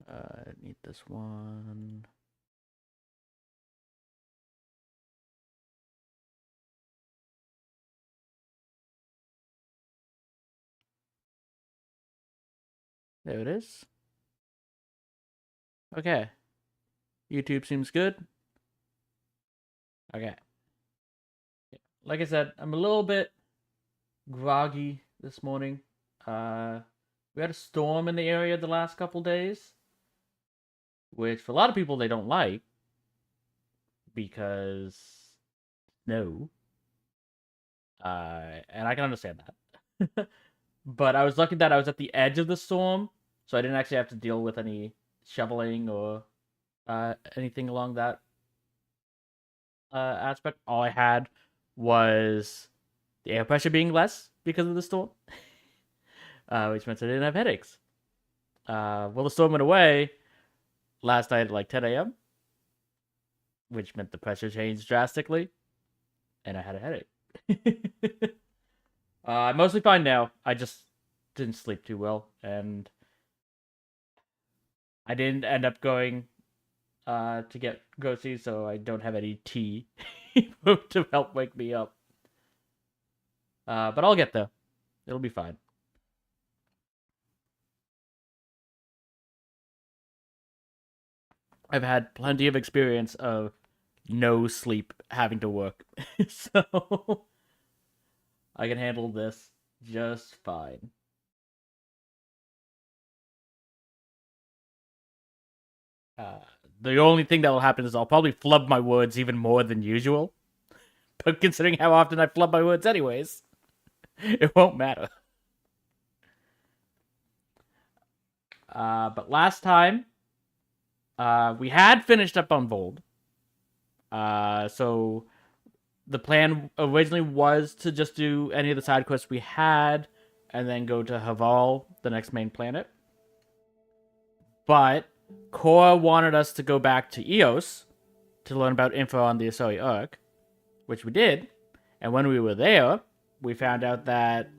I need this one. There it is. Okay. YouTube seems good. Okay. Like I said, I'm a little bit groggy this morning. We had a storm in the area the last couple days, which for a lot of people they don't like because no. And I can understand that. But I was lucky that I was at the edge of the storm, so I didn't actually have to deal with any shoveling or anything along that aspect. All I had was the air pressure being less because of the storm, which meant I didn't have headaches. Well, the storm went away last night at like 10 a.m., which meant the pressure changed drastically, and I had a headache. I'm mostly fine now. I just didn't sleep too well, and I didn't end up going to get groceries, so I don't have any tea to help wake me up. But I'll get there. It'll be fine. I've had plenty of experience of no sleep having to work, so I can handle this just fine. The only thing that will happen is I'll probably flub my words even more than usual. But considering how often I flub my words anyways, it won't matter. But last time, we had finished up on Voeld. So the plan originally was to just do any of the side quests we had, and then go to Haval, the next main planet. But Korra wanted us to go back to Eos to learn about info on the Asari Ark, which we did. And when we were there, we found out that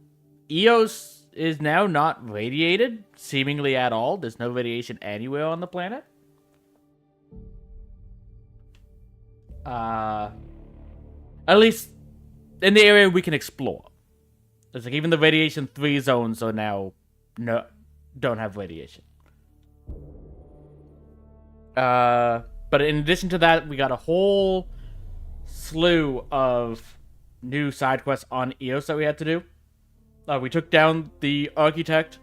Eos is now not radiated, seemingly at all. There's no radiation anywhere on the planet. At least in the area we can explore. It's like even the radiation 3 zones are now don't have radiation. But in addition to that, we got a whole slew of new side quests on Eos that we had to do. We took down the architect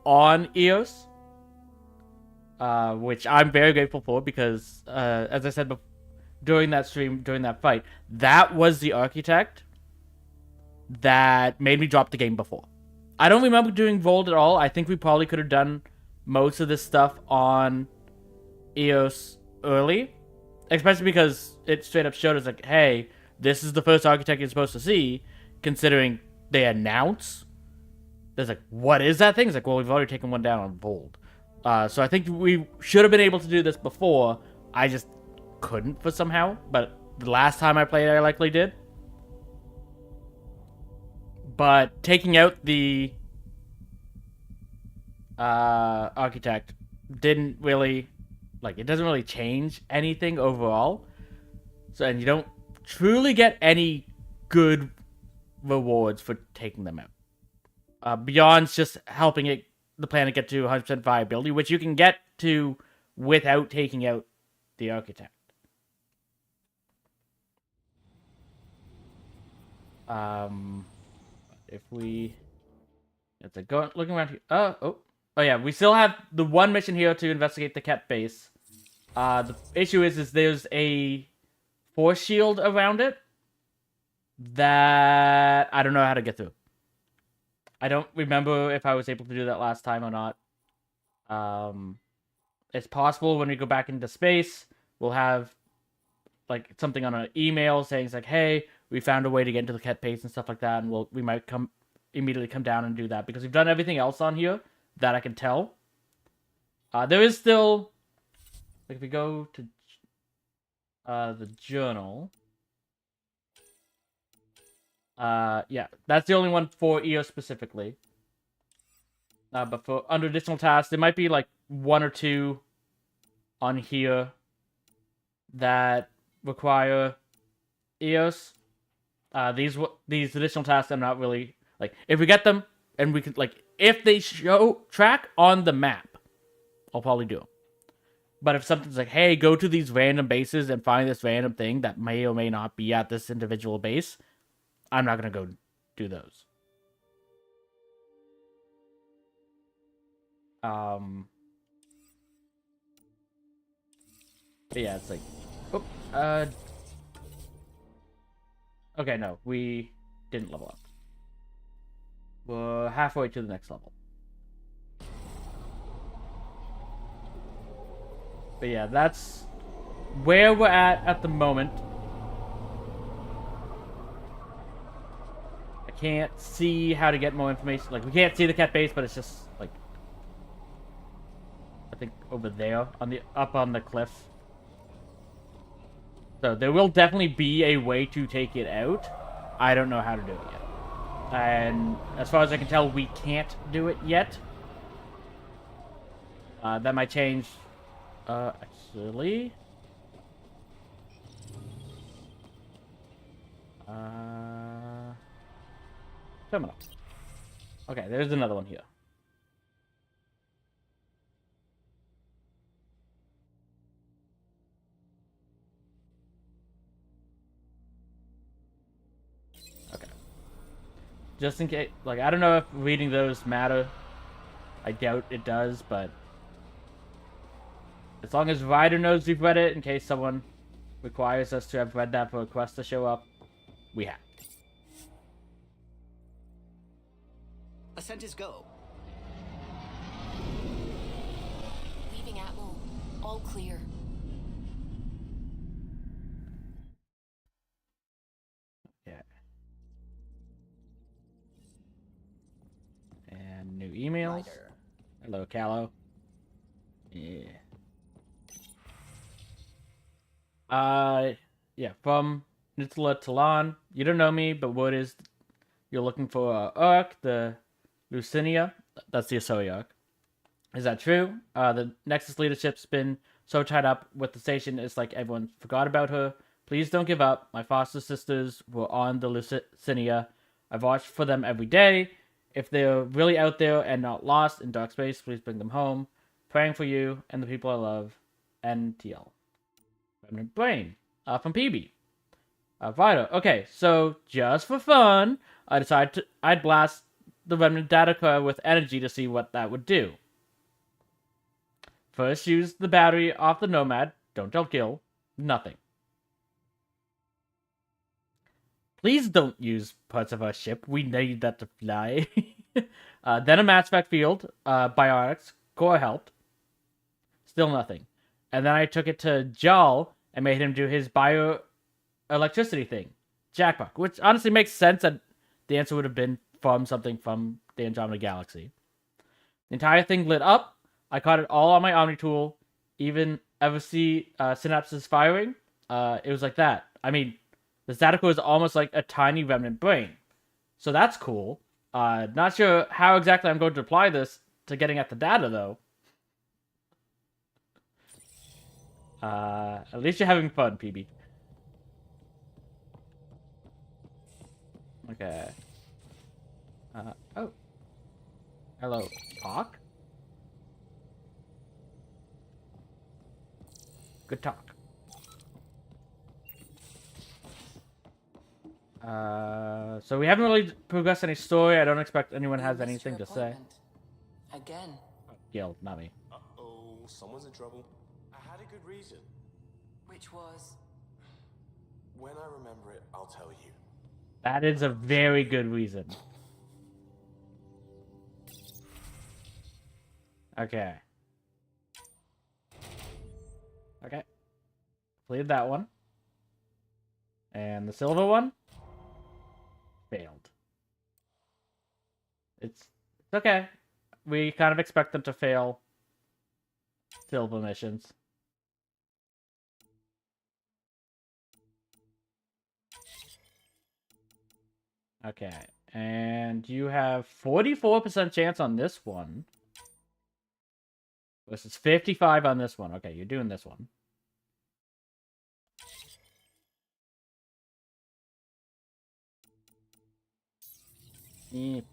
on Eos, which I'm very grateful for because, as I said before, during that stream, during that fight, that was the architect that made me drop the game before. I don't remember doing Voeld at all. I think we probably could have done most of this stuff on Eos early, especially because it straight up showed us like, hey, this is the first architect you're supposed to see, considering they announce. There's like, what is that thing? It's like, well, we've already taken one down on Voeld. So I think we should have been able to do this before. I just couldn't for somehow, but the last time I played, I likely did. But taking out the architect didn't really, like, it doesn't really change anything overall. So, and you don't truly get any good rewards for taking them out. Beyond just helping the planet get to 100% viability, which you can get to without taking out the architect. If we, it's like looking around here. Oh yeah, we still have the one mission here to investigate the Kett Base. The issue is there's a force shield around it that I don't know how to get through. I don't remember if I was able to do that last time or not. It's possible when we go back into space, we'll have like something on an email saying it's like, hey, we found a way to get into the Kett Base and stuff like that, and we might immediately come down and do that because we've done everything else on here that I can tell. There is still, like, if we go to the journal, yeah, that's the only one for EOS specifically. But for under additional tasks, there might be like 1 or 2 on here that require EOS. These additional tasks, I'm not really like. If we get them and we could like, if they show track on the map, I'll probably do them. But if something's like, hey, go to these random bases and find this random thing that may or may not be at this individual base, I'm not gonna go do those. But yeah, it's like, oh, okay, no, we didn't level up. We're halfway to the next level. But yeah, that's where we're at the moment. I can't see how to get more information. Like, we can't see the Kett Base, but it's just like, I think over there on the up on the cliff. So there will definitely be a way to take it out. I don't know how to do it yet. And as far as I can tell, we can't do it yet. That might change. Actually. Terminal. Okay, there's another one here. Okay. Just in case, like, I don't know if reading those matter. I doubt it does, but as long as Ryder knows we've read it, in case someone requires us to have read that for a quest to show up, we have. Ascent is go. Leaving Atmo. All clear. Yeah. And new emails. Ryder. Hello, Callow. Yeah. Yeah, from Nitzla Talon. You don't know me, but what is you're looking for Ark, the Lucinia? That's the Asari Ark. Is that true? The Nexus leadership's been so tied up with the station, it's like everyone forgot about her. Please don't give up. My foster sisters were on the Lucinia. I've watched for them every day. If they're really out there and not lost in dark space, please bring them home. Praying for you and the people I love. NTL. Remnant Brain. From PB. Vito. Okay, so just for fun, I decided I'd blast the Remnant data core with energy to see what that would do. First, use the battery off the Nomad. Don't tell Gil. Nothing. Please don't use parts of our ship. We need that to fly. Then a mass spec field. Biotics. Core helped. Still nothing. And then I took it to Jal and made him do his electricity thing. Jackpot. Which honestly makes sense that the answer would have been from something from the Andromeda Galaxy. The entire thing lit up. I caught it all on my Omni tool. Even ever see synapses firing? It was like that. I mean, the Statico is almost like a tiny remnant brain. So that's cool. Not sure how exactly I'm going to apply this to getting at the data, though. At least you're having fun, PB. Okay. Oh. Hello, talk? Good talk. So we haven't really progressed any story. I don't expect anyone has anything to say. Again. Gil, not me. Uh-oh, someone's in trouble. I had a good reason. Which was? When I remember it, I'll tell you. That is a very good reason. Okay. Okay. Completed that one. And the silver one? Failed. It's okay. We kind of expect them to fail silver missions. Okay. And you have 44% chance on this one. Versus 55 on this one. Okay, you're doing this one.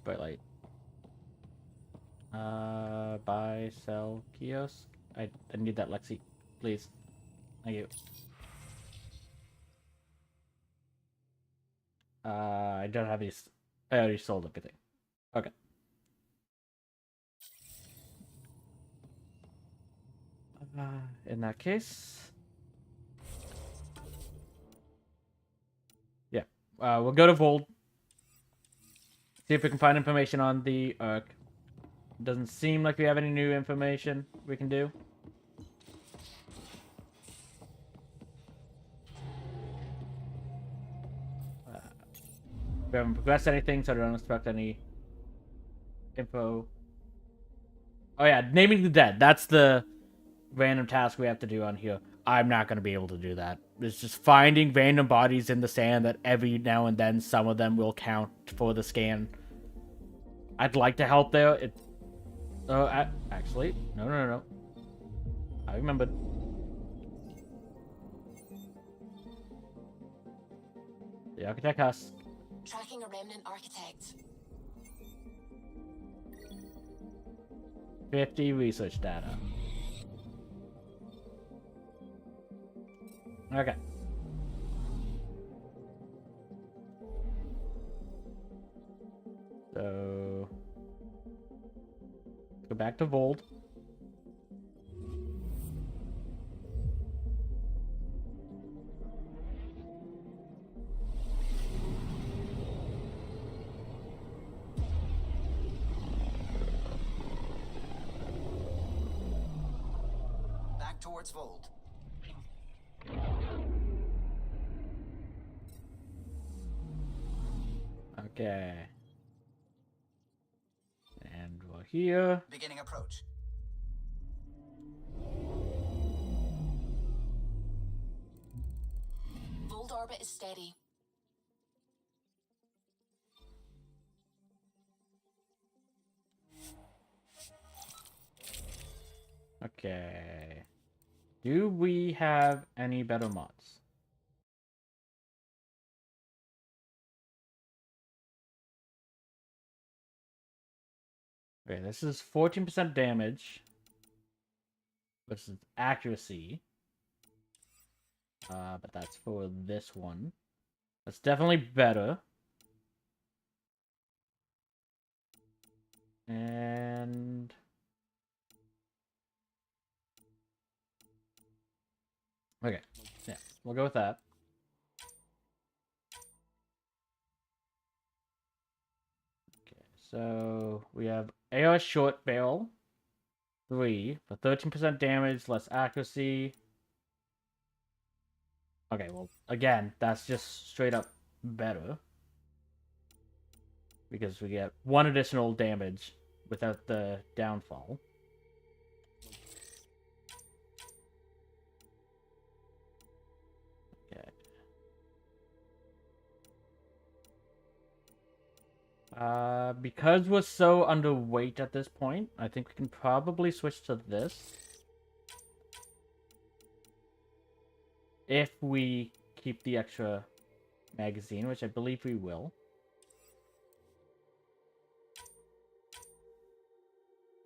Bright light. Buy, sell, kiosk. I need that, Lexi. Please. Thank you. I don't have these. I already sold everything. Okay. In that case... Yeah. We'll go to Voeld. See if we can find information on the Ark. Doesn't seem like we have any new information we can do. We haven't progressed anything, so I don't expect any info. Oh yeah, naming the dead. That's the random task we have to do on here. I'm not going to be able to do that. It's just finding random bodies in the sand that every now and then some of them will count for the scan. I'd like to help there. Actually, no. I remembered. The architect has... Tracking a remnant architect. 50 research data. Okay. So... go back to Voeld. Back towards Voeld. Okay. And we're here. Beginning approach. Voeld orbit is steady. Okay. Do we have any better mods? Okay, this is 14% damage. Which is accuracy. But that's for this one. That's definitely better. And... okay, yeah, we'll go with that. Okay, so we have AR short barrel 3 for 13% damage, less accuracy. Okay, well, again, that's just straight up better. Because we get 1 additional damage without the downfall. Okay. Because we're so underweight at this point, I think we can probably switch to this. If we keep the extra magazine, which I believe we will.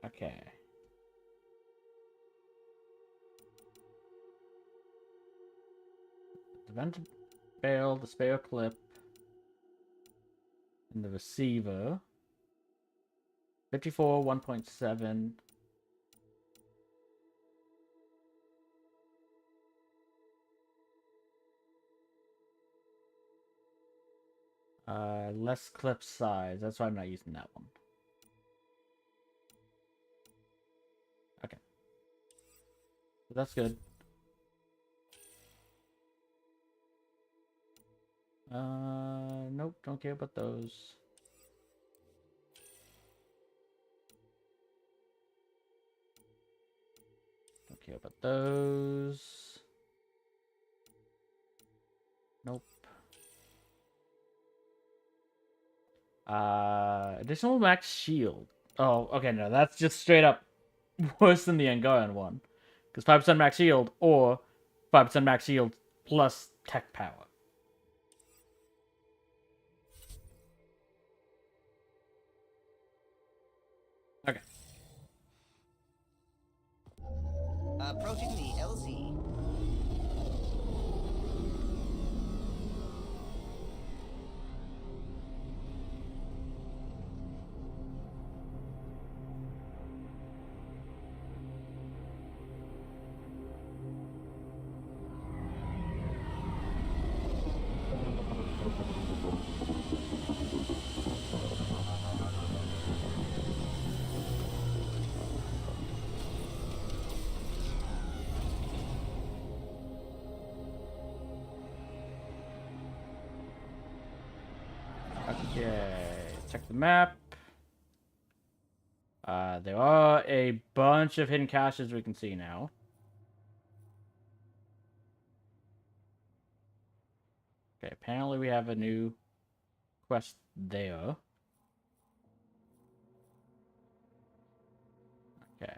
Okay. The vented barrel, the spare clip, and the receiver. 54, 1.7. Less clip size. That's why I'm not using that one. Okay. So that's good. Nope, don't care about those. Don't care about those. Nope. Additional max shield. Oh, okay, no, that's just straight up worse than the Angaran one. Because 5% max shield or 5% max shield plus tech power. Okay. Approaching the LZ. Okay, check the map. There are a bunch of hidden caches we can see now. Okay, apparently we have a new quest there. Okay.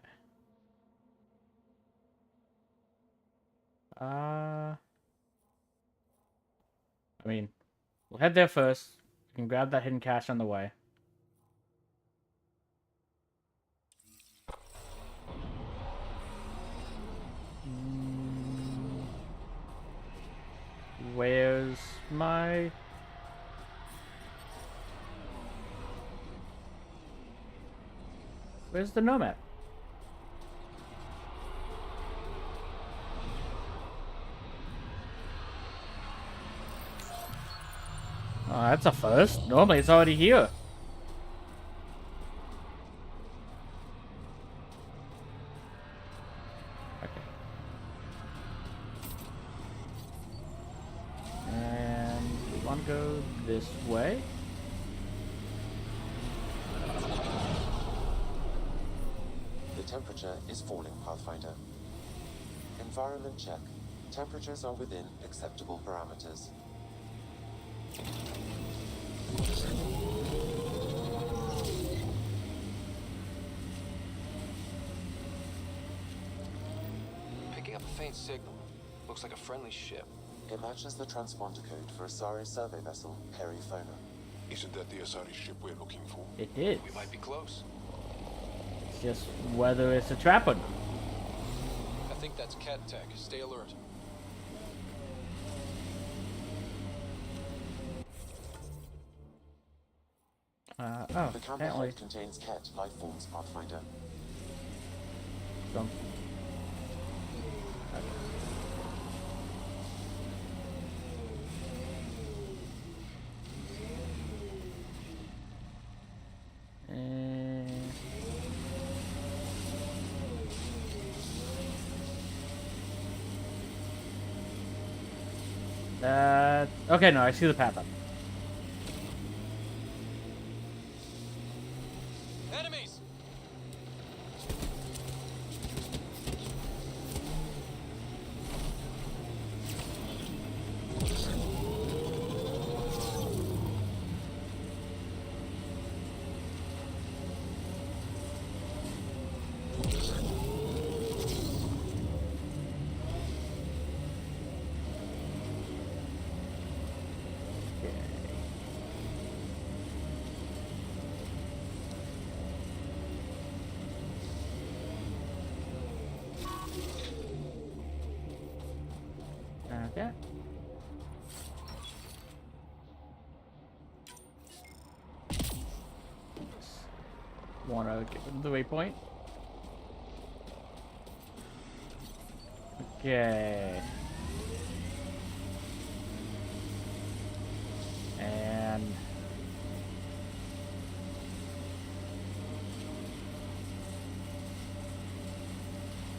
I mean, we'll head there first. We can grab that hidden cache on the way. Where's my... Where's the nomad? Oh, that's a first. Normally it's already here. Okay. And we want to go this way. The temperature is falling, Pathfinder. Environment check. Temperatures are within acceptable parameters. Picking up a faint signal. Looks like a friendly ship. It matches the transponder code for Asari survey vessel, Perifona. Isn't that the Asari ship we're looking for? It is. We might be close. It's just whether it's a trap or not. I think that's Kett tech. Stay alert. Oh, The camp apparently. ahead contains Kett life forms, Pathfinder. Some... Okay, no, I see the path up. Enemies! Okay. Wanna get rid of the waypoint? Okay. And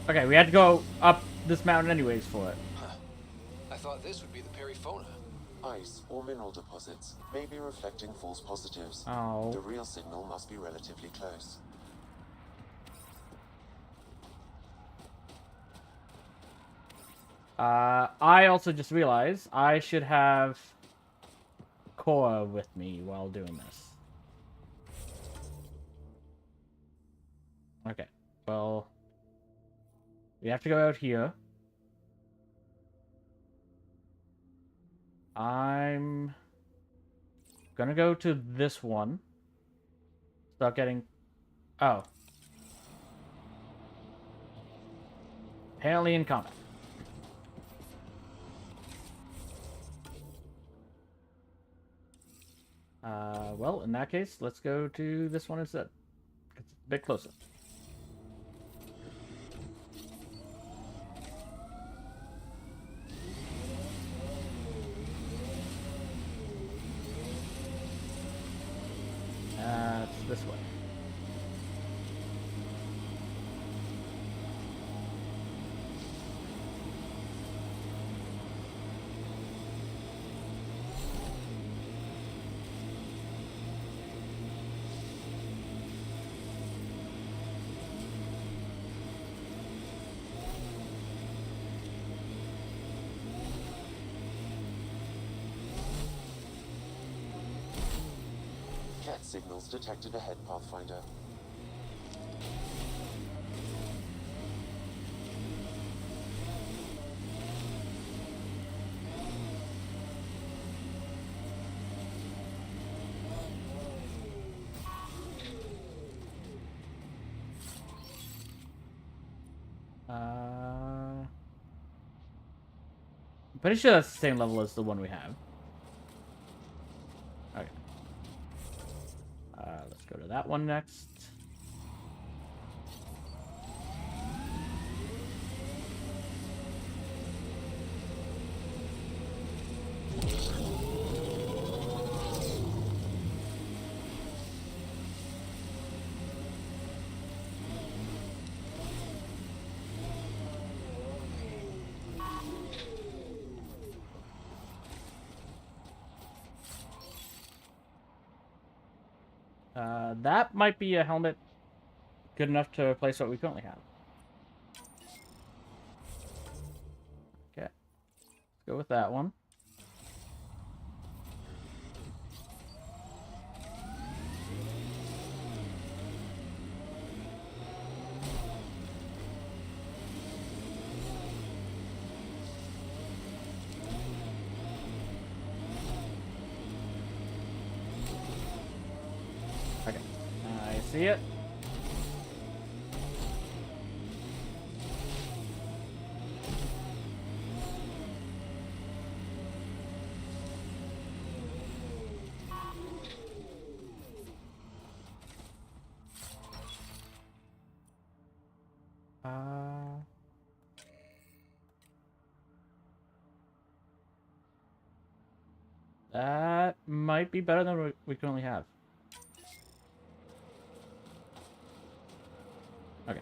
okay, we had to go up this mountain anyways for it. I thought this would be the Perifona. Ice or mineral deposits may be reflecting false positives. Oh. The real signal must be relatively close. I also just realized I should have Cora with me while doing this. Well, we have to go out here. I'm gonna go to this one. Start getting... Oh. Apparently in combat. Well, in that case, let's go to this one instead. It's a bit closer. It's this way. Cat signals detected ahead, Pathfinder. I'm pretty sure that's the same level as the one we have. Okay. Let's go to that one next. That might be a helmet good enough to replace what we currently have. Okay. Let's go with that one. Okay. I see it. That might be better than what we currently have. Okay.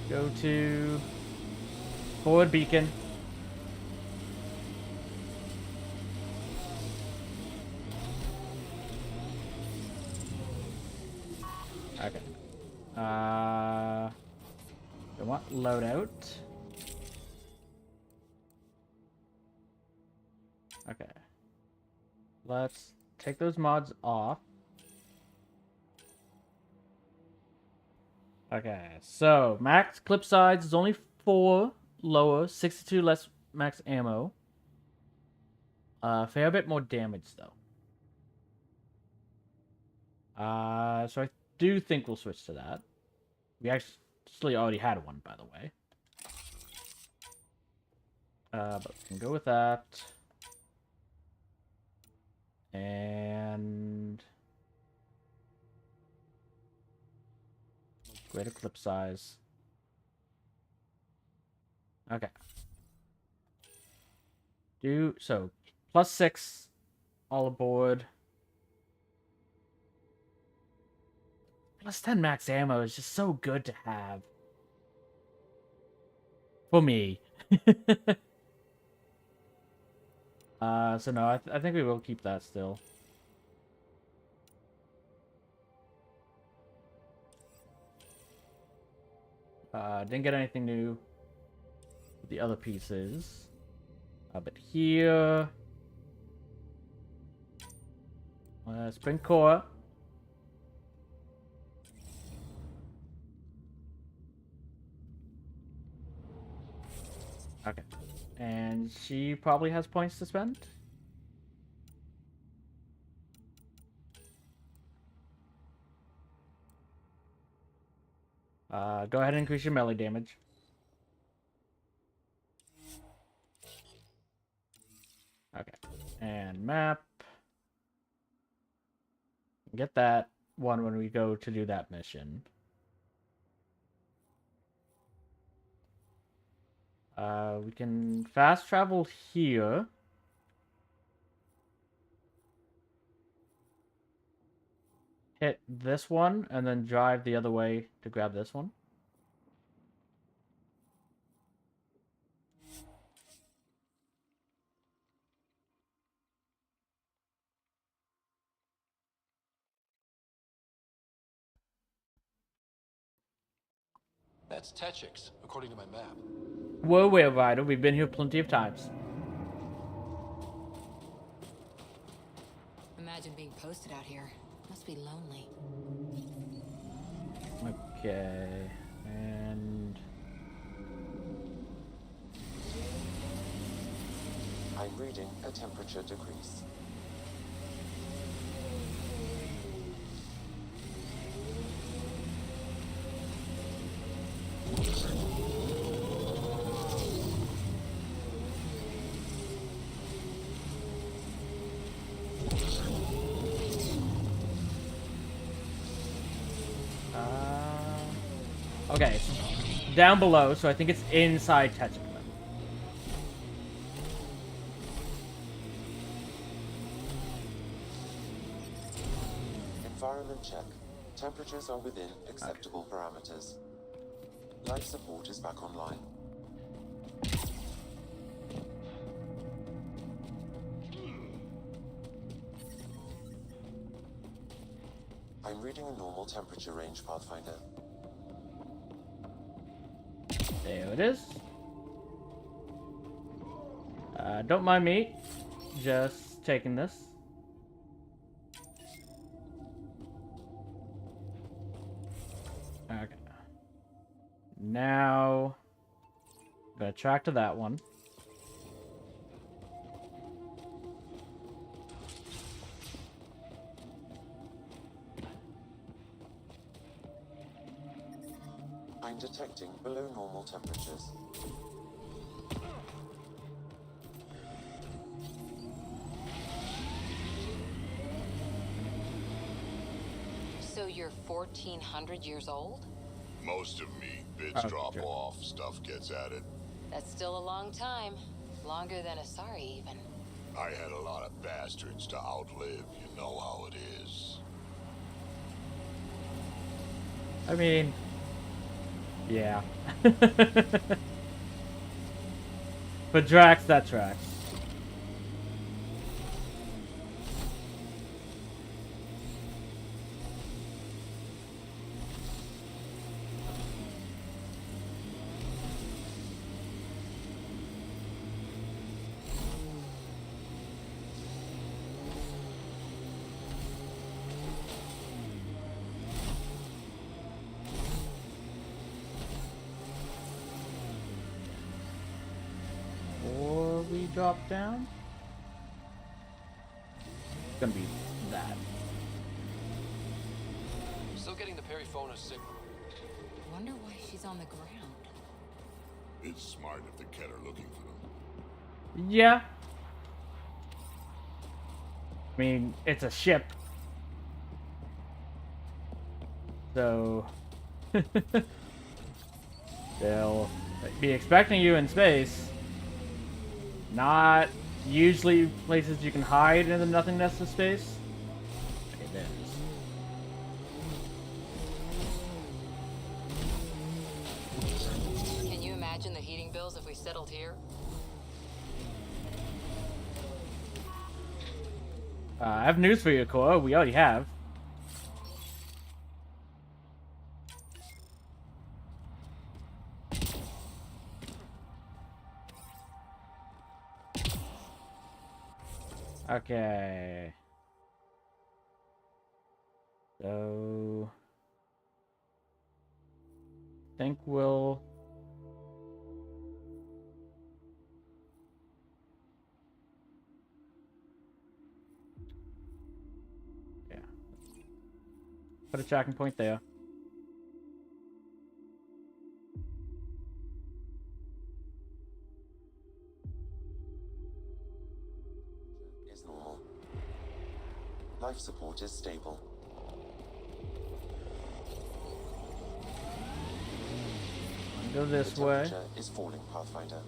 Go to forward beacon. Okay. Don't want loadout. Okay. Let's take those mods off. Okay, so max clip size is only 4 lower, 62 less max ammo. Fair bit more damage though. So I do think we'll switch to that. We actually already had one, by the way. But we can go with that. And greater clip size. Okay. So +6 all aboard. +10 max ammo is just so good to have. For me. So no, I think we will keep that still. Didn't get anything new with the other pieces. But here... Spring core. Okay. And she probably has points to spend. Go ahead and increase your melee damage. Okay. And map. Get that one when we go to do that mission. We can fast travel here. Hit this one, and then drive the other way to grab this one. That's Techix, according to my map. We're aware, Ryder. We've been here plenty of times. Imagine being posted out here. Must be lonely. Okay. And... I'm reading a temperature decrease. Okay, it's down below, so I think it's inside Tetsuka. Environment check. Temperatures are within acceptable parameters. Life support is back online. I'm reading a normal temperature range, Pathfinder. There it is. Don't mind me. Just taking this. Okay. Now, I'm gonna track to that one. I'm detecting below normal temperatures. So you're 1,400 years old? Most of me. Bids Oh, drop sure. off, stuff gets added. That's still a long time. Longer than Asari, even. I had a lot of bastards to outlive, you know how it is. I mean, yeah. But Drax, that tracks. Or we drop down. It's gonna be that. Still getting the Periphonus signal. Wonder why she's on the ground. It's smart if the Kett are looking for them. Yeah. I mean, it's a ship. So... they'll be expecting you in space. Not usually places you can hide in the nothingness of space. Okay, there it is. Can you imagine the heating bills if we settled here? I have news for you, Cora. We already have. Okay. So... think we'll... Put a tracking point there. Is normal. Life support is stable. Go this The way. temperature is falling, Pathfinder.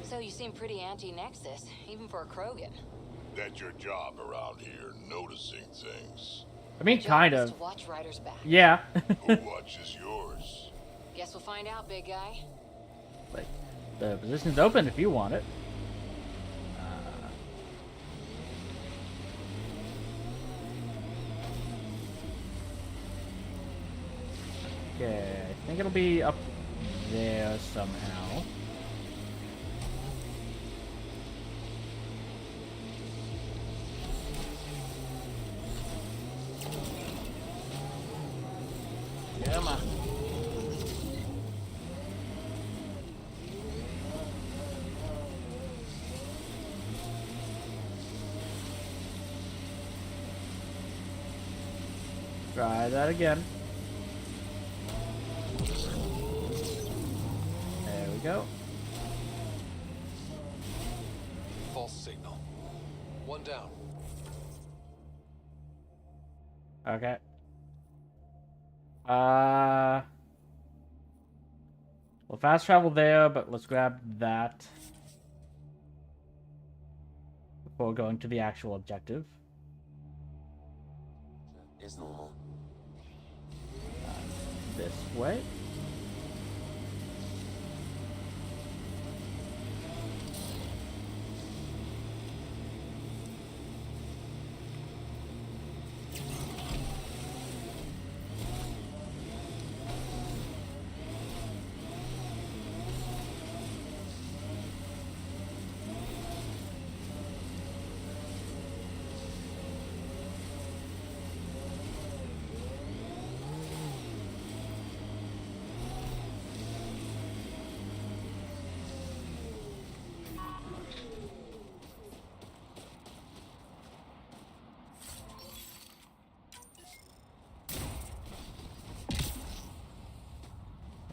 So you seem pretty anti-Nexus, even for a Krogan. That's your job around here, noticing things. I mean, Job kind is of. to watch Ryder's back. Yeah. Who watches yours? Guess we'll find out, big guy. Like, the position's open if you want it. Okay, I think it'll be up there somehow. Come on. Try that again. There we go. False signal. One down. Okay. We'll fast travel there, but let's grab that before going to the actual objective. Is normal. This way.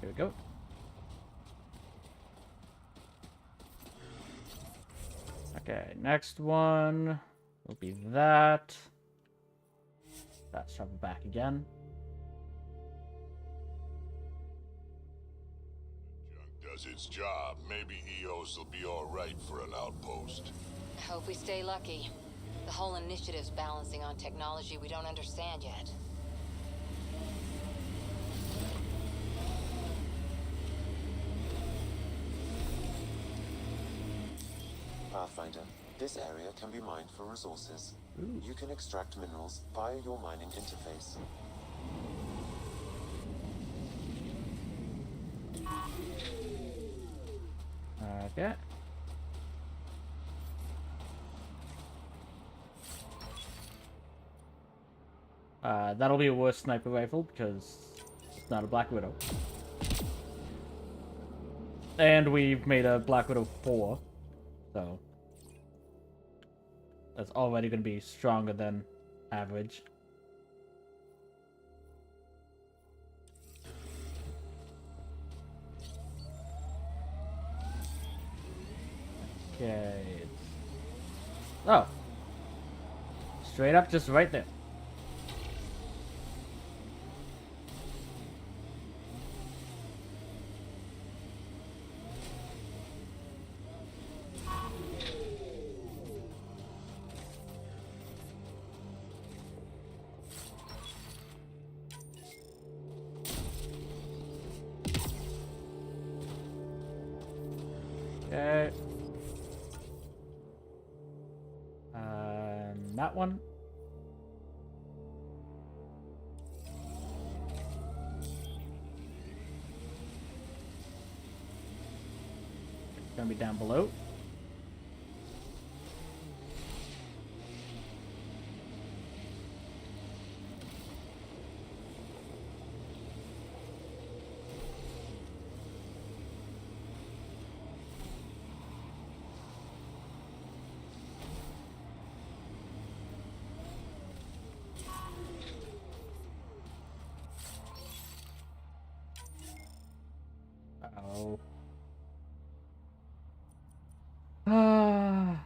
Here we go. Okay, next one will be that. Let's travel back again. Junk does its job. Maybe EOS will be alright for an outpost. I hope we stay lucky. The whole initiative's balancing on technology we don't understand yet. Pathfinder, this area can be mined for resources. You can extract minerals via your mining interface. Okay. That'll be a worse sniper rifle because it's not a Black Widow. And we've made a Black Widow 4, so that's already going to be stronger than average. Okay. Oh. Straight up, just right there. Okay. That one. It's gonna be down below. no. Ah.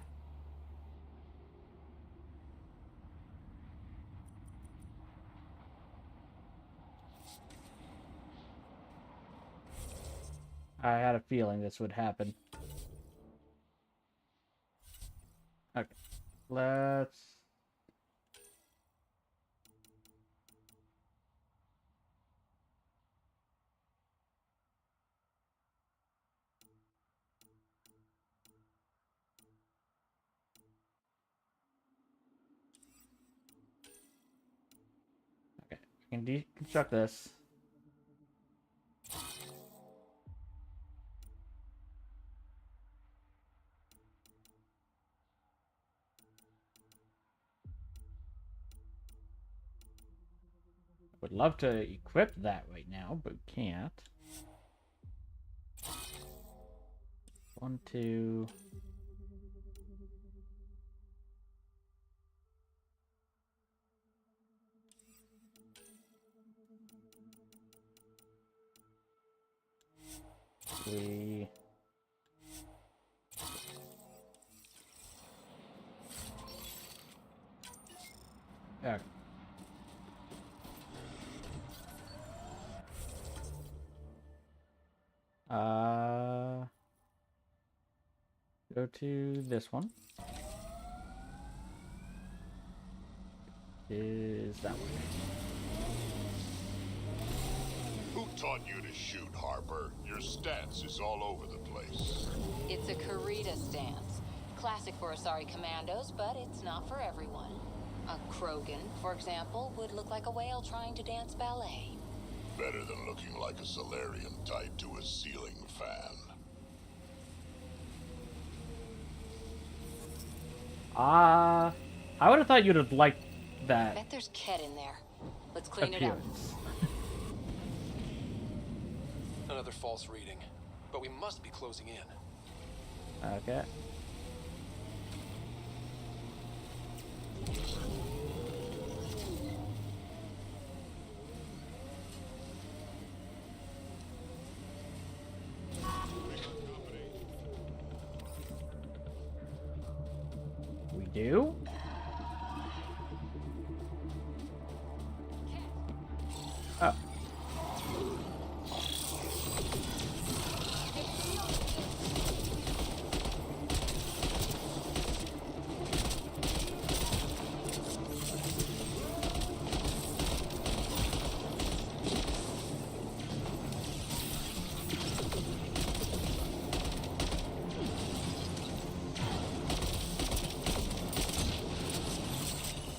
I had a feeling this would happen. Okay, let's... Okay, I can deconstruct this. Would love to equip that right now, but can't. 1, 2. Three. Okay. Go to this one. Is that one? Who taught you to shoot, Harper? Your stance is all over the place. It's a Karita stance. Classic for Asari commandos, but it's not for everyone. A Krogan, for example, would look like a whale trying to dance ballet. Better than looking like a Solarian tied to a ceiling fan. I would have thought you'd have liked that Bet there's Kett in there. Let's clean it up. appearance. Another false reading. But we must be closing in. Okay. We do? Oh.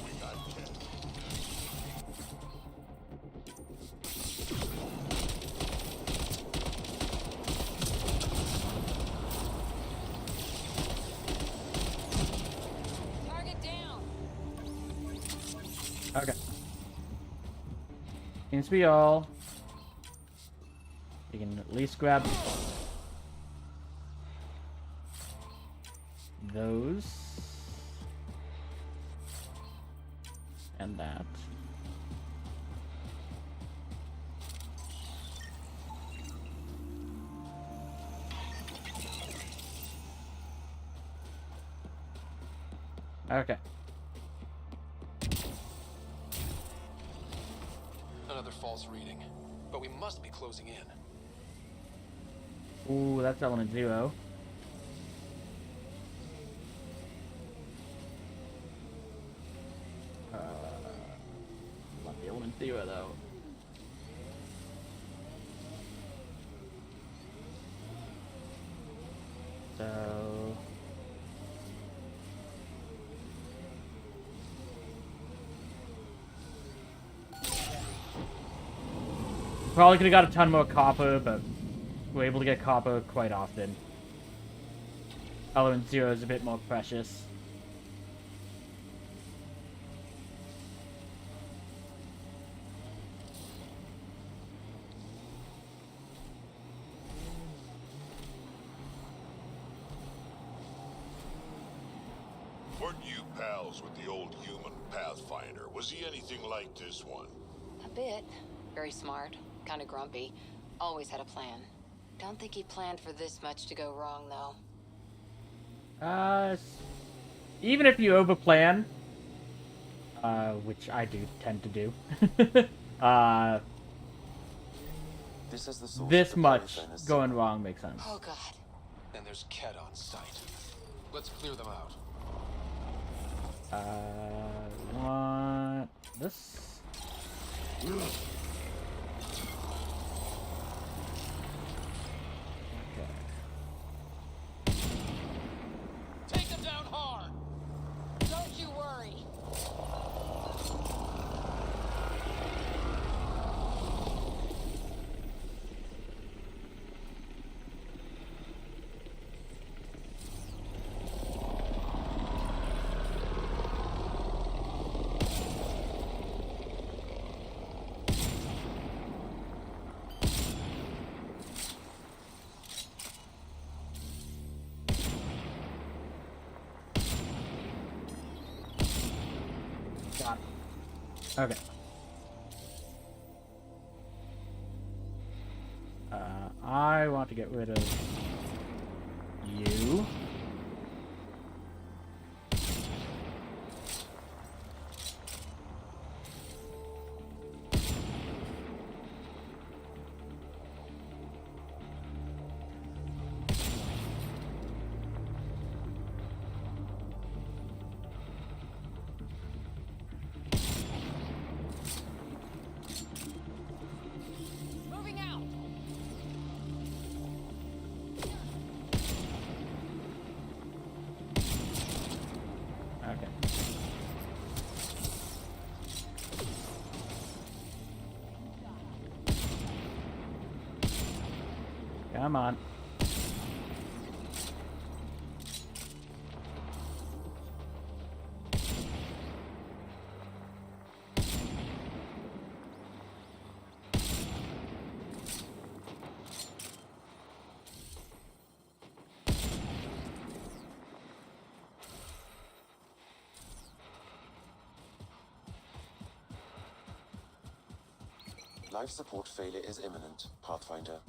We got Kett. Target down. Okay. Seems to be all. You can at least grab those and that. Okay. Another false reading. But we must be closing in. Ooh, that's element 0. Not the element 0 though. So probably could have got a ton more copper, but we're able to get copper quite often. Element 0 is a bit more precious. Weren't you pals with the old human Pathfinder? Was he anything like this one? A bit. Very smart. Kind of grumpy. Always had a plan. Don't think he planned for this much to go wrong, though. Even if you overplan, which I do tend to do, This is the source this of the much Periphonus going signal. wrong makes sense. Oh, God. And there's Kett on site. Let's clear them out. Want this? Okay. Take them down hard! Don't you worry. Got it. Okay. I want to get rid of you. Moving out. Okay. Come on. Life support failure is imminent, Pathfinder.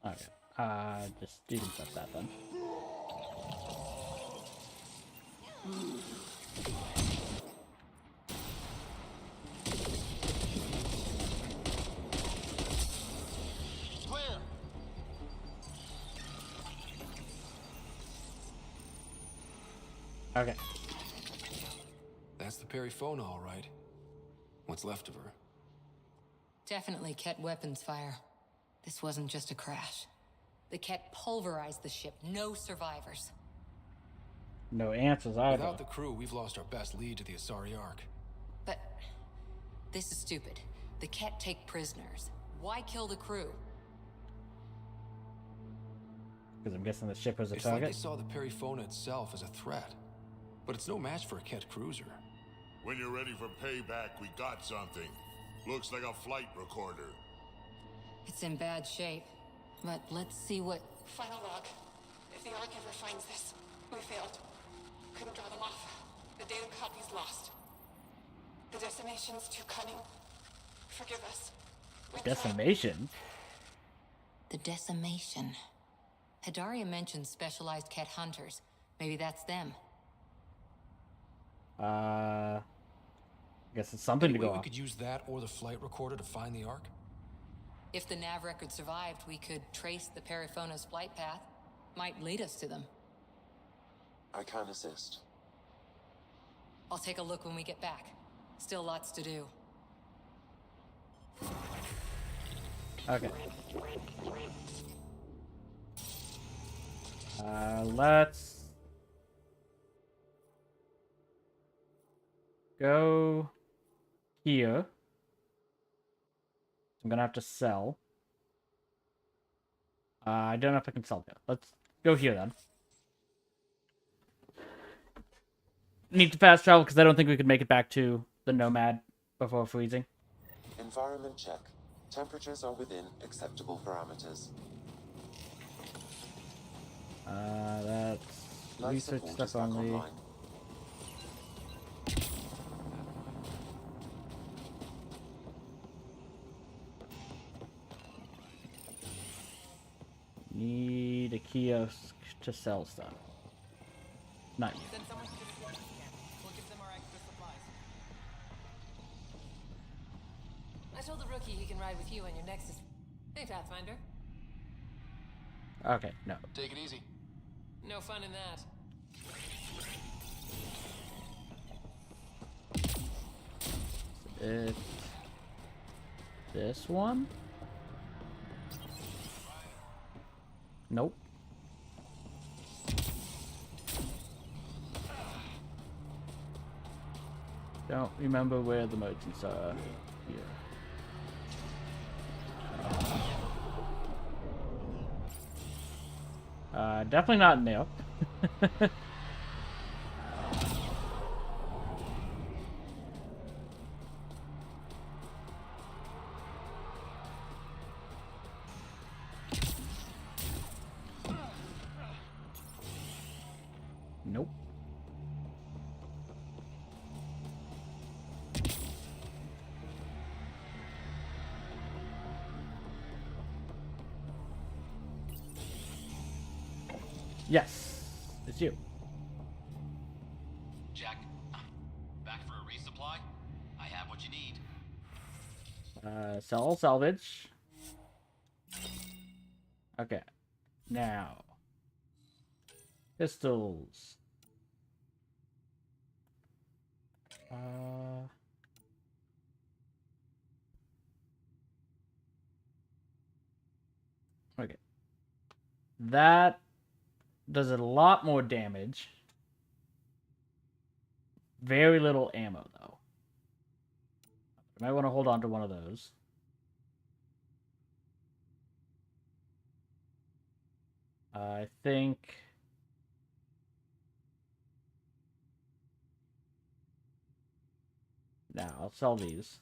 Okay. Just deconstruct that then. Clear! Okay. That's the Periphona, all right. What's left of her? Definitely Kett weapons fire. This wasn't just a crash. The Kett pulverized the ship. No survivors. No answers either. Without the crew, we've lost our best lead to the Asari Ark. But this is stupid. The Kett take prisoners. Why kill the crew? Because I'm guessing the ship was a It's like target. they saw the Periphona itself as a threat. But it's no match for a Kett cruiser. When you're ready for payback, we got something. Looks like a flight recorder. It's in bad shape. But let's see what... Final log. If the Ark ever finds this, we failed. Couldn't draw them off. The data copy's lost. The decimation's too cunning. Forgive us. We tried. Decimation? The decimation. Hidaria mentioned specialized Kett hunters. Maybe that's them. I guess it's something Any to way go we off. could use that or the flight recorder to find the Ark? If the nav record survived, we could trace the Periphona's flight path. Might lead us to them. I can assist. I'll take a look when we get back. Still lots to do. Okay. Let's go here. I'm gonna have to sell. I don't know if I can sell here. Let's go here then. Need to fast travel because I don't think we could make it back to the Nomad before freezing. Environment check. Temperatures are within acceptable parameters. That's Life research support stuff is back only. online. kiosk to sell stuff. Not you. Send someone to the security camp. We'll give them our extra supplies. I told the rookie he can ride with you on your Nexus. Hey, Pathfinder. Okay, no. Take it easy. No fun in that. This one? Nope. Don't remember where the merchants are here. Definitely not Nip. Nope. Yes, it's you. Jack, back for a resupply? I have what you need. Sell salvage. Okay. Now. Pistols. Okay. That does a lot more damage. Very little ammo, though. I might want to hold on to one of those. I think... Now, I'll sell these.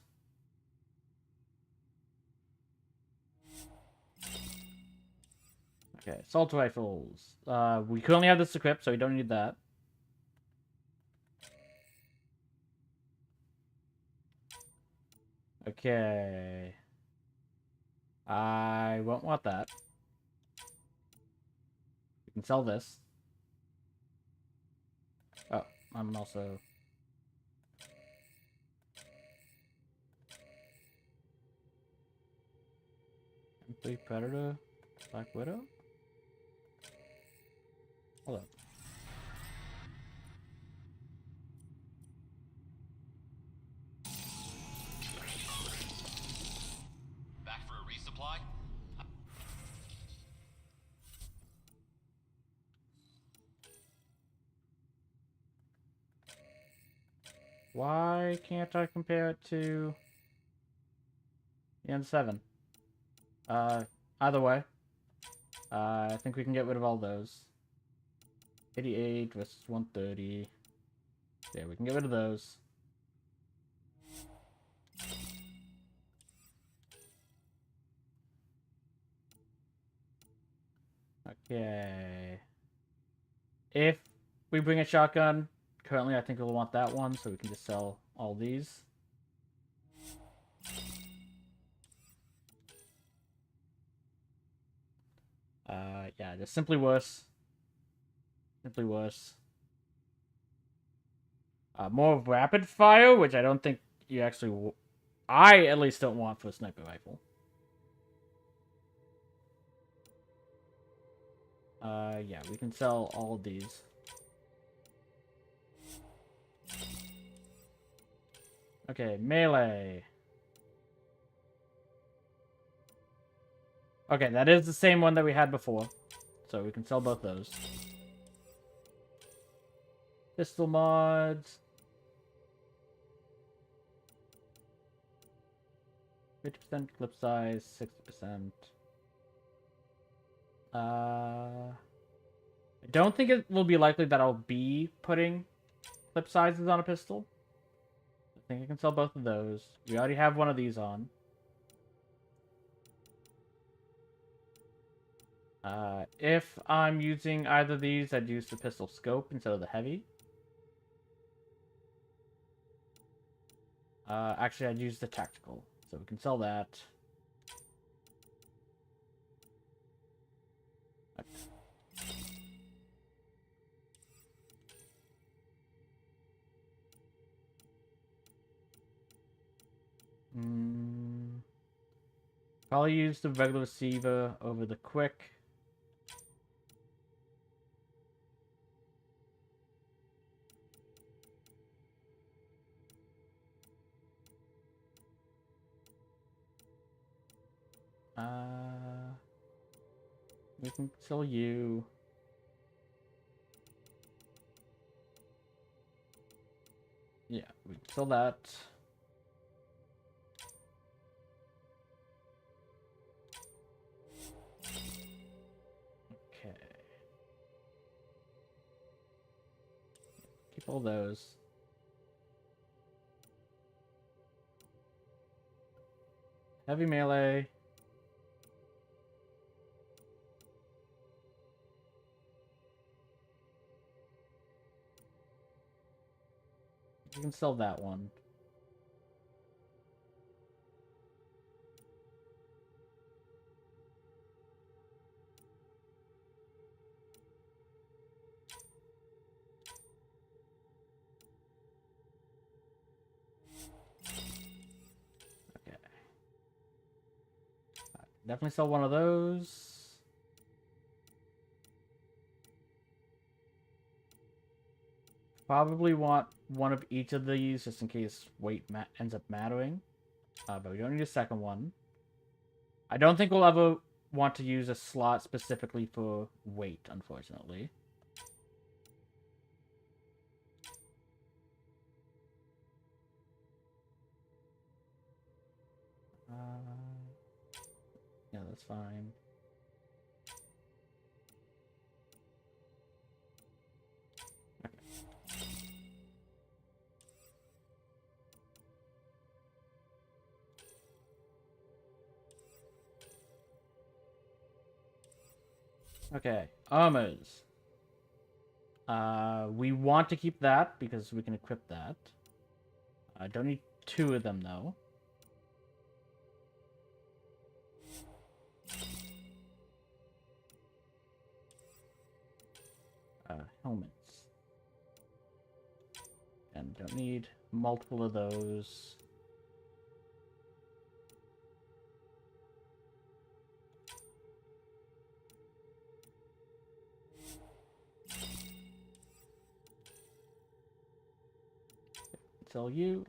Okay, assault rifles. We currently have this equipped, so we don't need that. Okay. I won't want that. We can sell this. Oh, I'm also... Big Predator? Black Widow? Hold up. Back for a resupply? Why can't I compare it to the N7? Either way. I think we can get rid of all those. 88 versus 130. Yeah, we can get rid of those. Okay. If we bring a shotgun, currently I think we'll want that one, so we can just sell all these. Yeah, just simply worse. Simply worse. More rapid fire, which I don't think you actually... I at least don't want for a sniper rifle. Yeah, we can sell all of these. Okay, melee. Okay, that is the same one that we had before. So we can sell both those. Pistol mods. 50% clip size, 60%. I don't think it will be likely that I'll be putting clip sizes on a pistol. I think I can sell both of those. We already have one of these on. If I'm using either of these, I'd use the pistol scope instead of the heavy. Actually, I'd use the tactical, so we can sell that. Probably use the regular receiver over the quick. We can sell you. Yeah, we can sell that. Okay. Keep all those. Heavy melee. You can sell that one. Okay. Definitely sell one of those. Probably want one of each of these just in case weight ends up mattering. But we don't need a second one. I don't think we'll ever want to use a slot specifically for weight, unfortunately. Yeah, that's fine. Okay, armors. We want to keep that because we can equip that. I don't need 2 of them though. Helmets. And don't need multiple of those. Sell you.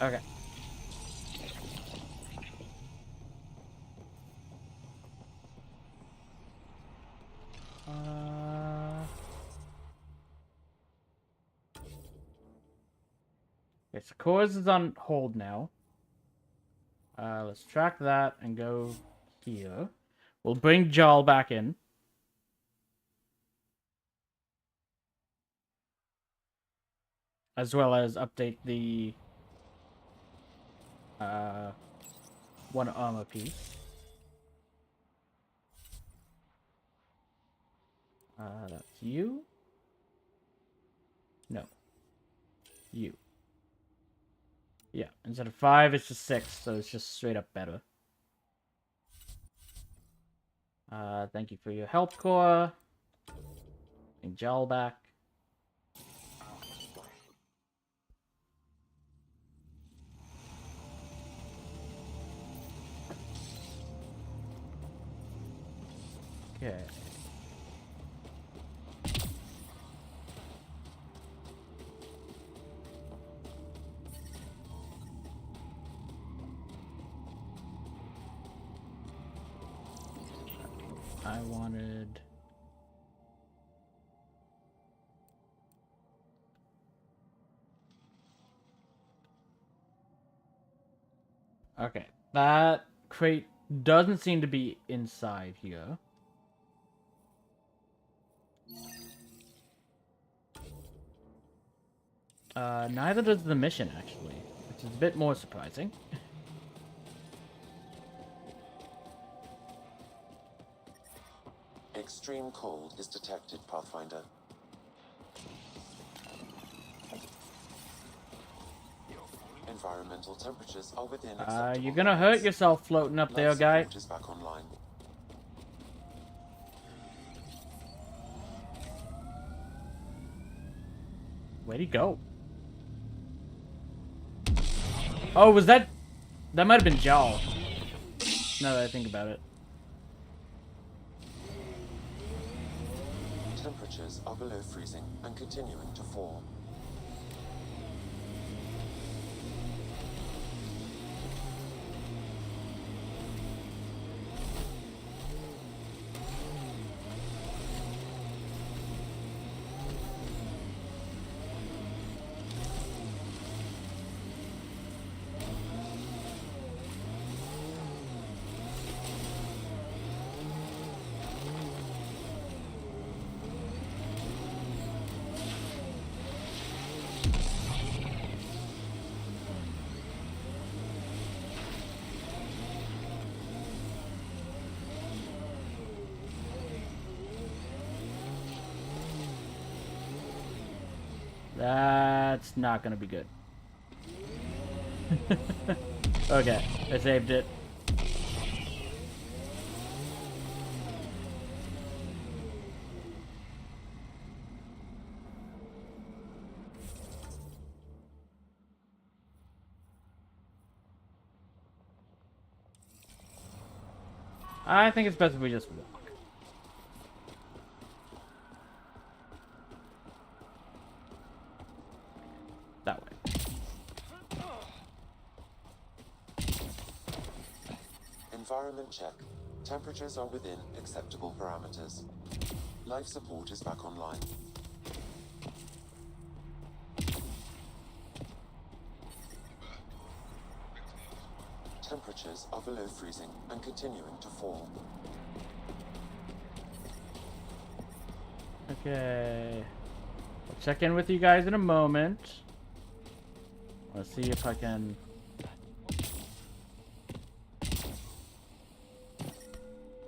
Okay. Okay, so cores is on hold now. Let's track that and go here. We'll bring Jarl back in. As well as update the one armor piece. That's you. No. You. Yeah, instead of 5, it's just 6, so it's just straight up better. Thank you for your help, Core. Bring Jarl back. Okay. I wanted... Okay, that crate doesn't seem to be inside here. Neither does the mission, actually, which is a bit more surprising. Extreme cold is detected, Pathfinder. Environmental temperatures are within You're acceptable gonna hurt limits. yourself floating up there, Life guy. support is back online. Where'd he go? Oh, was that... That might have been Jaw. Now that I think about it. Temperatures are below freezing and continuing to fall. That's not gonna be good. Okay, I saved it. I think it's best if we just walk. That way. Environment check. Temperatures are within acceptable parameters. Life support is back online. Temperatures are below freezing and continuing to fall. Okay. I'll check in with you guys in a moment. Let's see if I can...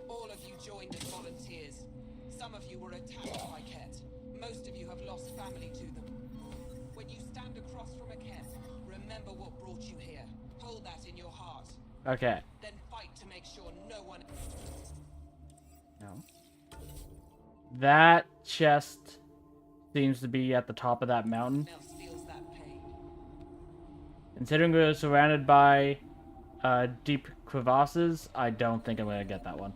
All of you joined as volunteers. Some of you were attacked by Kett. Most of you have lost family to them. When you stand across from a Kett, remember what brought you here. Hold that in your heart. Okay. Then fight to make sure no one... No. That chest seems to be at the top of that mountain. else feels that pain. Considering we're surrounded by deep crevasses, I don't think I'm gonna get that one.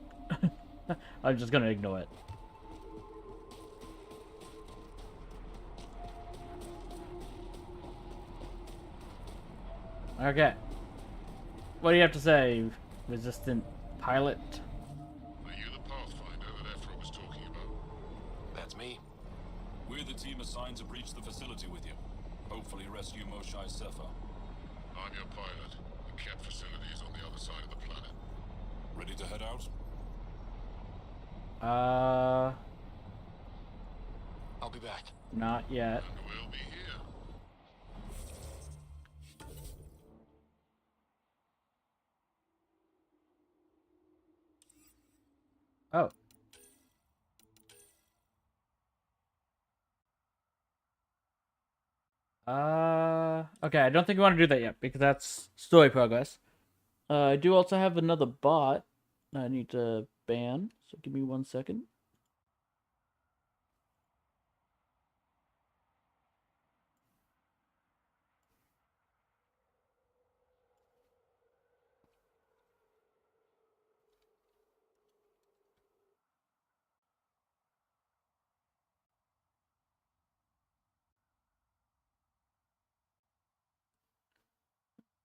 I'm just gonna ignore it. Okay. What do you have to say, resistant pilot? Are you the Pathfinder that Ephra was talking about? That's me. We're the team assigned to breach the facility with you. Hopefully rescue Moshae Sefer. I'm your pilot. The Kett facility is on the other side of the planet. Ready to head out? I'll be back. Not yet. And we'll be here. Oh. Okay, I don't think we want to do that yet, because that's story progress. I do also have another bot I need to ban, so give me 1 second.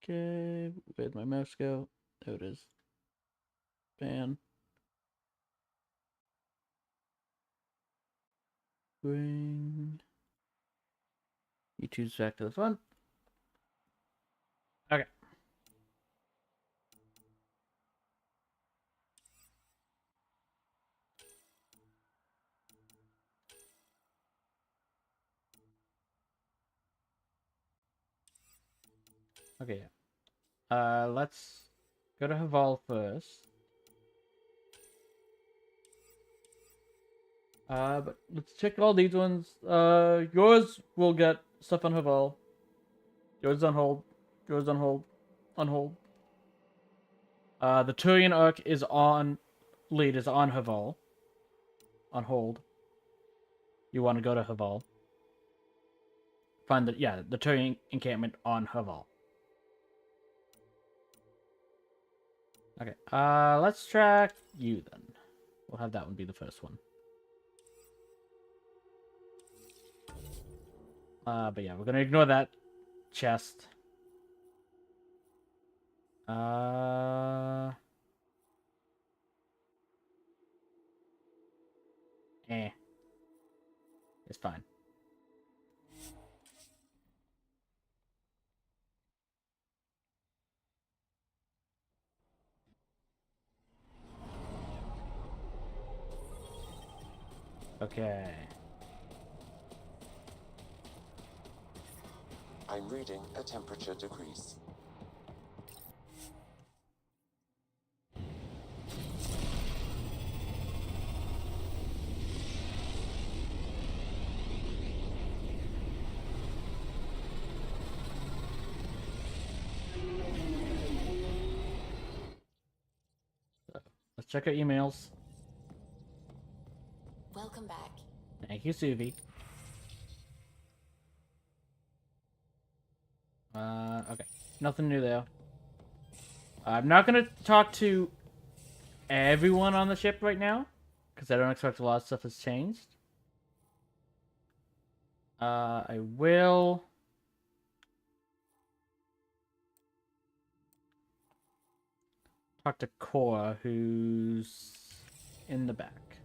Okay, where'd my mouse go? There it is. Ban. Bring you choose back to the front. Okay. Okay. Let's go to Haval first. But let's check all these ones. Yours will get stuff on Haval. Yours is on hold. Goes on hold. On hold. The Turian Ark is on... Lead is on Haval. On hold. You want to go to Haval. Find the... Yeah, the Turian encampment on Haval. Okay, let's track you then. We'll have that one be the first one. But yeah, we're gonna ignore that chest. It's fine. Okay. I'm reading a temperature decrease. Let's check our emails. Welcome back. Thank you, Suvi. Okay. Nothing new there. I'm not gonna talk to everyone on the ship right now, because I don't expect a lot of stuff has changed. I will... talk to Cora, who's in the back.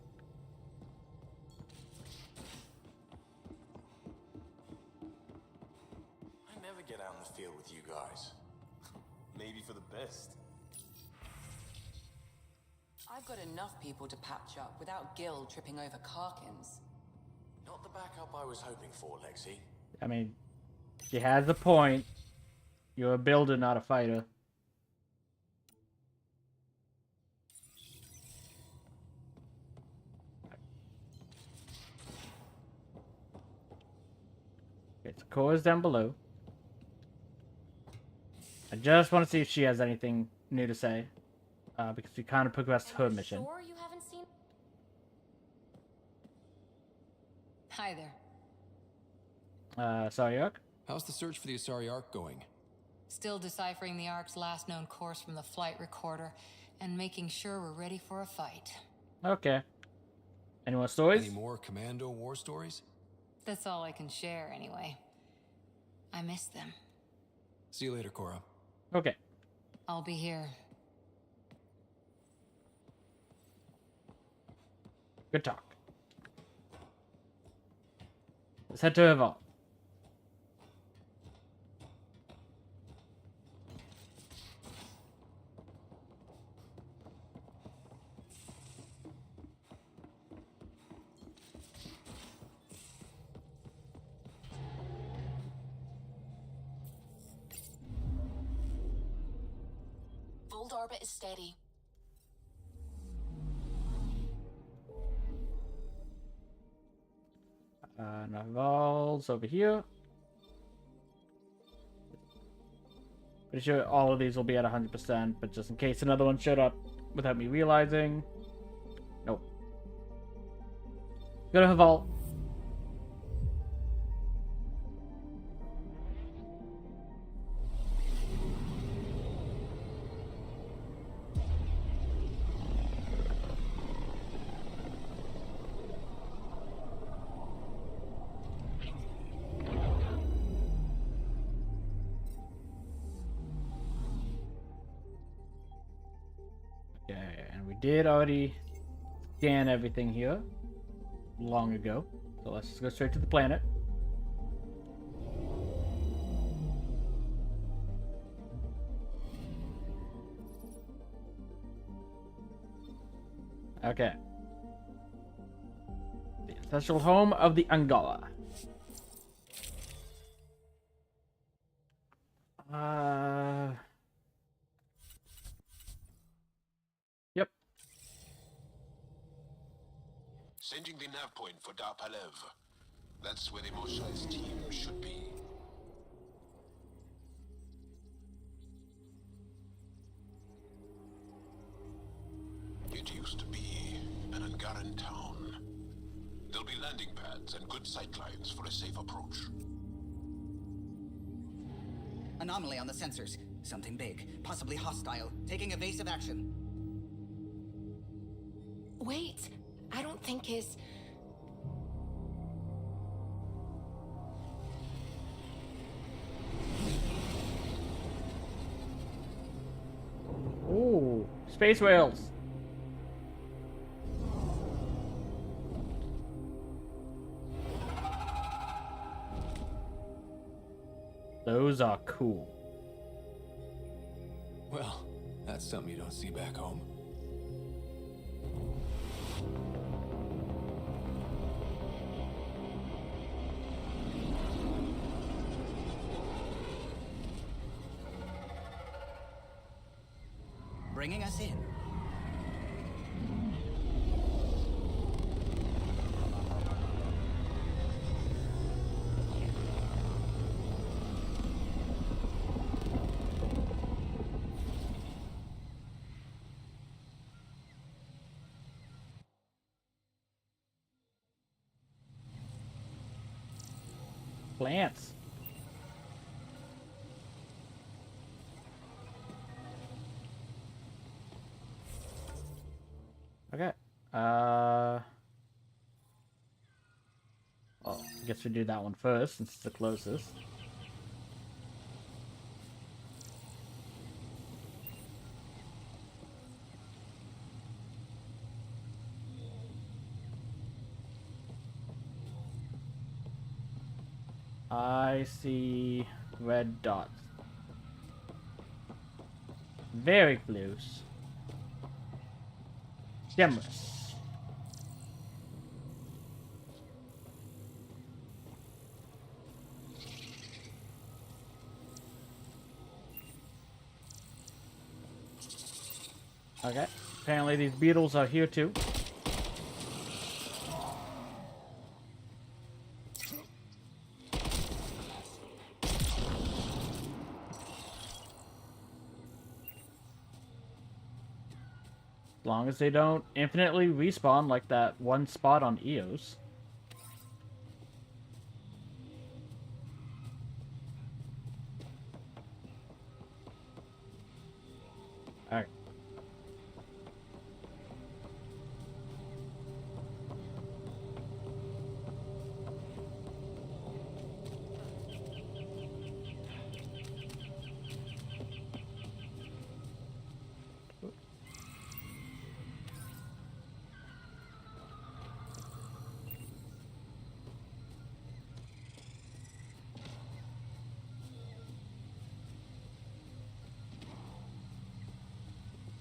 I never get out in the field with you guys. Maybe for the best. I've got enough people to patch up without Gil tripping over Karkins. Not the backup I was hoping for, Lexi. I mean, she has a point. You're a builder, not a fighter. Okay, so Cora's down below. I just want to see if she has anything new to say. Because we kind of progressed her mission. Sure you haven't seen... Hi there. Asari Ark? How's the search for the Asari Ark going? Still deciphering the Ark's last known course from the flight recorder and making sure we're ready for a fight. Okay. Any more stories? Any more commando war stories? That's all I can share, anyway. I miss them. See you later, Cora. Okay. I'll be here. Good talk. Let's head to her vault. Voeld orbit is steady. Naval's over here. Pretty sure all of these will be at 100%, but just in case another one showed up without me realizing. Nope. Go to Haval. Did already scan everything here long ago, so let's just go straight to the planet. Okay. The ancestral home of the Angala. Yep. Sending the nav point for Darpalev. That's where the Moshai's team should be. be landing pads and good sightlines for a safe approach. Anomaly on the sensors. Something big, possibly hostile, taking evasive action. Wait, I don't think his... Ooh, space whales. Those are cool. Well, that's something you don't see back home. Bringing us in. Plants. Okay. Oh, I guess we do that one first since it's the closest. I see red dots. Very close. Generous. Okay. Apparently these beetles are here too. As long as they don't infinitely respawn like that one spot on Eos. Alright.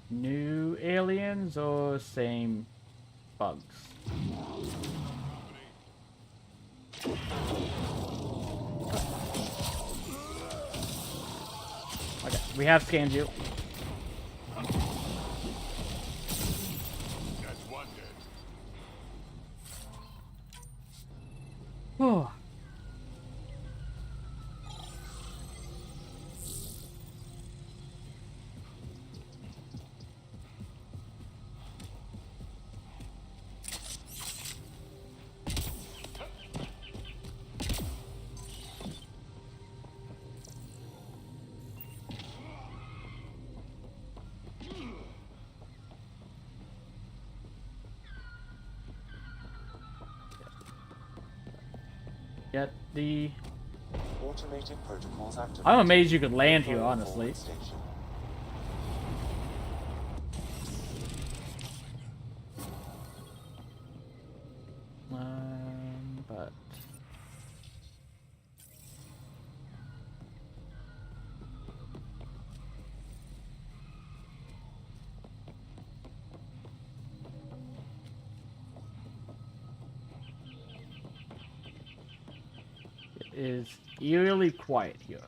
New aliens or same bugs? Okay, we have scanned you. That's one dead. Oh. Get the... Automated protocols activated. I'm amazed you could land here, Deploy honestly. forward station. But... It is eerily quiet here.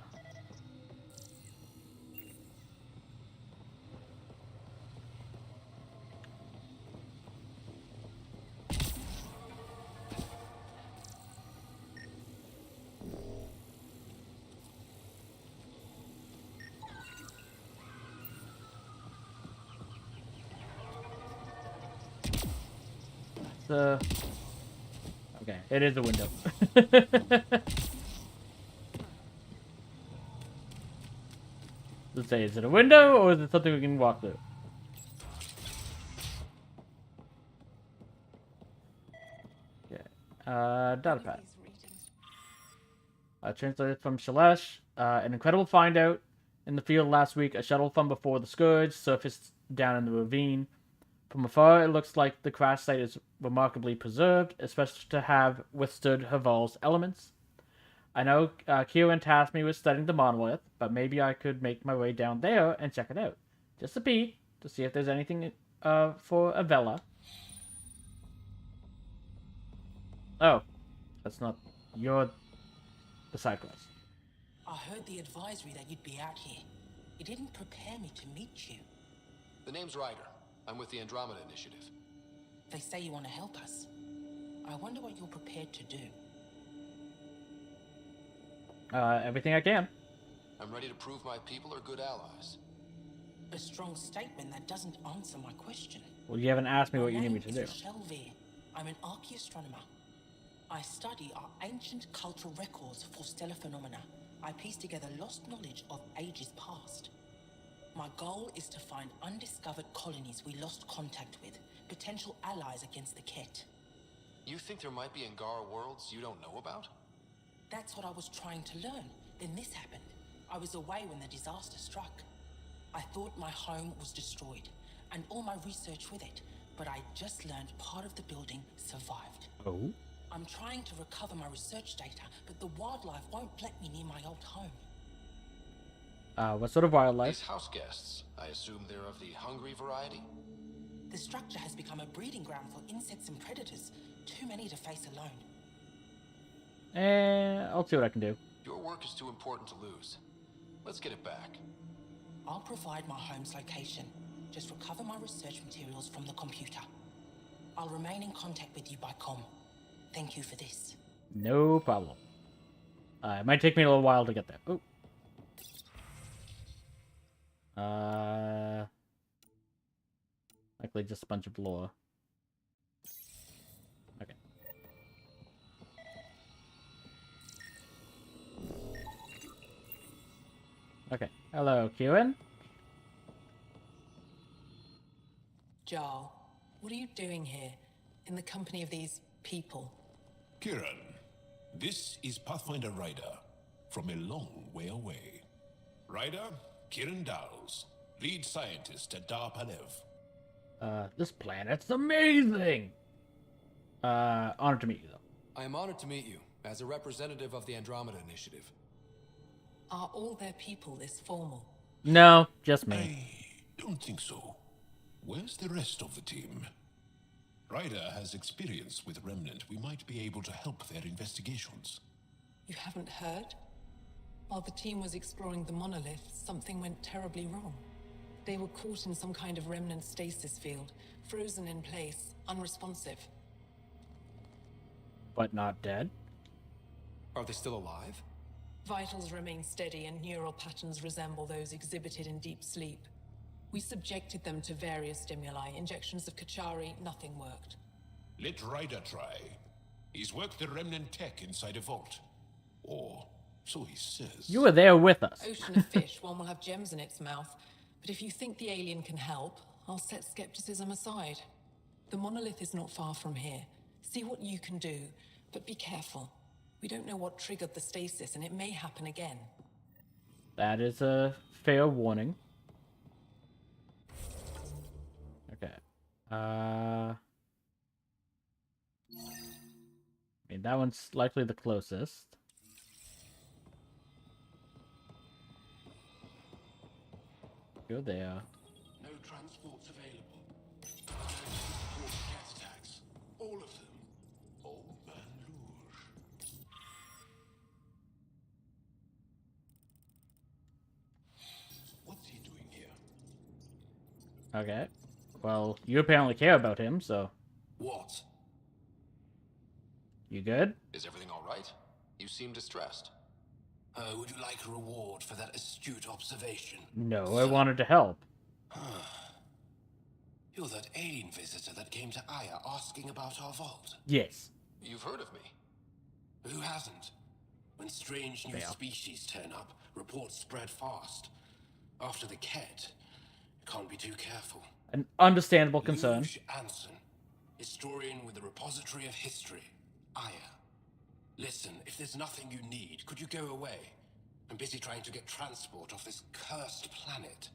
Okay, it is a window. Let's say, is it a window or is it something we can walk through? Okay. Data pad. Translated from Shalesh. An incredible find out in the field last week. A shuttle from before the Scourge surfaced down in the ravine. From afar, it looks like the crash site is remarkably preserved, especially to have withstood Haval's elements. I know Kieran tasked me with studying the monolith, but maybe I could make my way down there and check it out. Just a peek, to see if there's anything for Avella. Oh, that's not... You're the side quest. I heard the advisory that you'd be out here. It didn't prepare me to meet you. The name's Ryder. I'm with the Andromeda Initiative. They say you want to help us. I wonder what you're prepared to do. Everything I can. I'm ready to prove my people are good allies. A strong statement that doesn't answer my question. Well, you haven't asked me what you need me to do. I'm an archaeastronomer. I study our ancient cultural records for stellar phenomena. I piece together lost knowledge of ages past. My goal is to find undiscovered colonies we lost contact with, potential allies against the Kett. You think there might be Angara worlds you don't know about? That's what I was trying to learn. Then this happened. I was away when the disaster struck. I thought my home was destroyed, and all my research with it, but I just learned part of the building survived. Oh? I'm trying to recover my research data, but the wildlife won't let me near my old home. What sort of wildlife? These house guests, I assume they're of the hungry variety? The structure has become a breeding ground for insects and predators. Too many to face alone. I'll see what I can do. Your work is too important to lose. Let's get it back. I'll provide my home's location. Just recover my research materials from the computer. I'll remain in contact with you by comm. Thank you for this. No problem. It might take me a little while to get there. Oh. Likely just a bunch of lore. Okay. Okay. Hello, Kieran? Jarl, what are you doing here? In the company of these people? Kieran, this is Pathfinder Ryder, from a long way away. Ryder, Kieran Dowles, lead scientist at Dar Palev. This planet's amazing! Honored to meet you, though. I am honored to meet you, as a representative of the Andromeda Initiative. Are all their people this formal? No, just me. I don't think so. Where's the rest of the team? Ryder has experience with Remnant. We might be able to help their investigations. You haven't heard? While the team was exploring the monolith, something went terribly wrong. They were caught in some kind of remnant stasis field, frozen in place, unresponsive. But not dead? Are they still alive? Vitals remain steady and neural patterns resemble those exhibited in deep sleep. We subjected them to various stimuli, injections of Kachari, nothing worked. Let Ryder try. He's worked the Remnant tech inside a vault. Or so he says. You were there with us. Ocean of fish, one will have gems in its mouth. But if you think the alien can help, I'll set skepticism aside. The monolith is not far from here. See what you can do, but be careful. We don't know what triggered the stasis, and it may happen again. That is a fair warning. Okay. I mean, that one's likely the closest. Go there. No transports available. Support gas attacks. All of them. Oh, man, Luge. What's he doing here? Okay. Well, you apparently care about him, so... What? You good? Is everything all right? You seem distressed. Would you like a reward for that astute observation? No, I wanted to help. You're that alien visitor that came to Aya asking about our vault. Yes. You've heard of me. Who hasn't? When strange new species turn up, reports spread fast. After the Kett, can't be too careful. An understandable concern. Luge Anson, historian with the Repository of History. Aya. Listen, if there's nothing you need, could you go away? I'm busy trying to get transport off this cursed planet.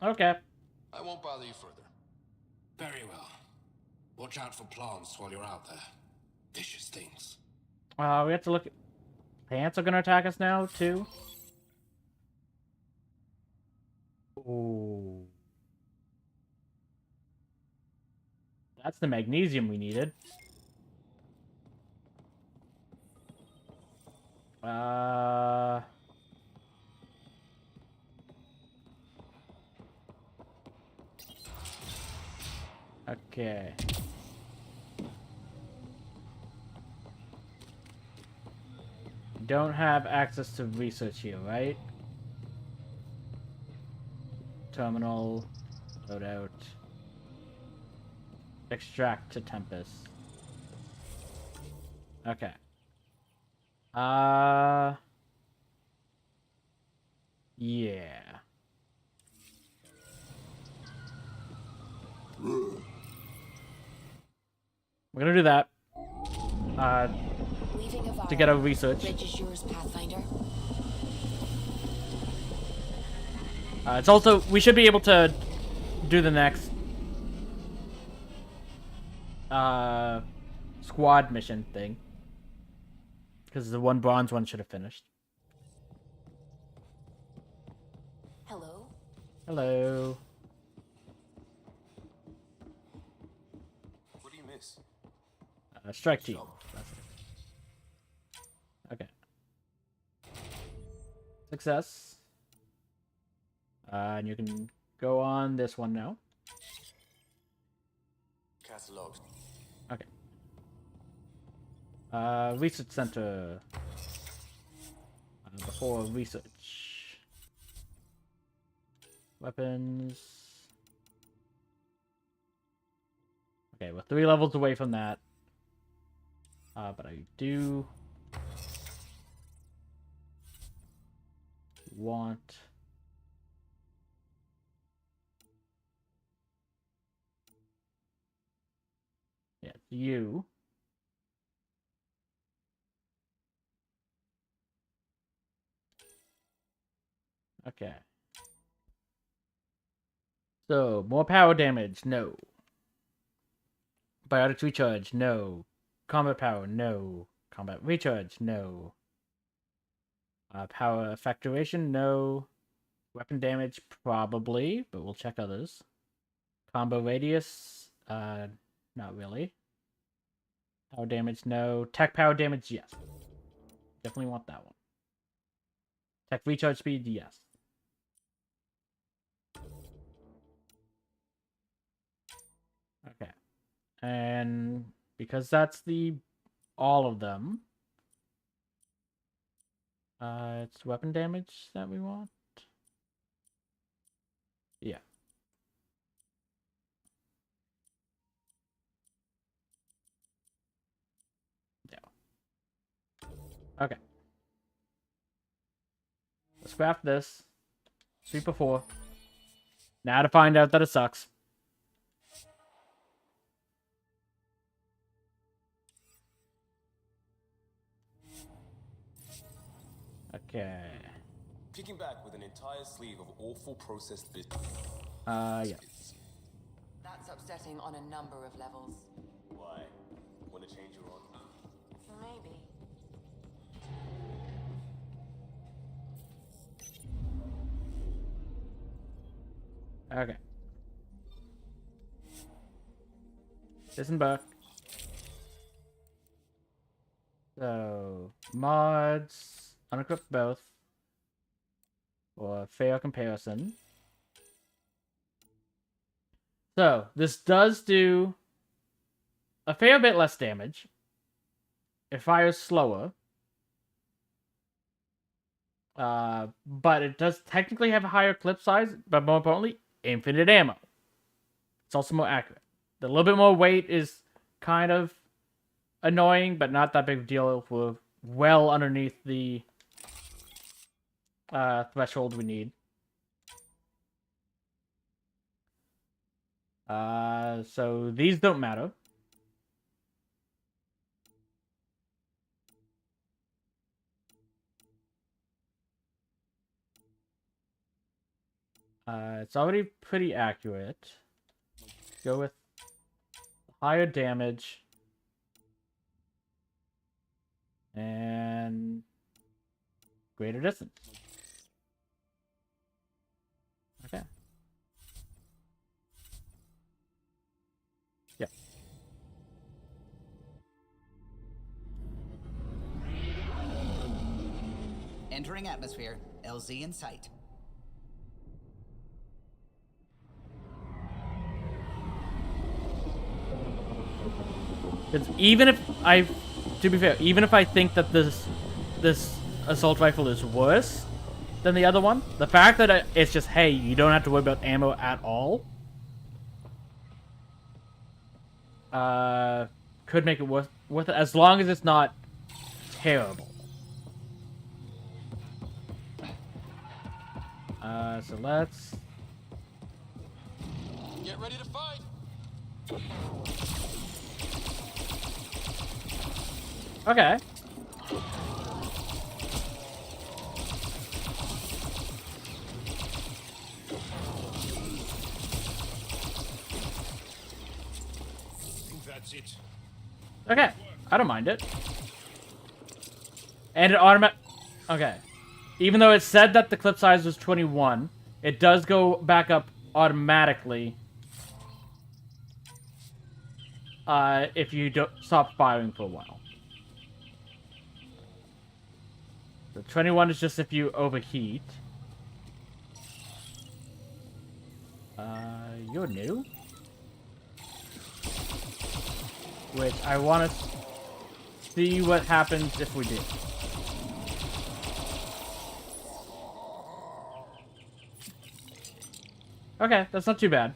Okay. I won't bother you further. Very well. Watch out for plants while you're out there. Vicious things. We have to look at... Ants are gonna attack us now, too? Ooh. That's the magnesium we needed. Okay. Don't have access to research here, right? Terminal, loadout, extract to Tempest. Okay. Yeah. We're gonna do that. To get our research. Bridge is yours, Pathfinder. It's also, we should be able to do the next squad mission thing, because the one bronze one should have finished. Hello. Hello. What do you miss? Strike team. Okay. Success. And you can go on this one now. Catalog. Okay. Research center. Before research. Weapons. Okay, we're 3 levels away from that. But I do want you. Okay. So, more power damage, no. Biotic recharge, no. Combat power, no. Combat recharge, no. Power effect duration, no. Weapon damage, probably, but we'll check others. Combo radius, not really. Power damage, no. Tech power damage, yes. Definitely want that one. Tech recharge speed, yes. Okay. And because that's all of them, it's weapon damage that we want. Yeah. Okay. Let's craft this. Sweep before. Now to find out that it sucks. Okay. Kicking back with an entire sleeve of awful processed bits. Yeah. That's upsetting on a number of levels. Why? Want to change your own? Maybe. Okay. Disembark. So, mods, unequip both, or fair comparison. So, this does do a fair bit less damage. It fires slower. But it does technically have a higher clip size, but more importantly, infinite ammo. It's also more accurate. The little bit more weight is kind of annoying, but not that big of a deal if we're well underneath the threshold we need. So these don't matter. It's already pretty accurate. Go with higher damage. And greater distance. Okay. Yeah. Entering atmosphere. LZ in sight. Because even if to be fair, even if I think that this assault rifle is worse than the other one, the fact that it's just, hey, you don't have to worry about ammo at all, could make it worth it, as long as it's not terrible. So let's get ready to fight. Okay. That's it. Okay, I don't mind it. And it automatic. Okay. Even though it said that the clip size was 21, it does go back up automatically. If you don't stop firing for a while. The 21 is just if you overheat. You're new? Which I want to see what happens if we do. Okay, that's not too bad.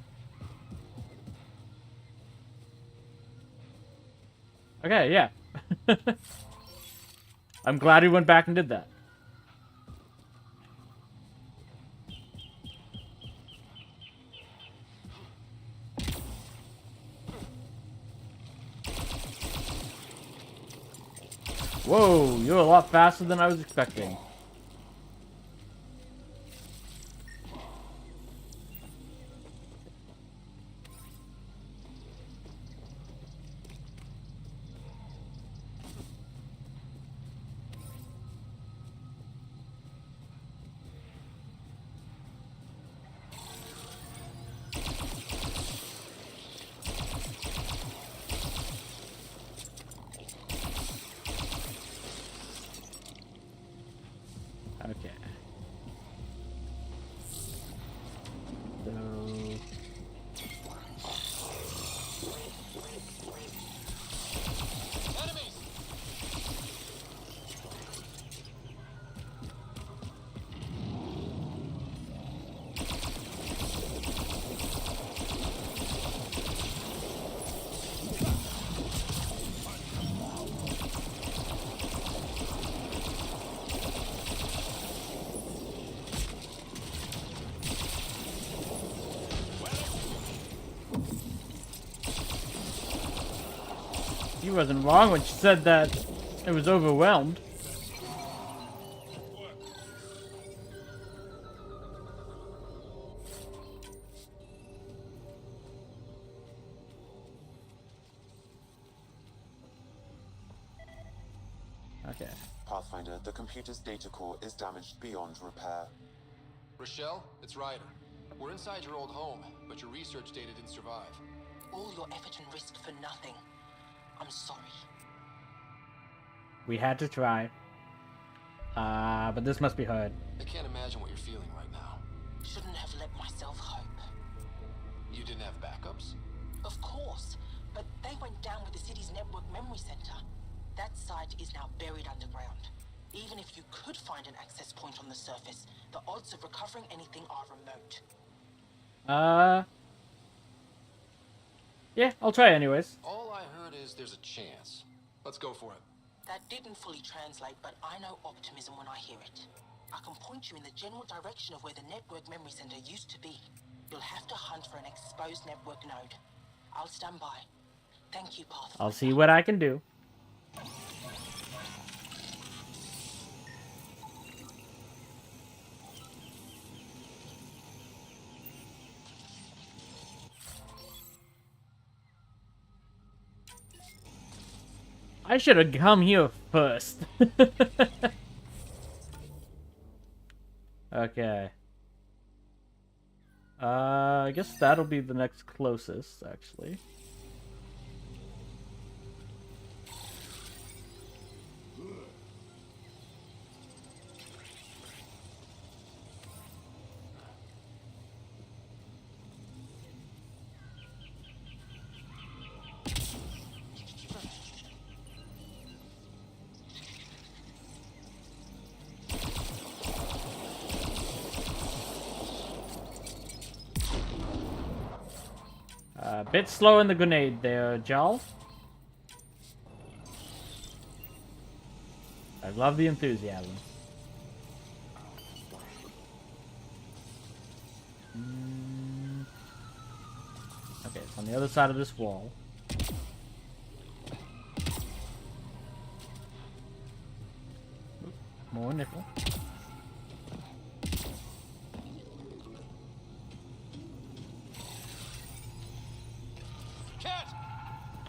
Okay, yeah. I'm glad he went back and did that. Whoa, you're a lot faster than I was expecting. Okay. So... She wasn't wrong when she said that it was overwhelmed. Okay. Pathfinder, the computer's data core is damaged beyond repair. Rochelle, it's Ryder. We're inside your old home, but your research data didn't survive. All your effort and risk for nothing. I'm sorry. We had to try. But this must be hard. I can't imagine what you're feeling right now. Shouldn't have let myself hope. You didn't have backups? Of course, but they went down with the city's network memory center. That site is now buried underground. Even if you could find an access point on the surface, the odds of recovering anything are remote. Yeah, I'll try anyways. All I heard is there's a chance. Let's go for it. That didn't fully translate, but I know optimism when I hear it. I can point you in the general direction of where the network memory center used to be. You'll have to hunt for an exposed network node. I'll stand by. Thank you, Pathfinder. I'll see what I can do. I should have come here first. Okay. I guess that'll be the next closest, actually. A bit slow in the grenade there, Jal. I love the enthusiasm. Okay, it's on the other side of this wall. More nickel.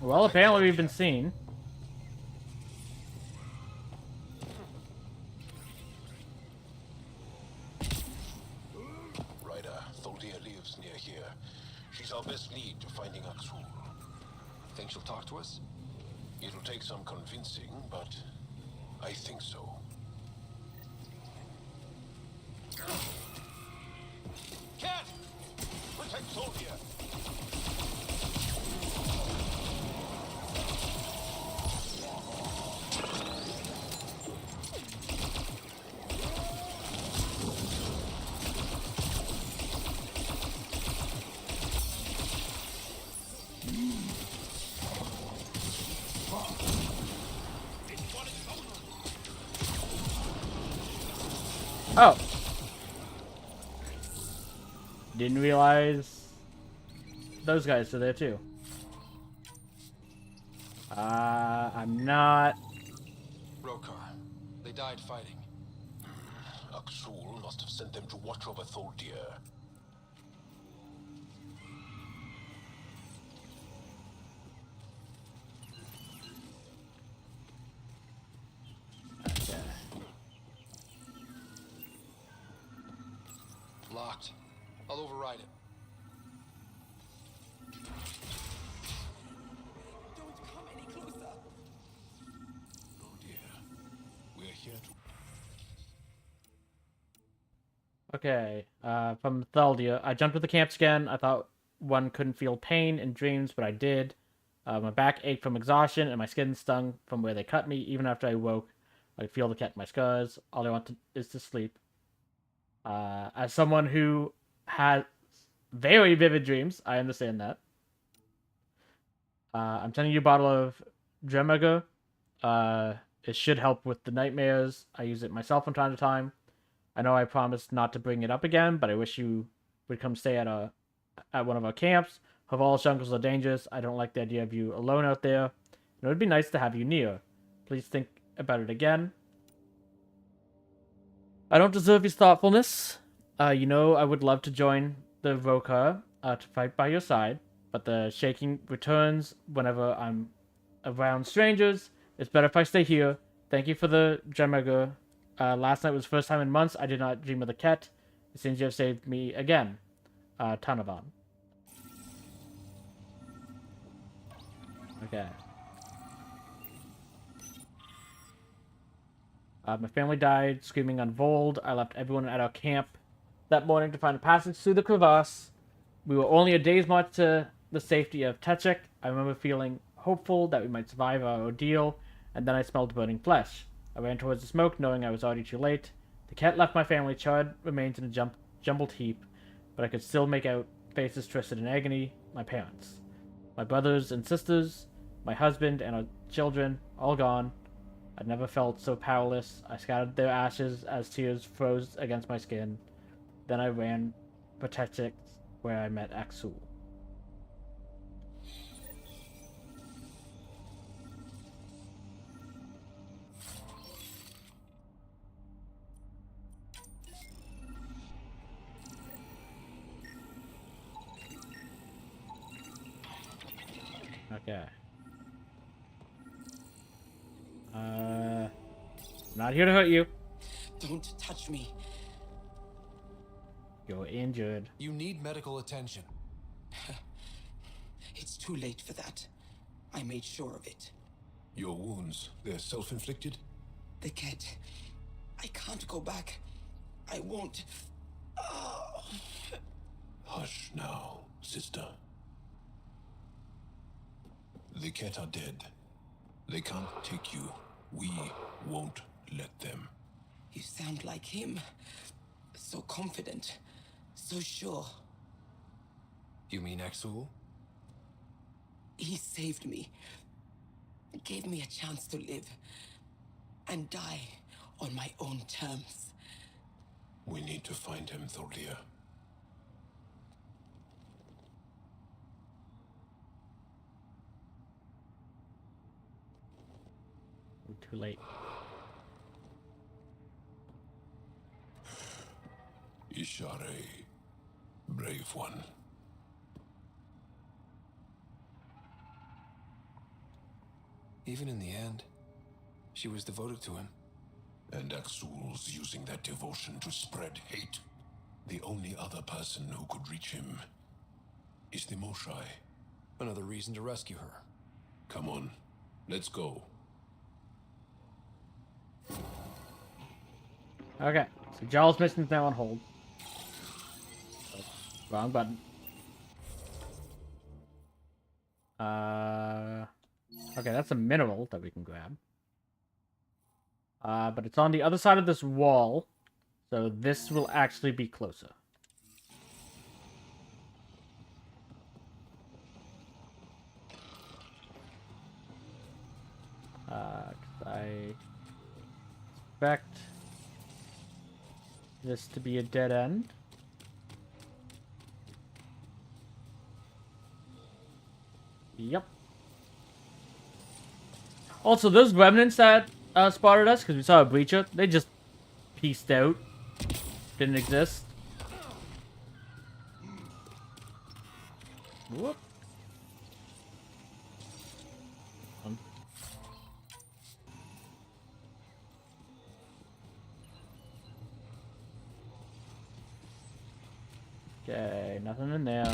Well, apparently we've been seen. Ryder, Tholdia lives near here. She's our best lead to finding Aksul. Think she'll talk to us? It'll take some convincing, but I think so. Kett! Protect Tholdia! Oh. Didn't realize those guys are there too. I'm not... Rokar. They died fighting. Aksul must have sent them to watch over Tholdia. Okay. Locked. I'll override it. Don't come any closer. Oh dear. We're here to... Okay, from Thaldia. I jumped to the camp scan. I thought one couldn't feel pain in dreams, but I did. My back ached from exhaustion, and my skin stung from where they cut me. Even after I woke, I could feel the cat in my scars. All I want is to sleep. As someone who has very vivid dreams, I understand that. I'm telling you a bottle of Dremaga. It should help with the nightmares. I use it myself from time to time. I know I promised not to bring it up again, but I wish you would come stay at one of our camps. Haval's jungles are dangerous. I don't like the idea of you alone out there. It would be nice to have you near. Please think about it again. I don't deserve his thoughtfulness. You know, I would love to join the Rokar to fight by your side, but the shaking returns whenever I'm around strangers. It's better if I stay here. Thank you for the Dremaga. Last night was the first time in months I did not dream of the Kett. It seems you have saved me again. Tanavan. Okay. My family died screaming on Voeld. I left everyone at our camp that morning to find a passage through the crevasse. We were only a day's march to the safety of Techek. I remember feeling hopeful that we might survive our ordeal, and then I smelled burning flesh. I ran towards the smoke, knowing I was already too late. The Kett left my family, charred remains in a jumbled heap, but I could still make out faces twisted in agony. My parents. My brothers and sisters, my husband and our children, all gone. I'd never felt so powerless. I scattered their ashes as tears froze against my skin. Then I ran protected where I met Axul. Okay. Not here to hurt you. Don't touch me. You're injured. You need medical attention. It's too late for that. I made sure of it. Your wounds, they're self-inflicted? The Kett. I can't go back. I won't. Oh. Hush now, sister. The Kett are dead. They can't take you. We won't let them. You sound like him. So confident. So sure. You mean Axul? He saved me. Gave me a chance to live. And die on my own terms. We need to find him, Thorlia. Too late. Asari, brave one. Even in the end, she was devoted to him. And Axul's using that devotion to spread hate. The only other person who could reach him is the Moshai. Another reason to rescue her. Come on, let's go. Okay, so Jarl's mission's now on hold. Wrong button. Okay, that's a mineral that we can grab. But it's on the other side of this wall, so this will actually be closer. I expect this to be a dead end. Yep. Also, those remnants that spotted us, because we saw a breacher, they just pieced out. Didn't exist. Whoop. Okay, nothing in there.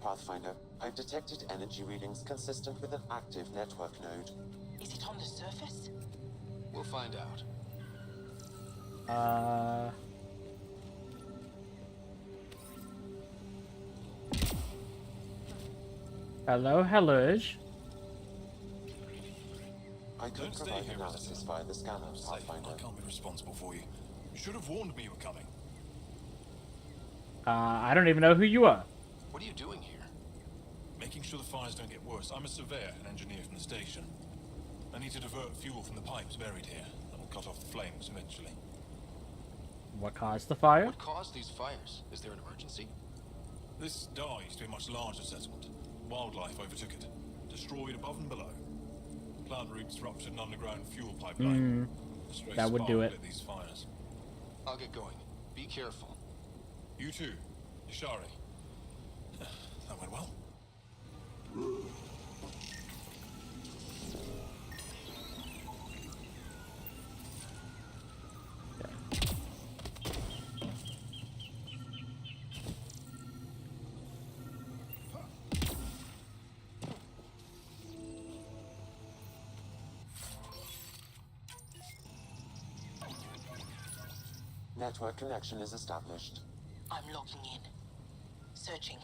Pathfinder, I've detected energy readings consistent with an active network node. Is it on the surface? We'll find out. Hello, hello. I could Don't stay provide here, analysis via the scanner, Pathfinder. I can't be responsible for you. You should have warned me you were coming. I don't even know who you are. What are you doing here? Making sure the fires don't get worse. I'm a surveyor and engineer from the station. I need to divert fuel from the pipes buried here. That will cut off the flames eventually. What caused the fire? What caused these fires? Is there an emergency? This dye used to be a much larger settlement. Wildlife overtook it. Destroyed above and below. Plant roots ruptured an underground fuel pipeline. A stray That would spark do it. lit these fires. I'll get going. Be careful. You too, Asari. That went well. Network connection is established. I'm logging in. Searching.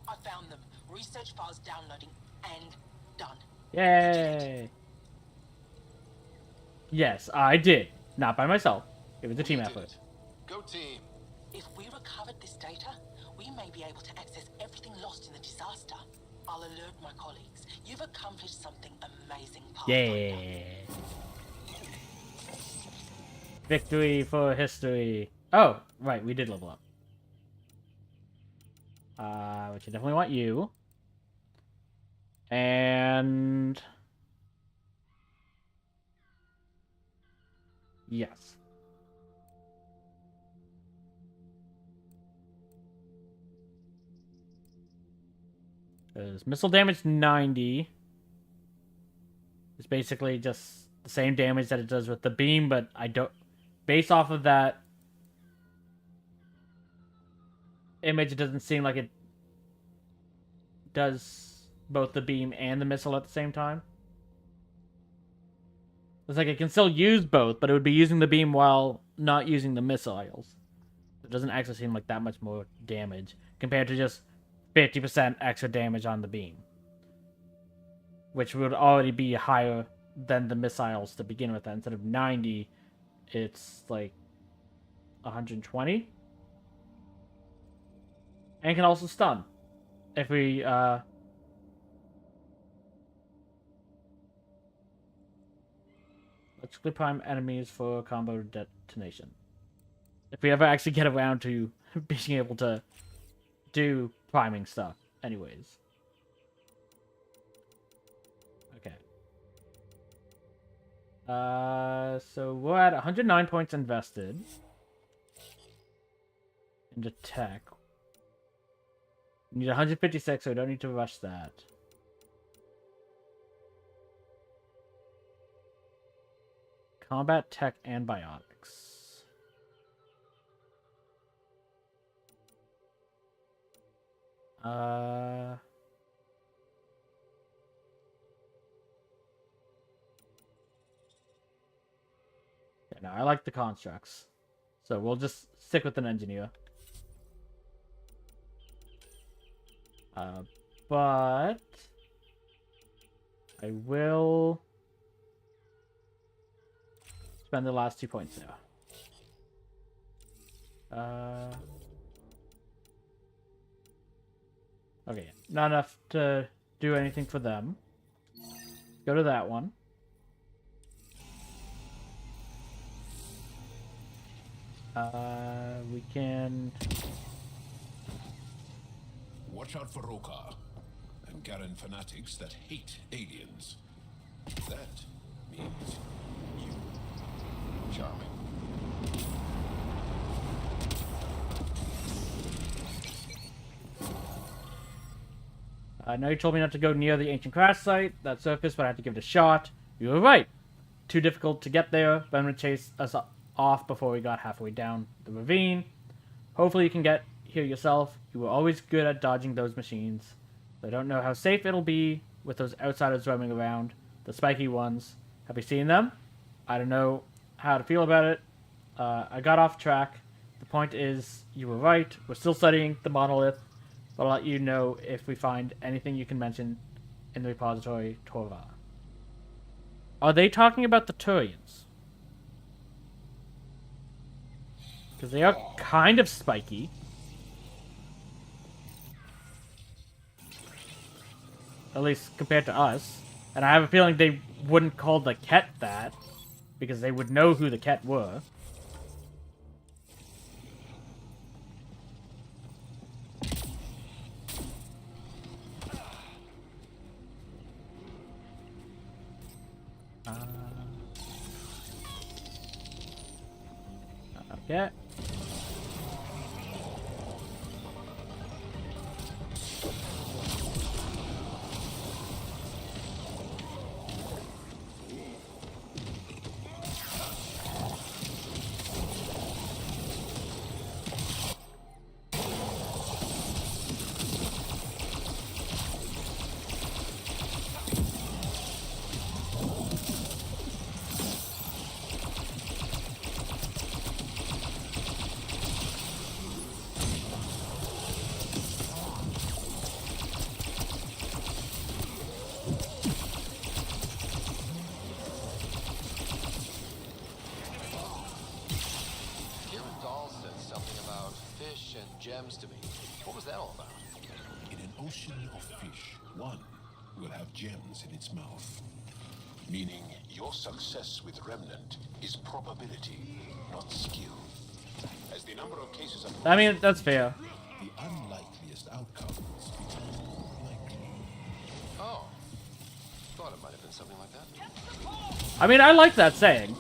I found them. Research files downloading and done. Yay! Yes, I did. Not by myself. It was a team effort. Go team. If we recovered this data, we may be able to access everything lost in the disaster. I'll alert my colleagues. You've accomplished something amazing, Pathfinder. Yeah. Victory for history. Oh, right, we did level up. Which I definitely want you. And... yes. Because missile damage 90 is basically just the same damage that it does with the beam, but I don't... based off of that image, it doesn't seem like it does both the beam and the missile at the same time. It's like it can still use both, but it would be using the beam while not using the missiles. It doesn't actually seem like that much more damage compared to just 50% extra damage on the beam, which would already be higher than the missiles to begin with. Instead of 90, it's like 120. And can also stun. If we, electrically prime enemies for combo detonation. If we ever actually get around to being able to do priming stuff. Anyways. Okay. So we're at 109 points invested into tech. We need 156, so we don't need to rush that. Combat, tech, and biotics. Yeah, no, I like the constructs. So we'll just stick with an engineer. But I will spend the last 2 points there. Okay, not enough to do anything for them. Go to that one. We can... Watch out for Roka and Garen fanatics that hate aliens. That means you. Charming. I know you told me not to go near the ancient crash site, that surface, but I had to give it a shot. You were right. Too difficult to get there. Ben would chase us off before we got halfway down the ravine. Hopefully you can get here yourself. You were always good at dodging those machines. I don't know how safe it'll be with those outsiders roaming around. The spiky ones. Have you seen them? I don't know how to feel about it. I got off track. The point is, you were right. We're still studying the monolith. But I'll let you know if we find anything you can mention in the repository Torva. Are they talking about the Turians? Because they are kind of spiky. At least compared to us. And I have a feeling they wouldn't call the Kett that. Because they would know who the Kett were. Okay. gems to me. What was that all about? In an ocean of fish, one will have gems in its mouth. Meaning your success with Remnant is probability, not skill. As the number of cases of I mean, that's fair. the unlikeliest outcomes become more likely. Oh. Thought it might have been something like that. I mean, I like that saying.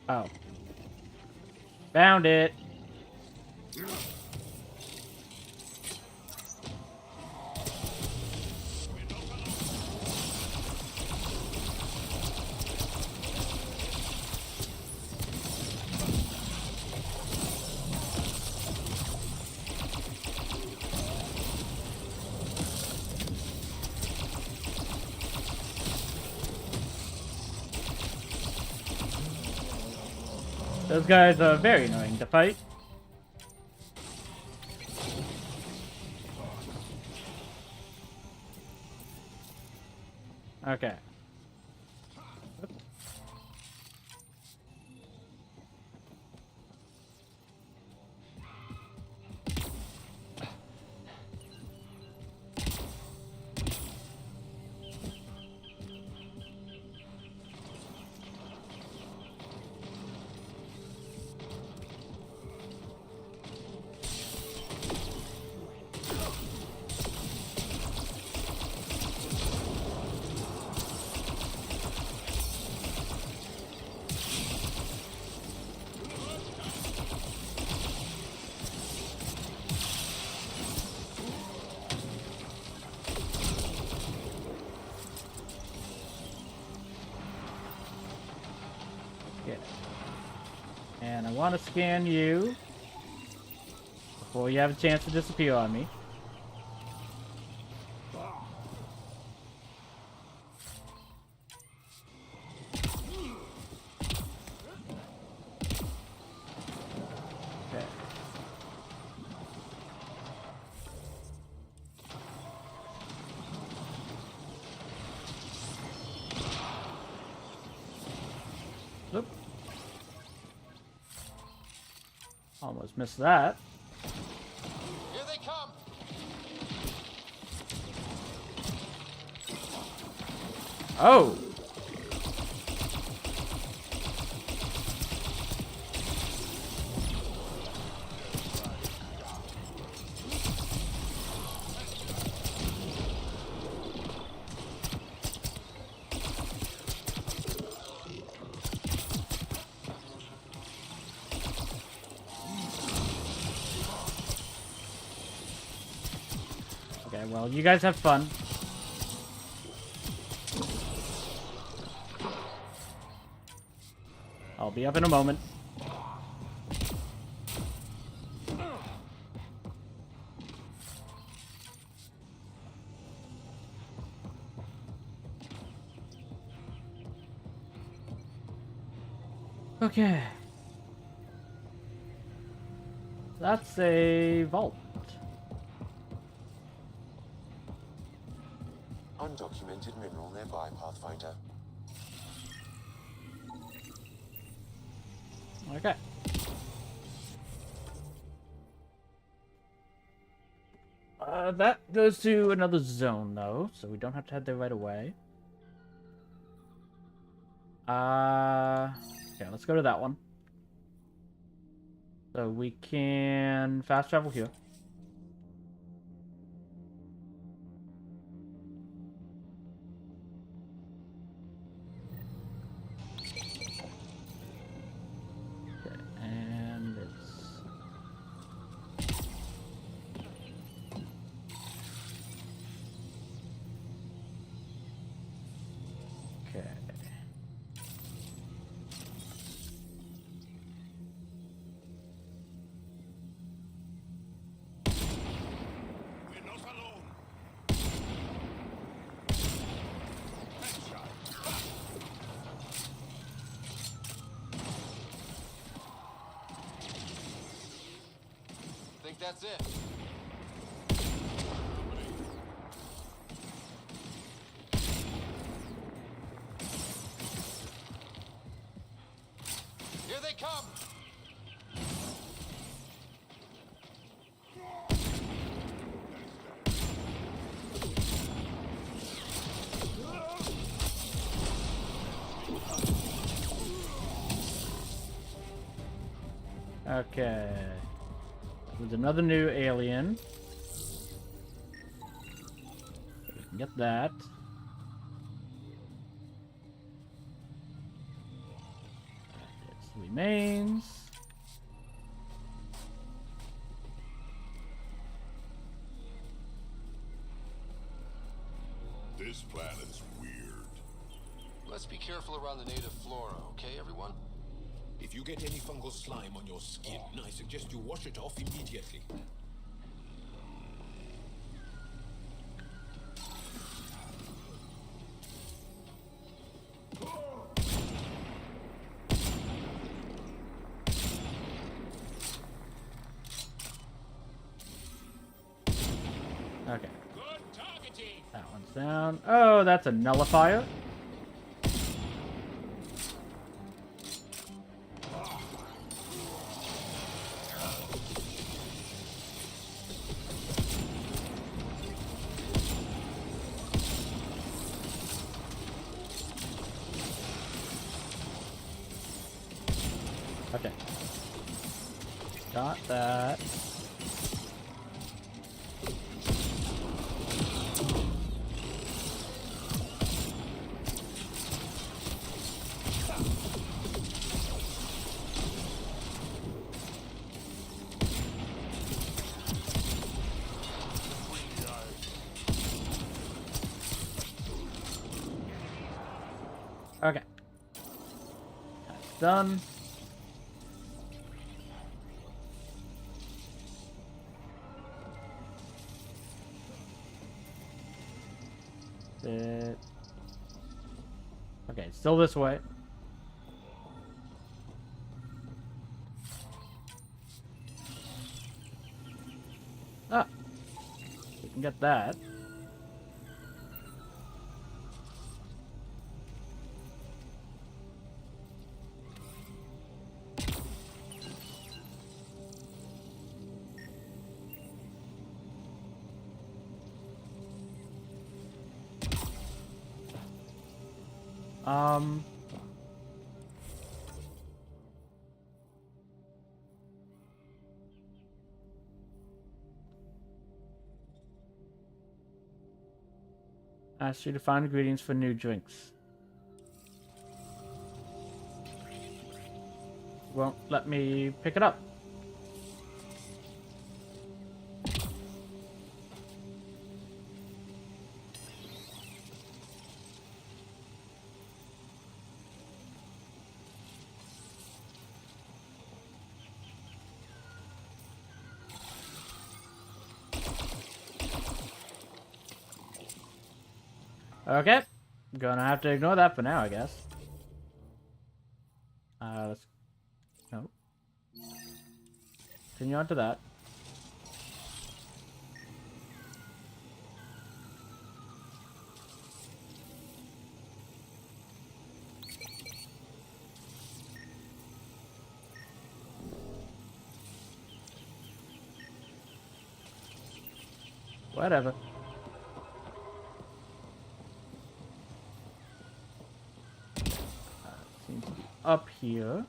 Oh. Found it. Those guys are very annoying to fight. Okay. And I want to scan you before you have a chance to disappear on me. Okay. Oop. Almost missed that. Here they come! Oh! Okay, well, you guys have fun. I'll be up in a moment. Okay. That's a vault. Undocumented mineral nearby, Pathfinder. Okay. That goes to another zone, though, so we don't have to head there right away. Okay, let's go to that one. So we can fast travel here. Okay, and it's... Okay. that's it. Here they come! Okay. There's another new alien. We can get that. It remains. This planet's weird. Let's be careful around the native flora, okay, everyone? If you get any fungal slime on your skin, I suggest you wash it off immediately. Okay. That one's down. Oh, that's a nullifier. Okay. Got that. Okay. That's done. Okay, still this way. Ah, we can get that. Ask you to find ingredients for new drinks. Won't let me pick it up. Okay, gonna have to ignore that for now, I guess. Let's no. Continue on to that. Whatever. Seems to be up here.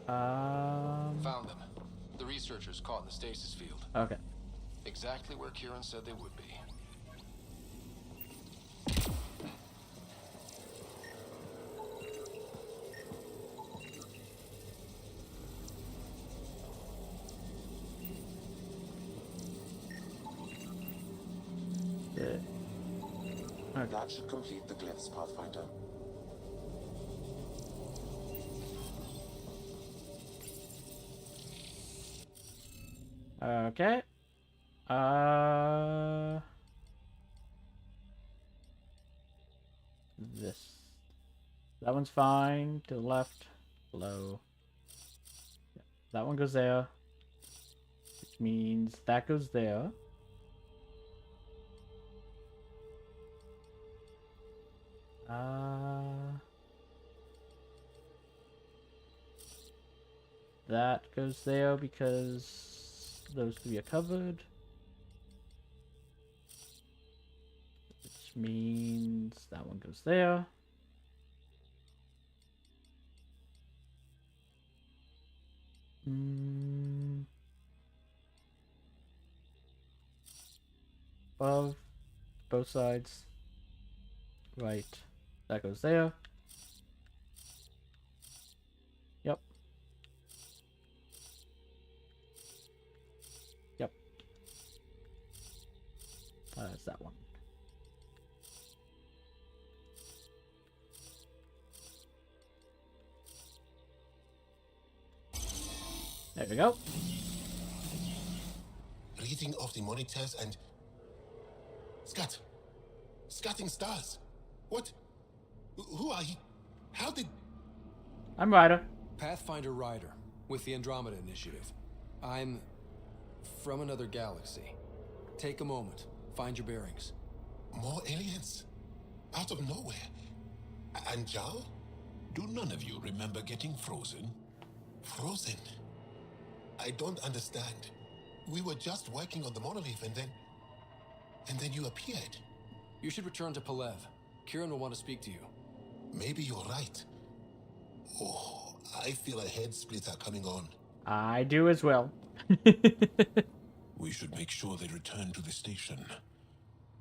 Found them. The researchers caught in the stasis field. Okay. Exactly where Kieran said they would be. Okay. That should complete the glyphs, Pathfinder. Okay. This. That one's fine. To the left. Below. Yeah. That one goes there. Which means that goes there. That goes there because those three are covered. Which means that one goes there. Above, both sides. Right. That goes there. Yep. Yep. That's that one. There we go. Reading of the monitors and... Scatting stars. What? Who are you? How did... I'm Ryder. Pathfinder Ryder, with the Andromeda Initiative. I'm... from another galaxy. Take a moment. Find your bearings. More aliens? Out of nowhere? And Zhao? Do none of you remember getting frozen? Frozen? I don't understand. We were just working on the monolith and then you appeared. You should return to Palev. Kieran will want to speak to you. Maybe you're right. Oh, I feel a head splitter coming on. I do as well. We should make sure they return to the station.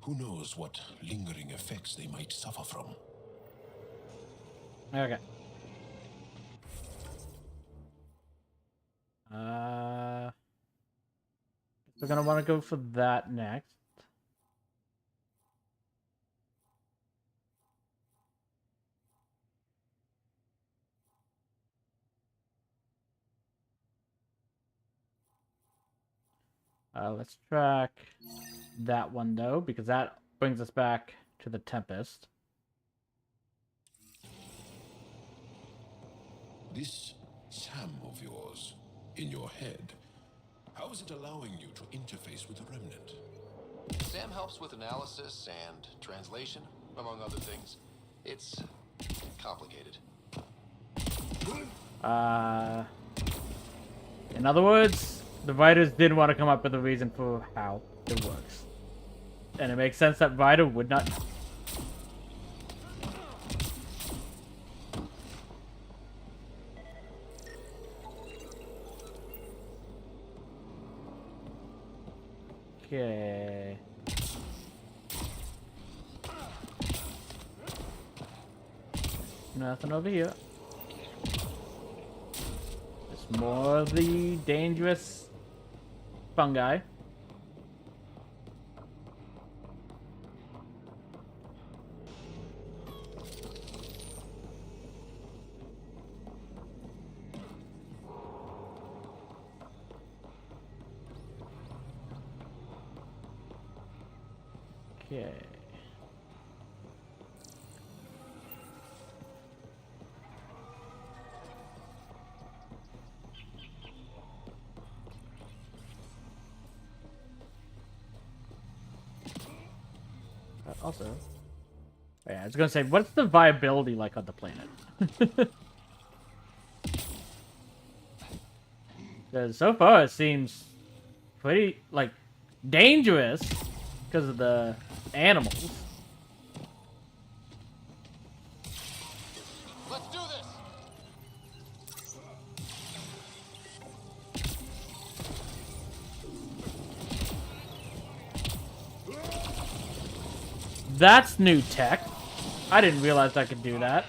Who knows what lingering effects they might suffer from. Okay. We're gonna want to go for that next. Let's track that one though, because that brings us back to the Tempest. This Sam of yours, in your head, how is it allowing you to interface with the Remnant? Sam helps with analysis and translation, among other things. It's complicated. In other words, the writers did want to come up with a reason for how it works. And it makes sense that Ryder would not know. Okay. Nothing over here. Just more of the dangerous fungi. Okay. Also, yeah, I was gonna say, what's the viability like on the planet? Because so far it seems pretty, like, dangerous because of the animals. Let's do this! That's new tech. I didn't realize I could do that.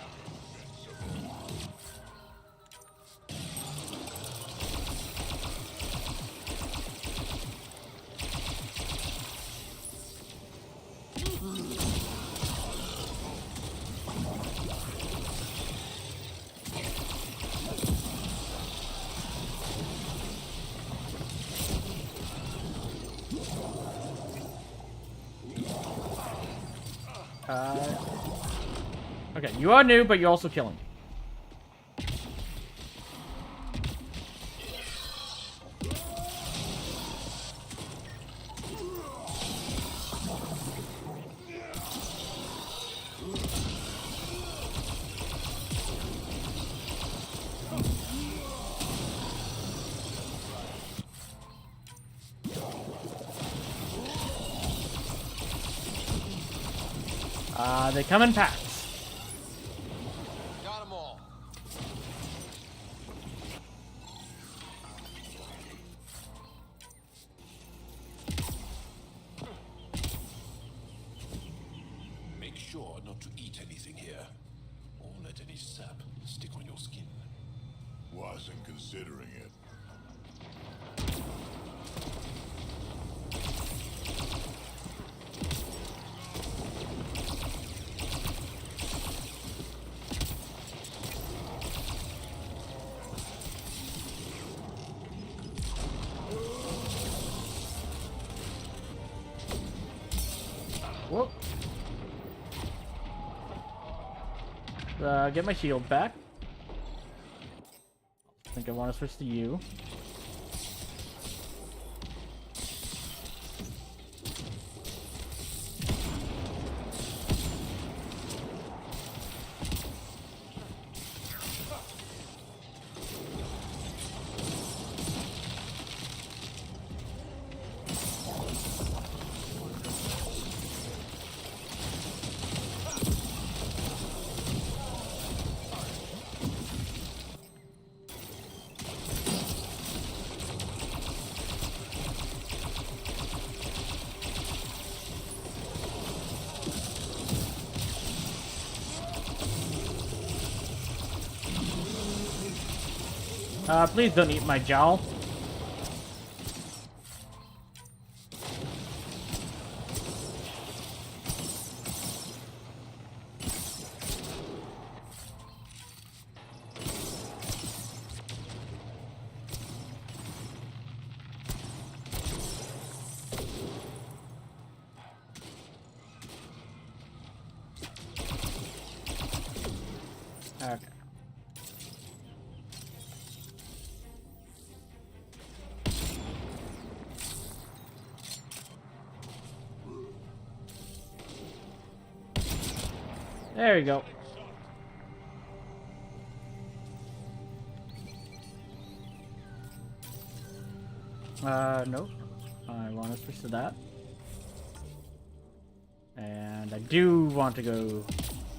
Okay, you are new, but you're also killing me. They come in packs. Got them all. Make sure not to eat anything here, or let any sap stick on your skin. Wasn't considering it. Whoop. Get my shield back. I think I want to switch to you. Please don't eat my jowl. Okay. There you go. Nope. I want to switch to that. And I do want to go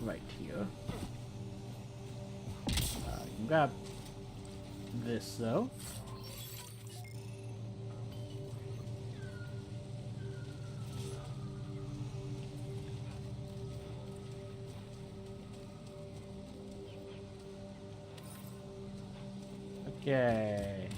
right here. You can grab this, though. Okay.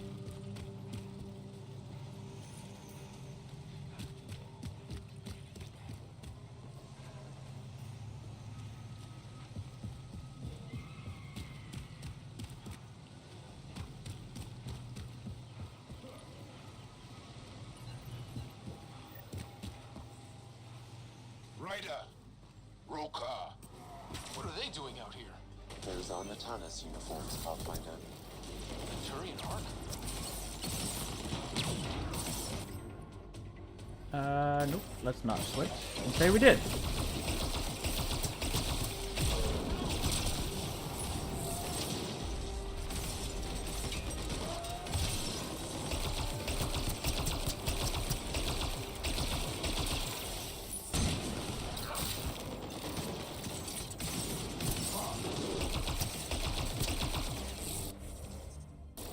Ryder! Roka! What are they doing out here? Those are Natana's uniforms, Pathfinder. Turian Ark? Nope. Let's not switch. And say we did.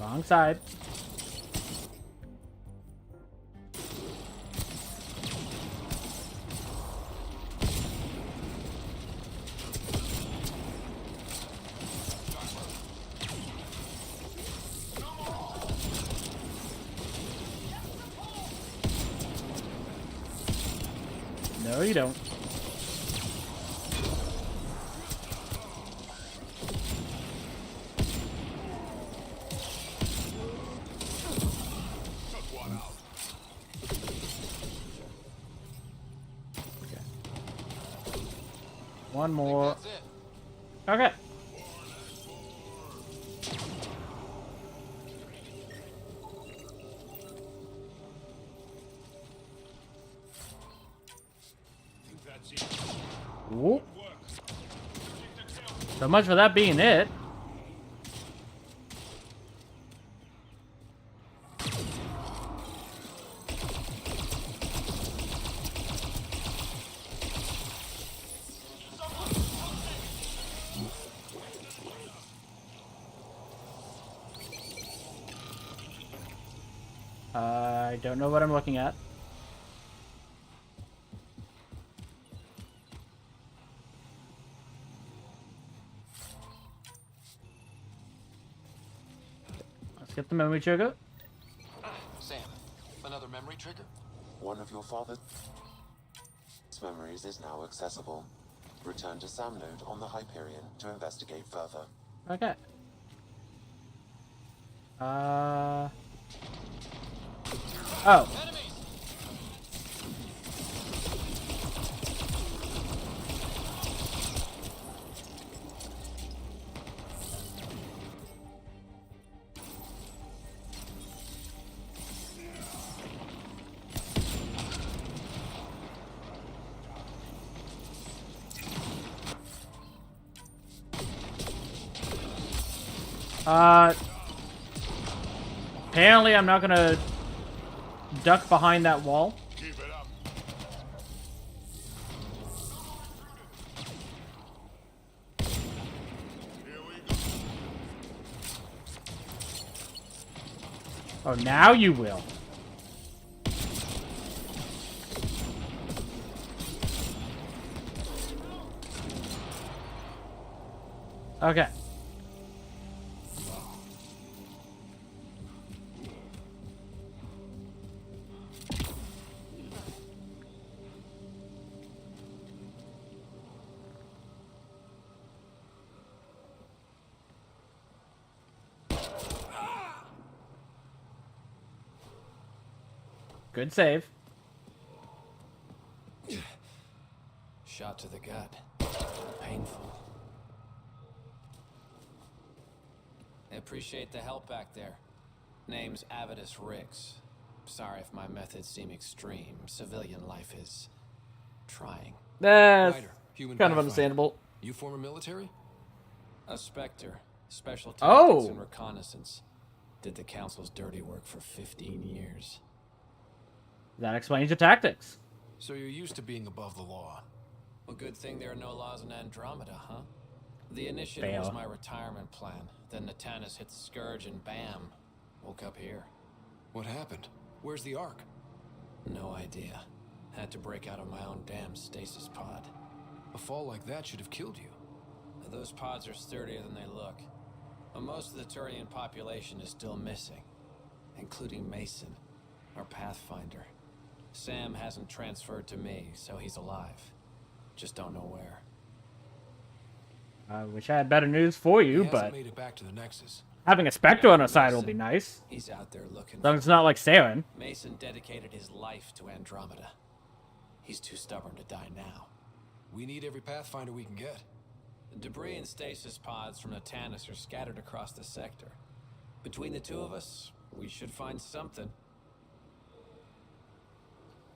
Wrong side. No, you don't. One more. That's it. Okay. Whoop. So much for that being it. I don't know what I'm looking at. Let's get the memory trigger. Sam, another memory trigger? One of your father's memories is now accessible. Return to Sam Node on the Hyperion to investigate further. Okay. Oh. Apparently I'm not gonna duck behind that wall. Oh, now you will. Okay. Good save. Shot to the gut. Painful. I appreciate the help back there. Name's Avidus Rix. Sorry if my methods seem extreme. Civilian life is trying. That's Ryder, human kind of Pathfinder. understandable. You former military? A Spectre. Special tactics Oh. and reconnaissance. Did the Council's dirty work for 15 years. That explains your tactics. So you're used to being above the law. Well, good thing there are no laws in Andromeda, huh? The initiative Fail. was my retirement plan. Then Natanus hit the Scourge and bam, woke up here. What happened? Where's the Ark? No idea. Had to break out of my own damn stasis pod. A fall like that should have killed you. Those pods are sturdier than they look. But most of the Turian population is still missing, including Mason, our Pathfinder. Sam hasn't transferred to me, so he's alive. Just don't know where. I wish I had better news for you, He hasn't but made it back to the Nexus. having a Spectre on our side will be nice. He's out there looking. As long as it's not like Saren. Mason dedicated his life to Andromeda. He's too stubborn to die now. We need every Pathfinder we can get. The debris and stasis pods from Natanus are scattered across the sector. Between the two of us, we should find something.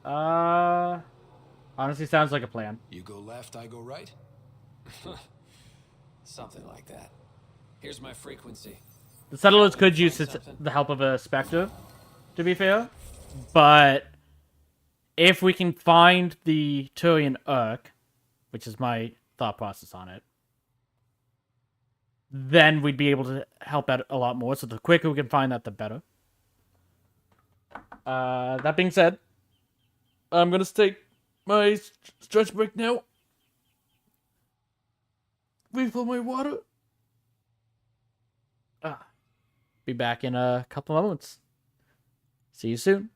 Honestly sounds like a plan. You go left, I go right? Something like that. Here's my frequency. The settlers could use the help of a Spectre, to be fair. But if we can find the Turian Ark, which is my thought process on it, then we'd be able to help out a lot more. So the quicker we can find that, the better. That being said, I'm going to take my stretch break now. Refill my water. Be back in a couple moments. See you soon.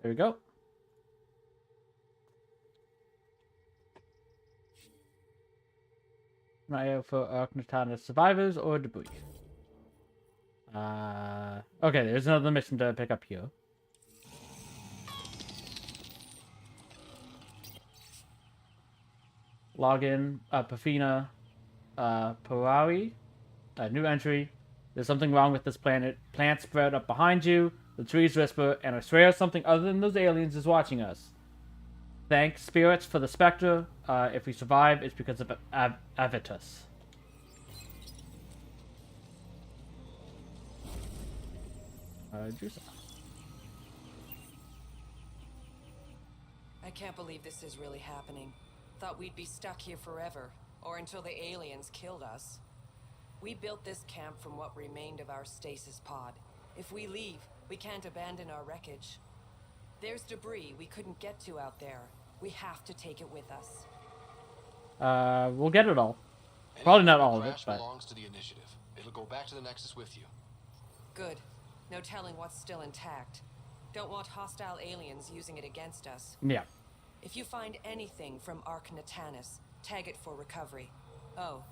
There we go. Right for Ark survivors or debris. Okay, there's another mission to pick up here. Login, Pafina, Parawi, new entry. There's something wrong with this planet. Plants spread up behind you. The trees whisper, and I swear something other than those aliens is watching us. Thanks, spirits, for the specter. If we survive, it's because of Avitus. Juice. I can't believe this is really happening. Thought we'd be stuck here forever, or until the aliens killed us. We built this camp from what remained of our stasis pod. If we leave, we can't abandon our wreckage. There's debris we couldn't get to out there. We have to take it with us. We'll get it all. Probably not all of it, but belongs to the initiative. It'll go back to the Nexus with you. Good. No telling what's still intact. Don't want hostile aliens using it against us. Yeah. If you find anything from Ark Natanis, tag it for recovery. Oh,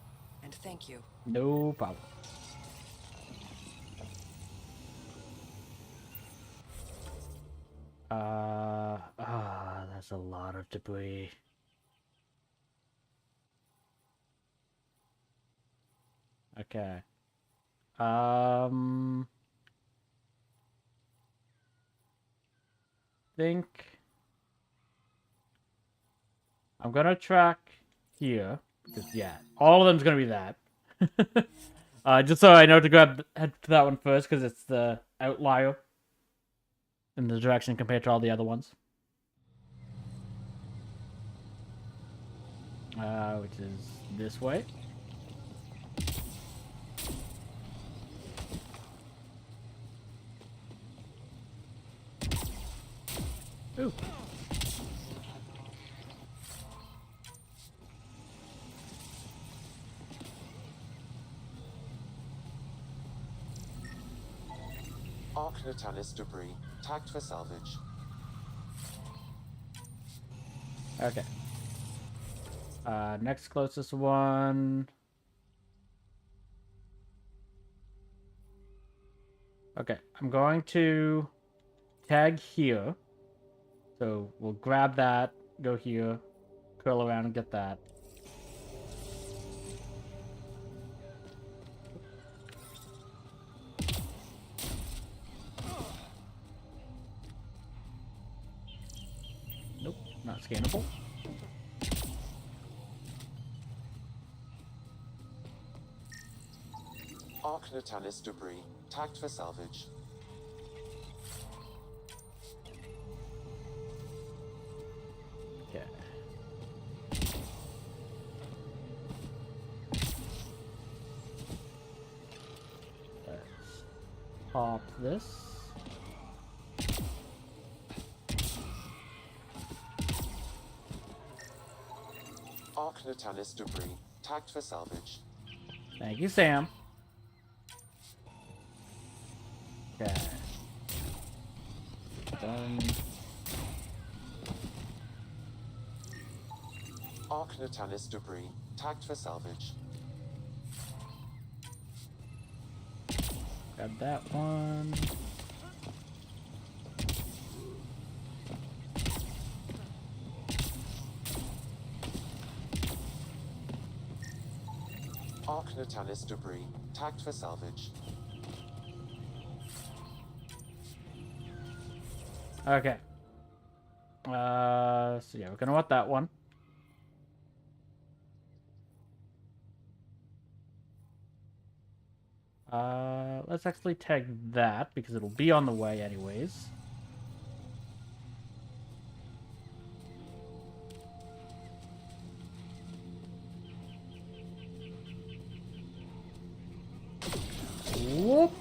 and thank you. No problem. That's a lot of debris. Okay. Think I'm gonna track here because yeah, all of them's gonna be that. Just so I know to head to that one first because it's the outlier in the direction compared to all the other ones. Which is this way. Ooh. Ark Natalis debris, tagged for salvage. Okay. Next closest one. Okay, I'm going to tag here. So we'll grab that, go here, curl around and get that. Nope, not scannable. Ark Natalis debris, tagged for salvage. Okay. Let's pop this. Ark Natalis debris, tagged for salvage. Thank you, Sam. Okay. Done. Ark Natalis debris, tagged for salvage. Grab that one. Ark Natalis debris, tagged for salvage. Okay. So yeah, we're gonna want that one. Let's actually tag that because it'll be on the way anyways. Whoop.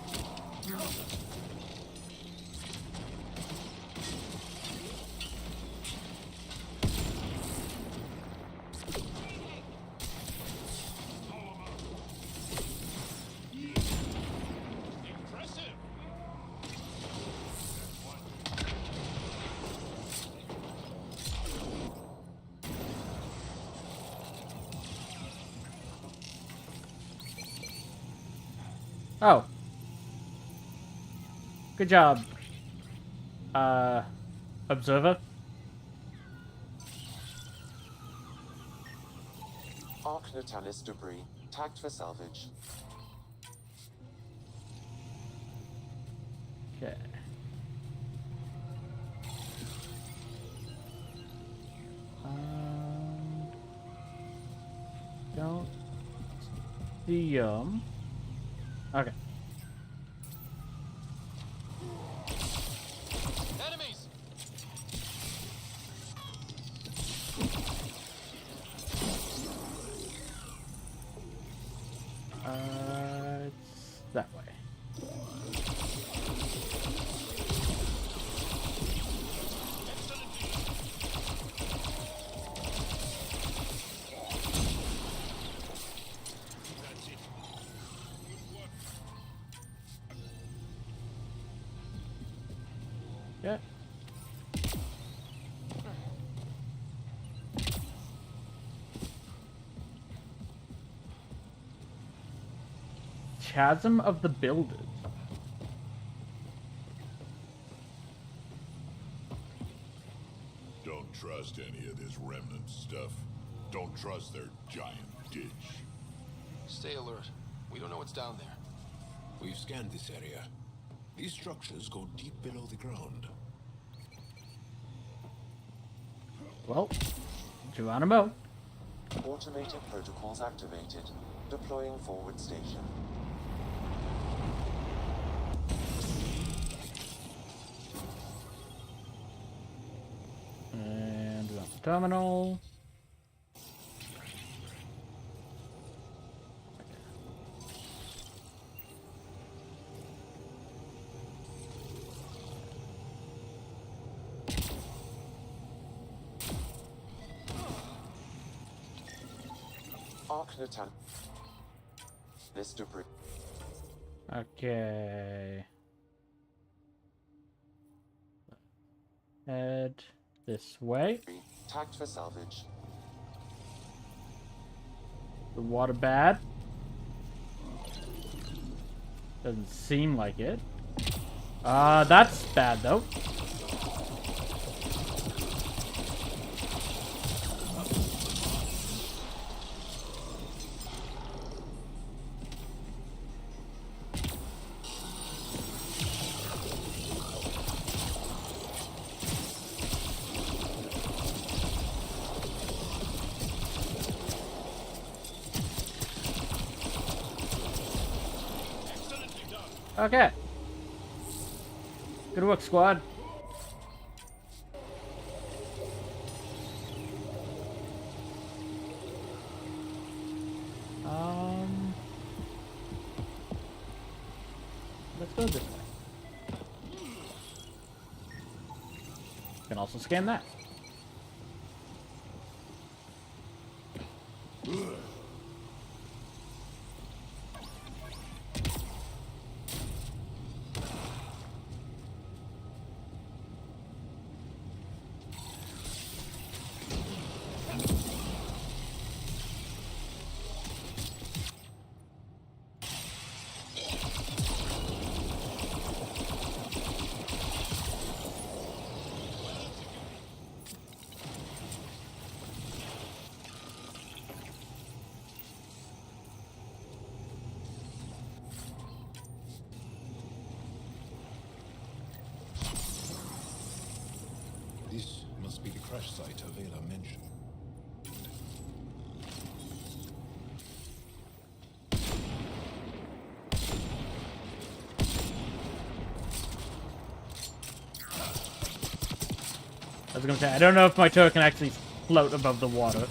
Oh. Good job. Observer. Ark Natalis debris, tagged for salvage. Okay. Don't see Okay. Enemies! It's that way. Yeah. Chasm of the Builders. Don't trust any of this remnant stuff. Don't trust their giant ditch. Stay alert. We don't know what's down there. We've scanned this area. These structures go deep below the ground. Well, Geronimo. Automated protocols activated. Deploying forward station. And we're on the terminal. Ark Natalis. This debris. Okay. Head this way. Tagged for salvage. The water bad? Doesn't seem like it. That's bad though. Okay. Good work, squad. Let's go this way. Can also scan that. This must be the crash site Avela mentioned. I was gonna say, I don't know if my turret can actually float above the water.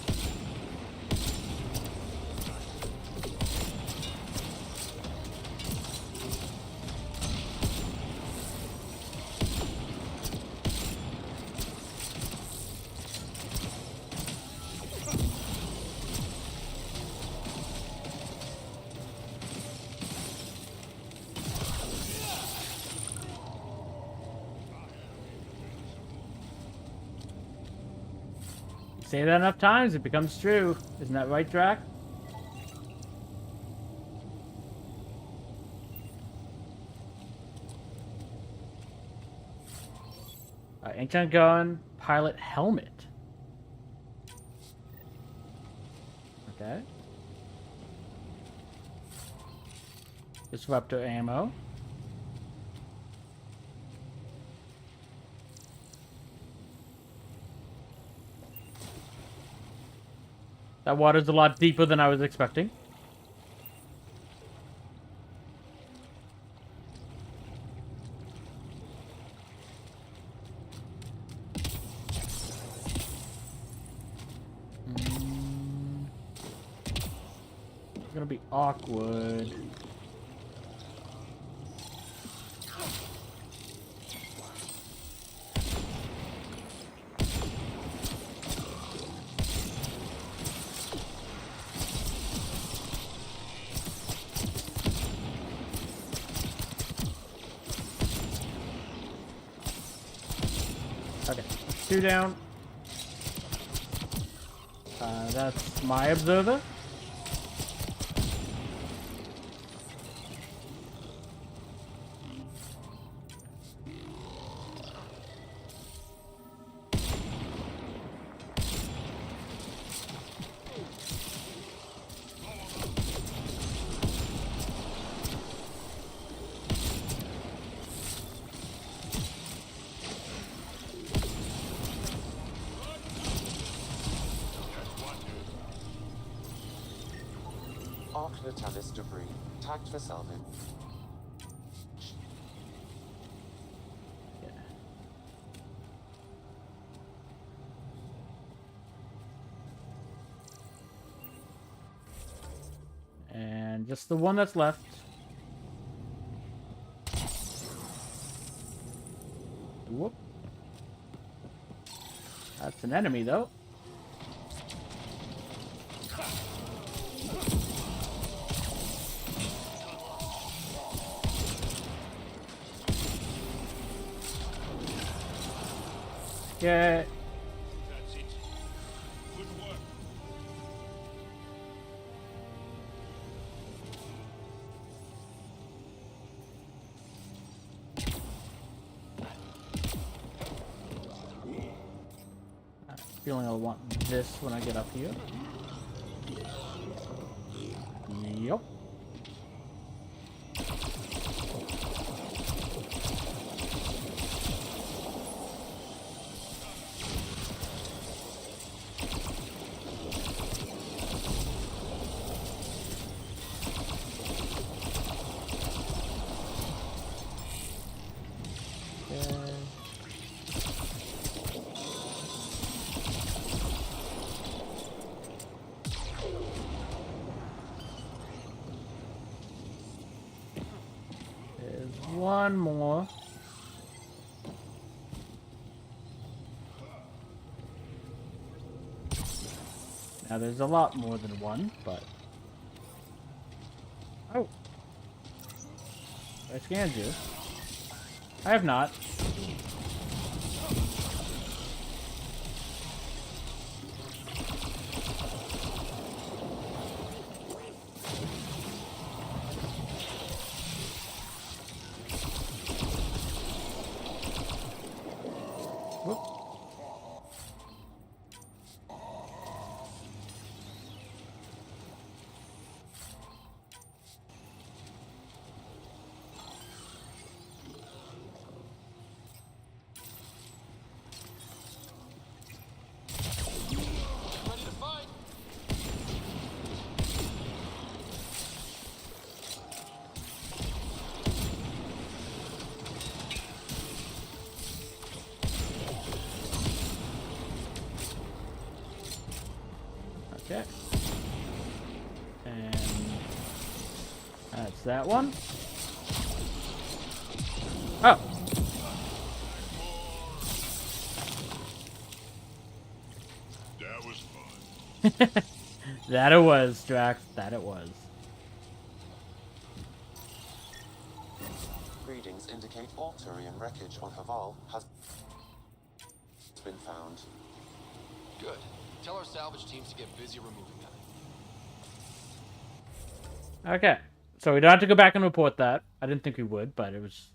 Say that enough times, it becomes true. Isn't that right, Drac? ancient gun, pilot helmet. Okay. Disruptor ammo. That water's a lot deeper than I was expecting. It's gonna be awkward. Okay, 2 down. That's my observer. Ark Natalis debris. Tagged for salvage. And just the one that's left. Whoop. That's an enemy, though. Yeah. That's it. Good work. I'm feeling I'll want this when I get up here. Yup. One more. Now there's a lot more than one, but... Oh. I scanned you. I have not. Okay. And that's that one. Oh. That was fun. That it was, Drax. That it was. Readings indicate all Turian wreckage on Haval has been found. Good. Tell our salvage teams to get busy removing them. Okay. So we don't have to go back and report that. I didn't think we would, but it was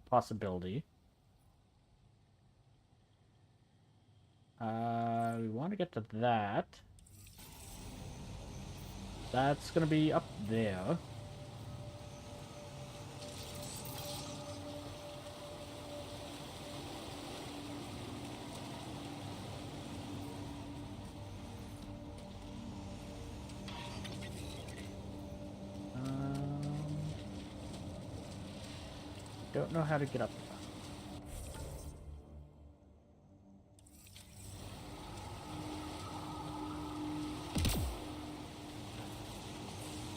a possibility. We want to get to that. That's gonna be up there. Don't know how to get up there.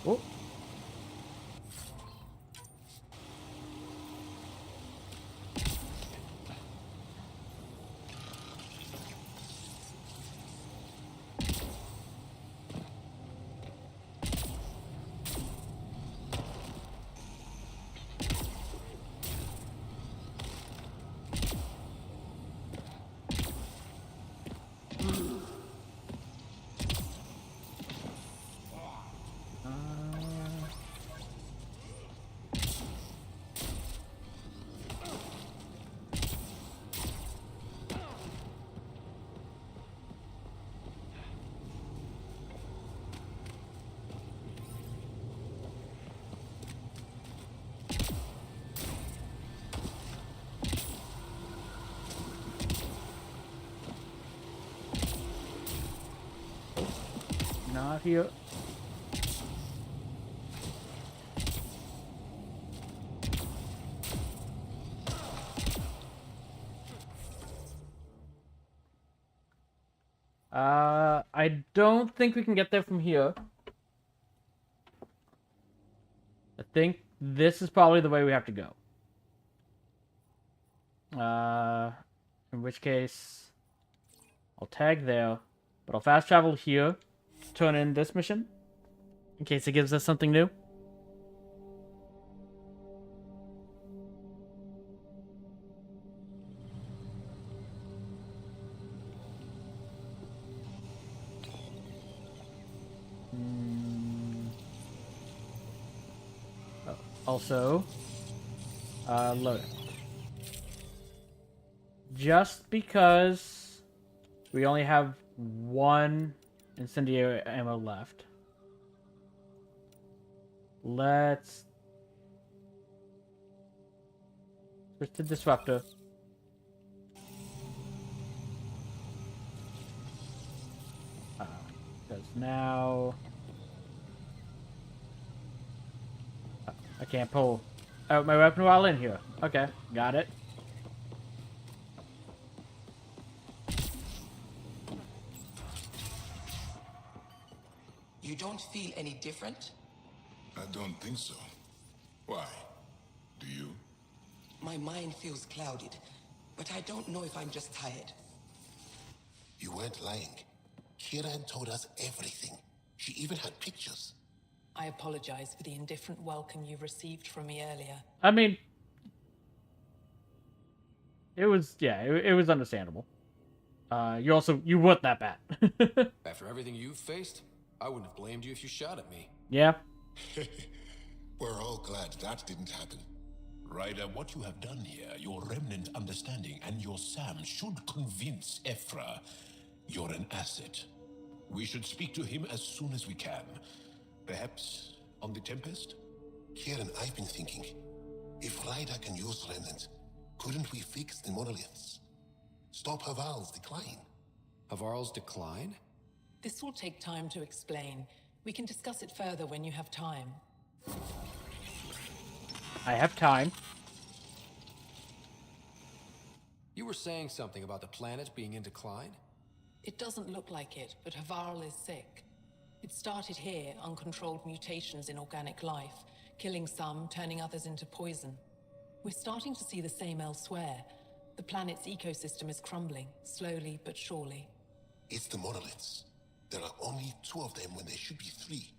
Oh. Not here. I don't think we can get there from here. I think this is probably the way we have to go. In which case, I'll tag there, but I'll fast travel here, turn in this mission, in case it gives us something new. Also, load it. Just because we only have one incendiary ammo left, let's switch to disruptor. Because now I can't pull out my weapon while in here. Okay, got it. You don't feel any different? I don't think so. Why? Do you? My mind feels clouded, but I don't know if I'm just tired. You weren't lying. Kieran told us everything. She even had pictures. I apologize for the indifferent welcome you received from me earlier. I mean, it was, yeah, it was understandable. You weren't that bad. After everything you've faced, I wouldn't have blamed you if you shot at me. Yeah. We're all glad that didn't happen. Ryder, what you have done here, your remnant understanding and your Sam should convince Ephra you're an asset. We should speak to him as soon as we can. Perhaps on the Tempest? Kieran, I've been thinking. If Ryder can use remnant, couldn't we fix the monoliths? Stop Haval's decline. Havarl's decline? This will take time to explain. We can discuss it further when you have time. I have time. You were saying something about the planet being in decline? It doesn't look like it, but Havarl is sick. It started here, uncontrolled mutations in organic life, killing some, turning others into poison. We're starting to see the same elsewhere. The planet's ecosystem is crumbling, slowly but surely. It's the monoliths. There are only 2 of them when there should be 3.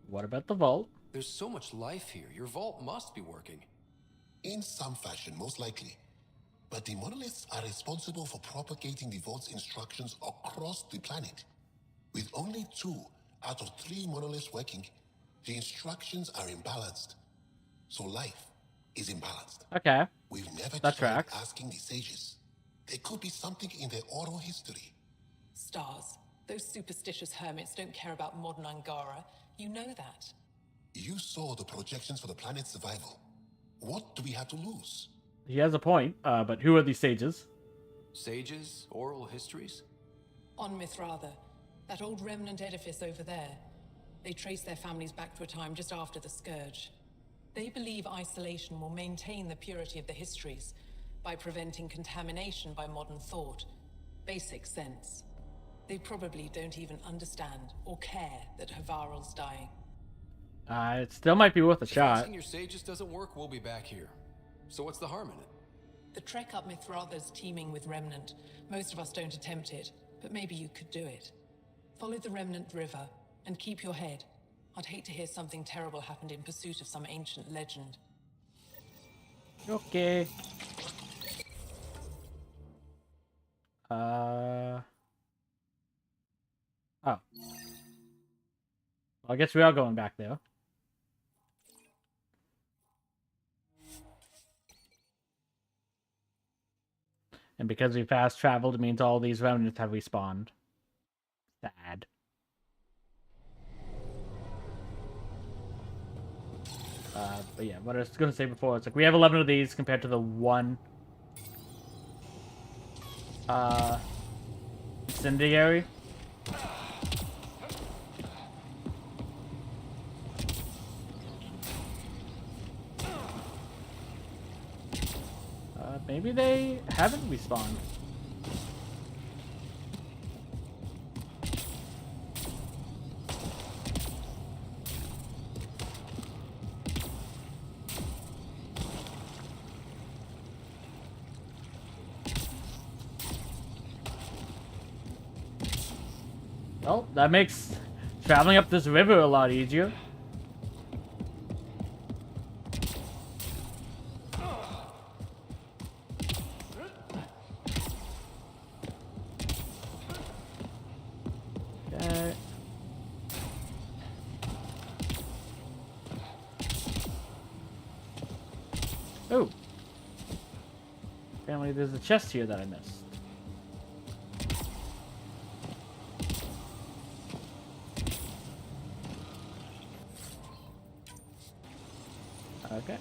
What about the vault? There's so much life here. Your vault must be working. In some fashion, most likely. But the monoliths are responsible for propagating the vault's instructions across the planet. With only 2 out of 3 monoliths working, the instructions are imbalanced. So life is imbalanced. Okay. We've never That tried tracks. asking the sages. There could be something in their oral history. Stars. Those superstitious hermits don't care about modern Angara. You know that. You saw the projections for the planet's survival. What do we have to lose? He has a point, but who are these sages? Sages? Oral histories? On Mithratha, that old remnant edifice over there. They trace their families back to a time just after the Scourge. They believe isolation will maintain the purity of the histories by preventing contamination by modern thought. Basic sense. They probably don't even understand or care that Havarl's dying. It still might be worth a If shot. asking your sages doesn't work, we'll be back here. So what's the harm in it? The trek up Mithratha's teeming with remnant. Most of us don't attempt it, but maybe you could do it. Follow the remnant river, and keep your head. I'd hate to hear something terrible happened in pursuit of some ancient legend. Okay. Oh. Well, I guess we are going back there. And because we fast traveled, it means all these remnants have respawned. Sad. But yeah, what I was going to say before, it's like we have 11 of these compared to the one incendiary. Maybe they haven't respawned. Well, that makes traveling up this river a lot easier. Okay. Oh. Apparently there's a chest here that I missed. Okay.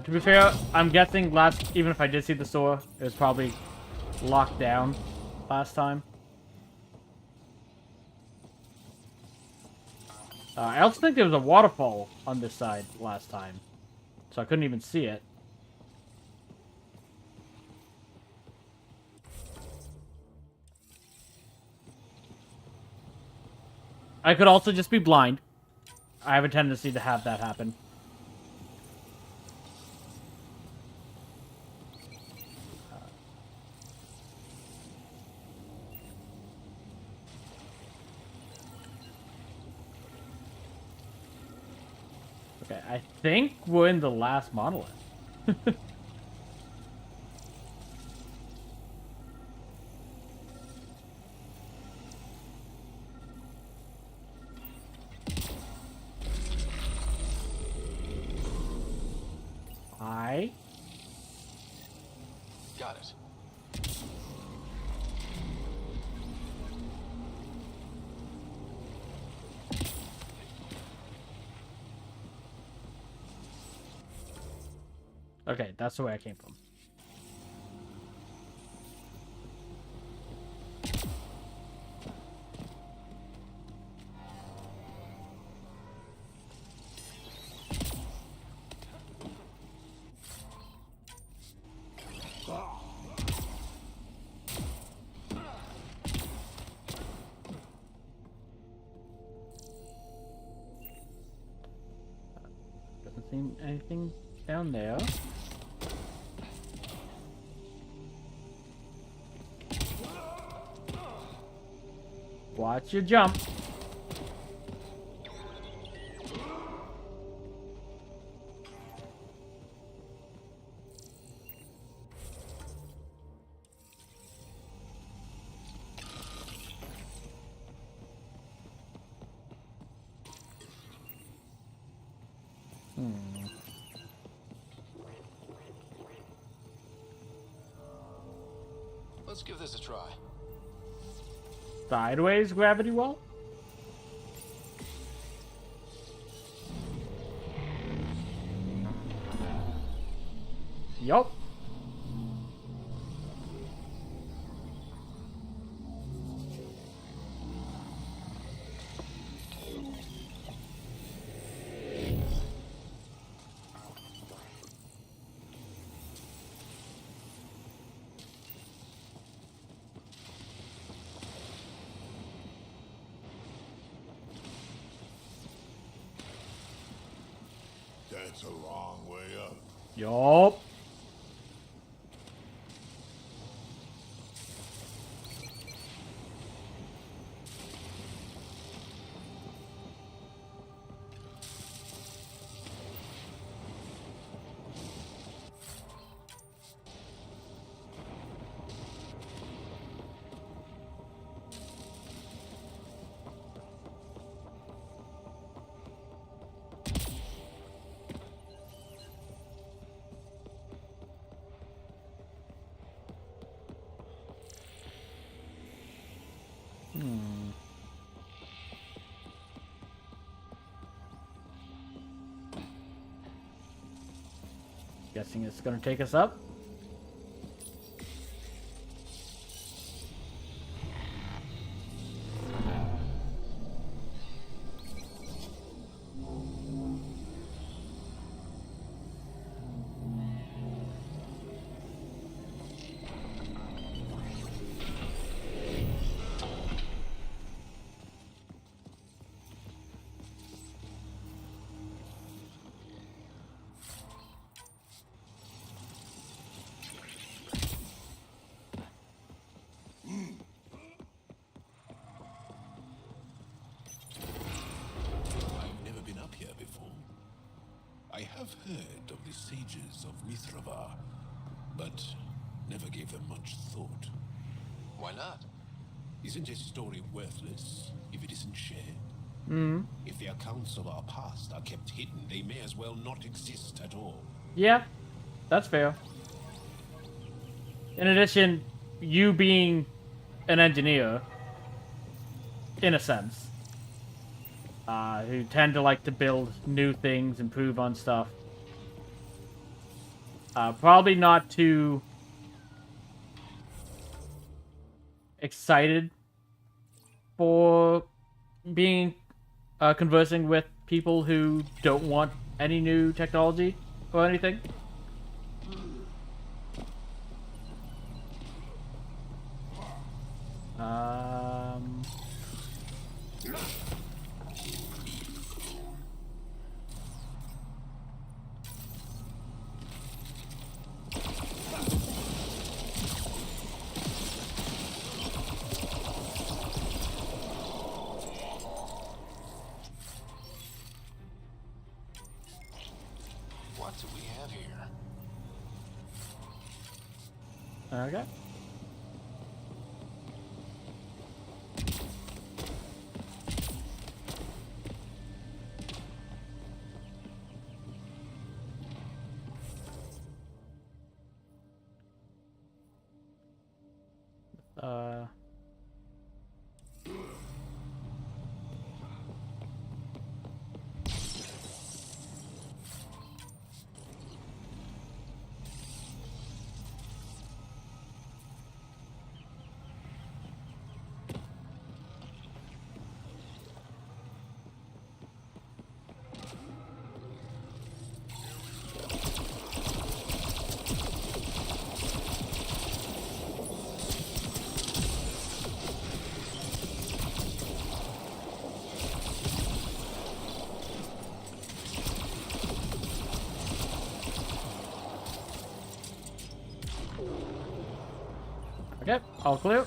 To be fair, I'm guessing even if I did see the store, it was probably locked down last time. I also think there was a waterfall on this side last time, so I couldn't even see it. I could also just be blind. I have a tendency to have that happen. Okay, I think we're in the last monolith. Got it. Okay, that's the way I came from. Doesn't seem anything down there. Watch your jump. Let's give this a try. Sideways gravity well? Yup. That's a long way up. Yup. Guessing it's gonna take us up. I have heard of the sages of Mithrava, but never gave them much thought. Why not? Isn't a story worthless if it isn't shared? Mm. If the accounts of our past are kept hidden, they may as well not exist at all. Yeah, that's fair. In addition, you being an engineer, in a sense, who tend to like to build new things, improve on stuff. Probably not too excited for being conversing with people who don't want any new technology or anything. What do we have here? Okay. Okay, all clear.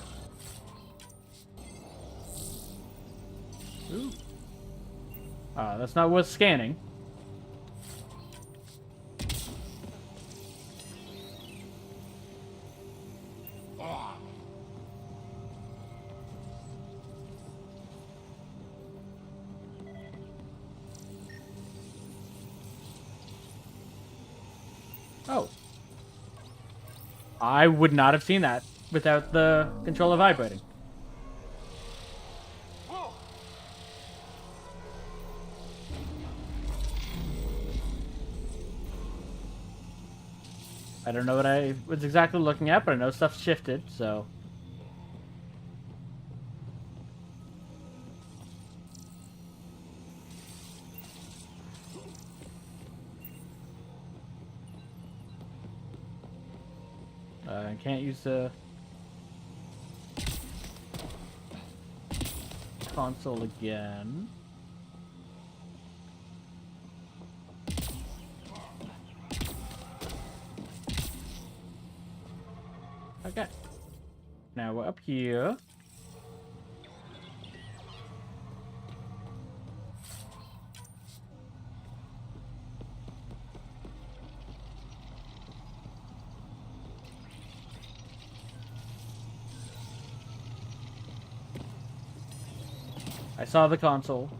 Ooh. That's not worth scanning. Oh. I would not have seen that without the controller vibrating. I don't know what I was exactly looking at, but I know stuff shifted, so... I can't use the console again. Okay. Now we're up here. I saw the console.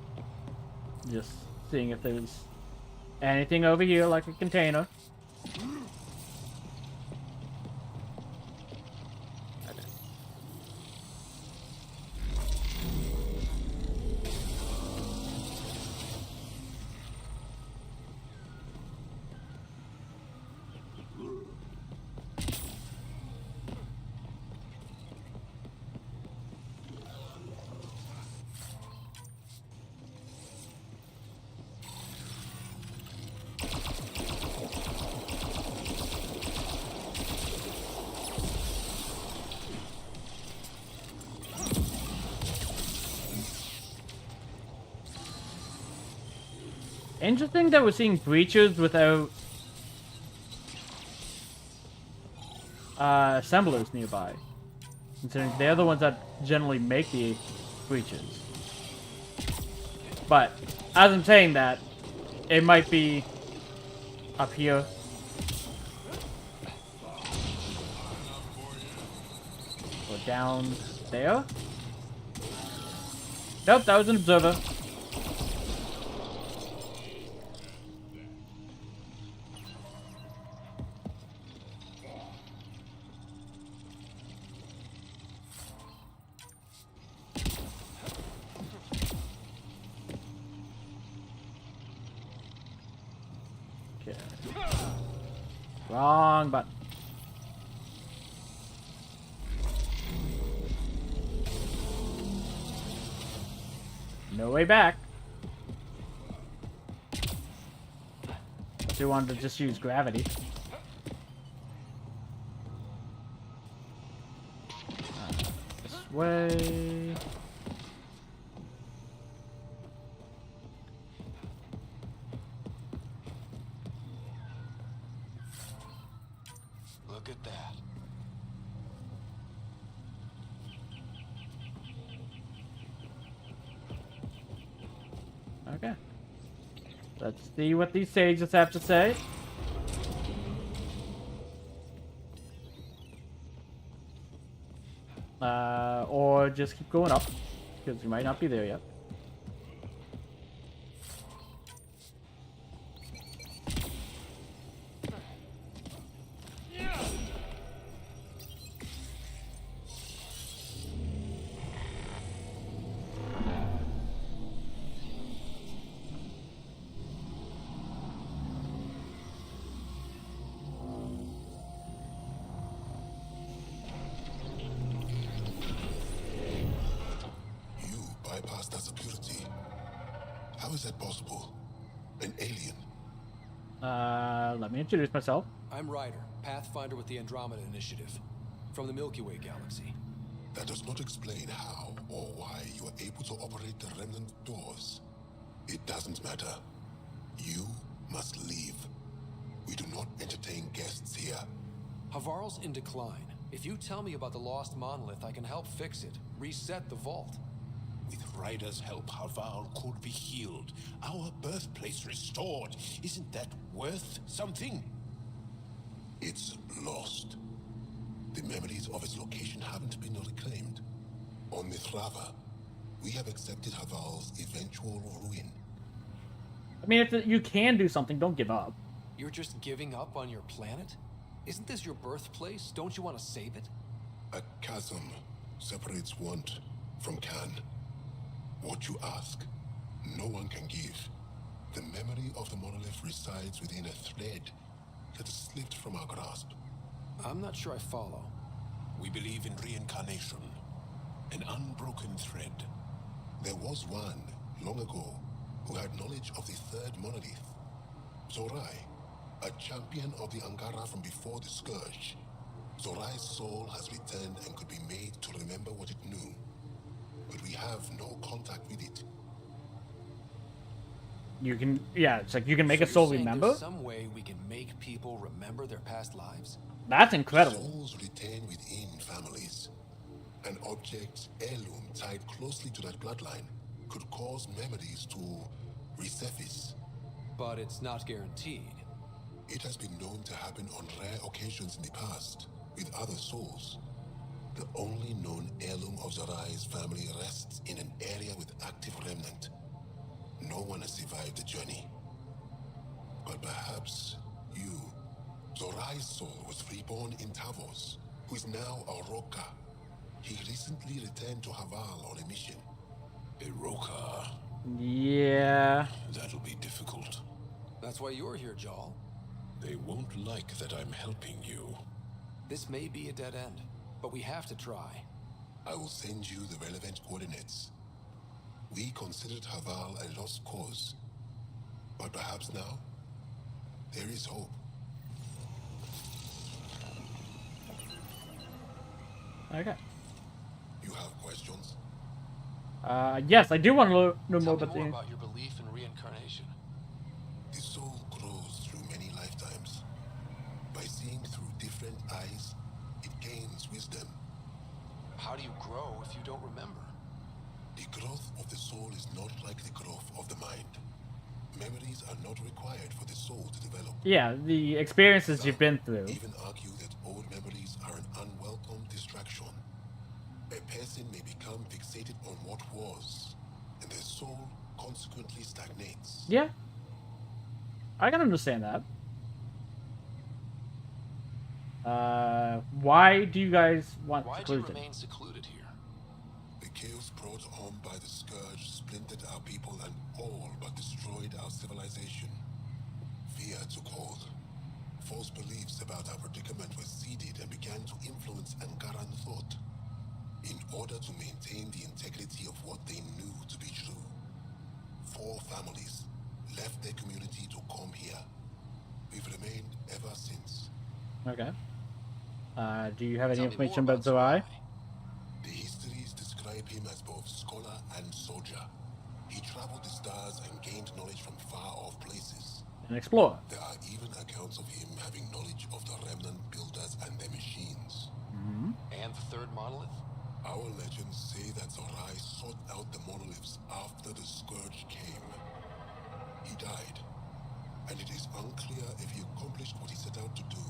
Just seeing if there's anything over here like a container. Interesting that we're seeing breaches without assemblers nearby, considering they're the ones that generally make the breaches. But as I'm saying that, it might be up here. Or down there. Nope, that was an observer. Wrong button. No way back. Do want to just use gravity. This way. Look at that. Okay. Let's see what these sages have to say. Or just keep going up, because we might not be there yet. Bypass that security. How is that possible? An alien? Let me introduce myself. I'm Ryder, Pathfinder with the Andromeda Initiative, from the Milky Way galaxy. That does not explain how or why you are able to operate the remnant doors. It doesn't matter. You must leave. We do not entertain guests here. Havarl's in decline. If you tell me about the lost monolith, I can help fix it, reset the vault. With Ryder's help, Havarl could be healed. Our birthplace restored. Isn't that worth something? It's lost. The memories of its location haven't been reclaimed. On Mithrava, we have accepted Havarl's eventual ruin. I mean, if you can do something, don't give up. You're just giving up on your planet? Isn't this your birthplace? Don't you want to save it? A chasm separates want from can. What you ask, no one can give. The memory of the monolith resides within a thread that has slipped from our grasp. I'm not sure I follow. We believe in reincarnation, an unbroken thread. There was one, long ago, who had knowledge of the third monolith. Zorai, a champion of the Angara from before the Scourge. Zorai's soul has returned and could be made to remember what it knew. But we have no contact with it. You can, yeah, it's like you can make So a soul you're saying remember. there's some way we can make people remember their past lives? That's incredible. Souls retain within families. An object, heirloom, tied closely to that bloodline could cause memories to resurface. But it's not guaranteed. It has been known to happen on rare occasions in the past, with other souls. The only known heirloom of Zorai's family rests in an area with active remnant. No one has survived the journey. But perhaps you, Zorai's soul was reborn in Tavos, who is now a Roka. He recently returned to Haval on a mission. A Roka. Yeah. That'll be difficult. That's why you're here, Jal. They won't like that I'm helping you. This may be a dead end, but we have to try. I will send you the relevant coordinates. We considered Haval a lost cause. But perhaps now, there is hope. Okay. You have questions? Yes, I do want to know more Tell about me more the. about your belief in reincarnation. The soul grows through many lifetimes. By seeing through different eyes, it gains wisdom. How do you grow if you don't remember? The growth of the soul is not like the growth of the mind. Memories are not required for the soul to develop. Yeah, the experiences you've been through. Even argue that old memories are an unwelcome distraction. A person may become fixated on what was, and their soul consequently stagnates. Yeah. I can understand that. Why do you guys want Why do you seclusion? remain secluded here? The chaos brought on by the Scourge splintered our people and all but destroyed our civilization. Fear took hold. False beliefs about our predicament were seeded and began to influence Angaran thought. In order to maintain the integrity of what they knew to be true, 4 families left their community to come here. We've remained ever since. Okay. Do you have any Tell me information more about Zorai? The histories describe him as both scholar and soldier. He traveled the stars and gained knowledge from far-off places. An explorer. There are even accounts of him having knowledge of the remnant builders and their machines. And the third monolith? Our legends say that Zorai sought out the monoliths after the Scourge came. He died, and it is unclear if he accomplished what he set out to do.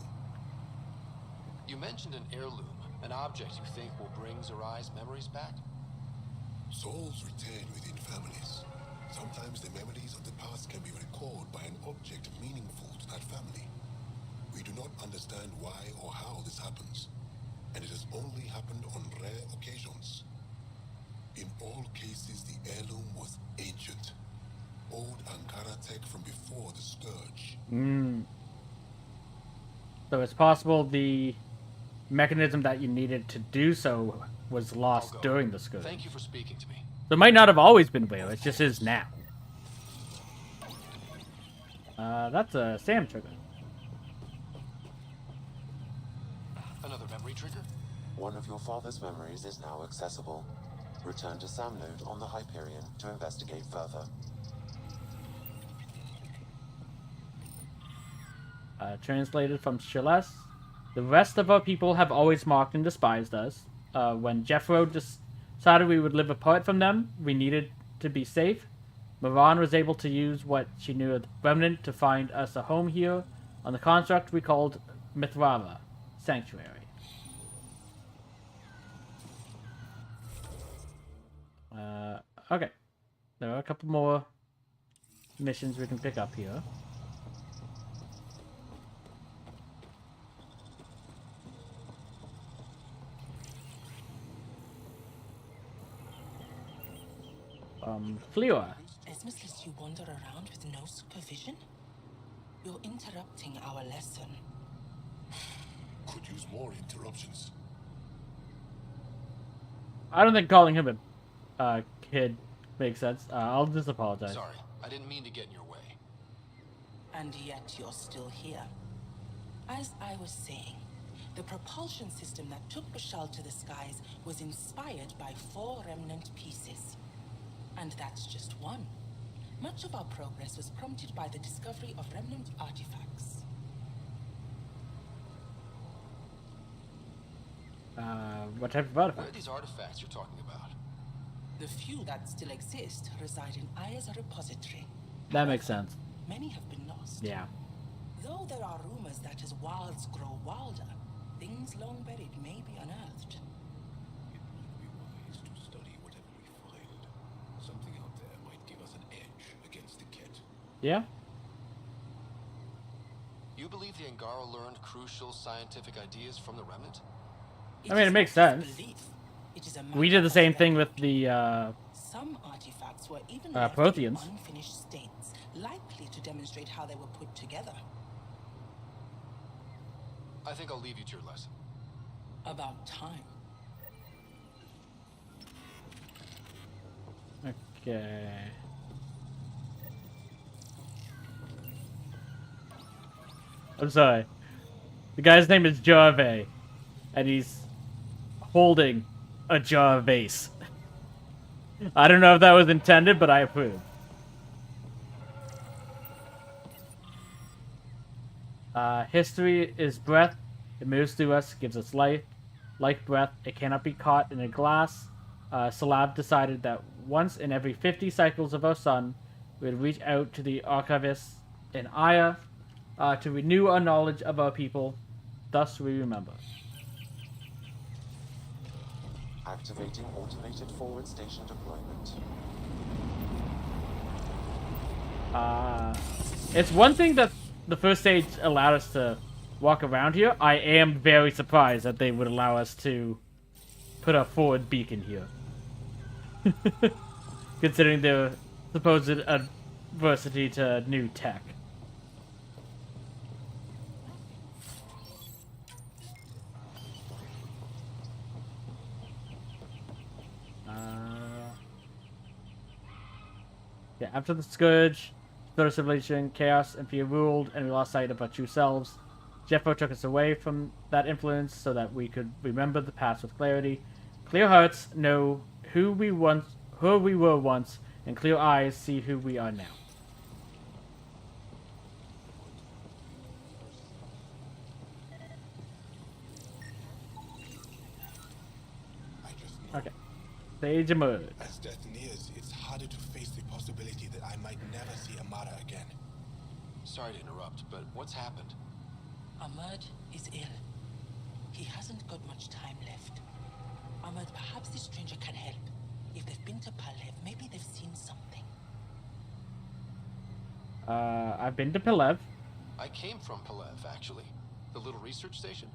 You mentioned an heirloom, an object you think will bring Zorai's memories back? Souls return within families. Sometimes the memories of the past can be recalled by an object meaningful to that family. We do not understand why or how this happens, and it has only happened on rare occasions. In all cases, the heirloom was ancient. Old Ankara tech from before the Scourge. So it's possible the mechanism that you needed to do so was lost during the Scourge. Thank you for speaking to me. So it might not have always been real, it just is now. That's a SAM trigger. Another memory trigger? One of your father's memories is now accessible. Return to Sam Node on the Hyperion to investigate further. Translated from Shilles. The rest of our people have always mocked and despised us. When Jeffro decided we would live apart from them, we needed to be safe. Moran was able to use what she knew of the Remnant to find us a home here on the construct we called Mithrava Sanctuary. Okay. There are a couple more missions we can pick up here. Fleer. Esmus lets you wander around with no supervision? You're interrupting our lesson. Could use more interruptions. I don't think calling him a kid makes sense. I'll just apologize. Sorry, I didn't mean to get in your way. And yet you're still here. As I was saying, the propulsion system that took Bashal to the skies was inspired by 4 remnant pieces. And that's just one. Much of our progress was prompted by the discovery of remnant artifacts. What type of What artifact? are these artifacts you're talking about? The few that still exist reside in Aya's repository. That makes sense. Many have been lost. Yeah. Though there are rumors that as wilds grow wilder, things long buried may be unearthed. It might be wise to study whatever we find. Something out there might give us an edge against the Kett. Yeah. You believe the Angara learned crucial scientific ideas from the Remnant? I mean, it makes sense. We did the same thing with the Some artifacts were even Protheans. in unfinished states, likely to demonstrate how they were put together. I think I'll leave you to your lesson. About time. Okay. I'm sorry. The guy's name is Jarve, and he's holding a jar vase. I don't know if that was intended, but I approve. History is breath. It moves through us, gives us life. Like breath, it cannot be caught in a glass. Salab decided that once in every 50 cycles of our sun, we would reach out to the archivists in Aya to renew our knowledge of our people. Thus we remember. Activating automated forward station deployment. It's one thing that the first stage allowed us to walk around here. I am very surprised that they would allow us to put a forward beacon here. Considering their supposed adversity to new tech. Yeah, after the Scourge, Third Civilization, Chaos, and Fear ruled, and we lost sight of our true selves. Jeffro took us away from that influence so that we could remember the past with clarity. Clear hearts know who we were once, and clear eyes see who we are now. Okay. Stage emerge. As death nears, it's harder to face the possibility that I might never see Amara again. Sorry to interrupt, but what's happened? Ahmad is ill. He hasn't got much time left. Ahmad, perhaps this stranger can help. If they've been to Palev, maybe they've seen something. I've been to Pilev. I came from Palev, actually. The little research station?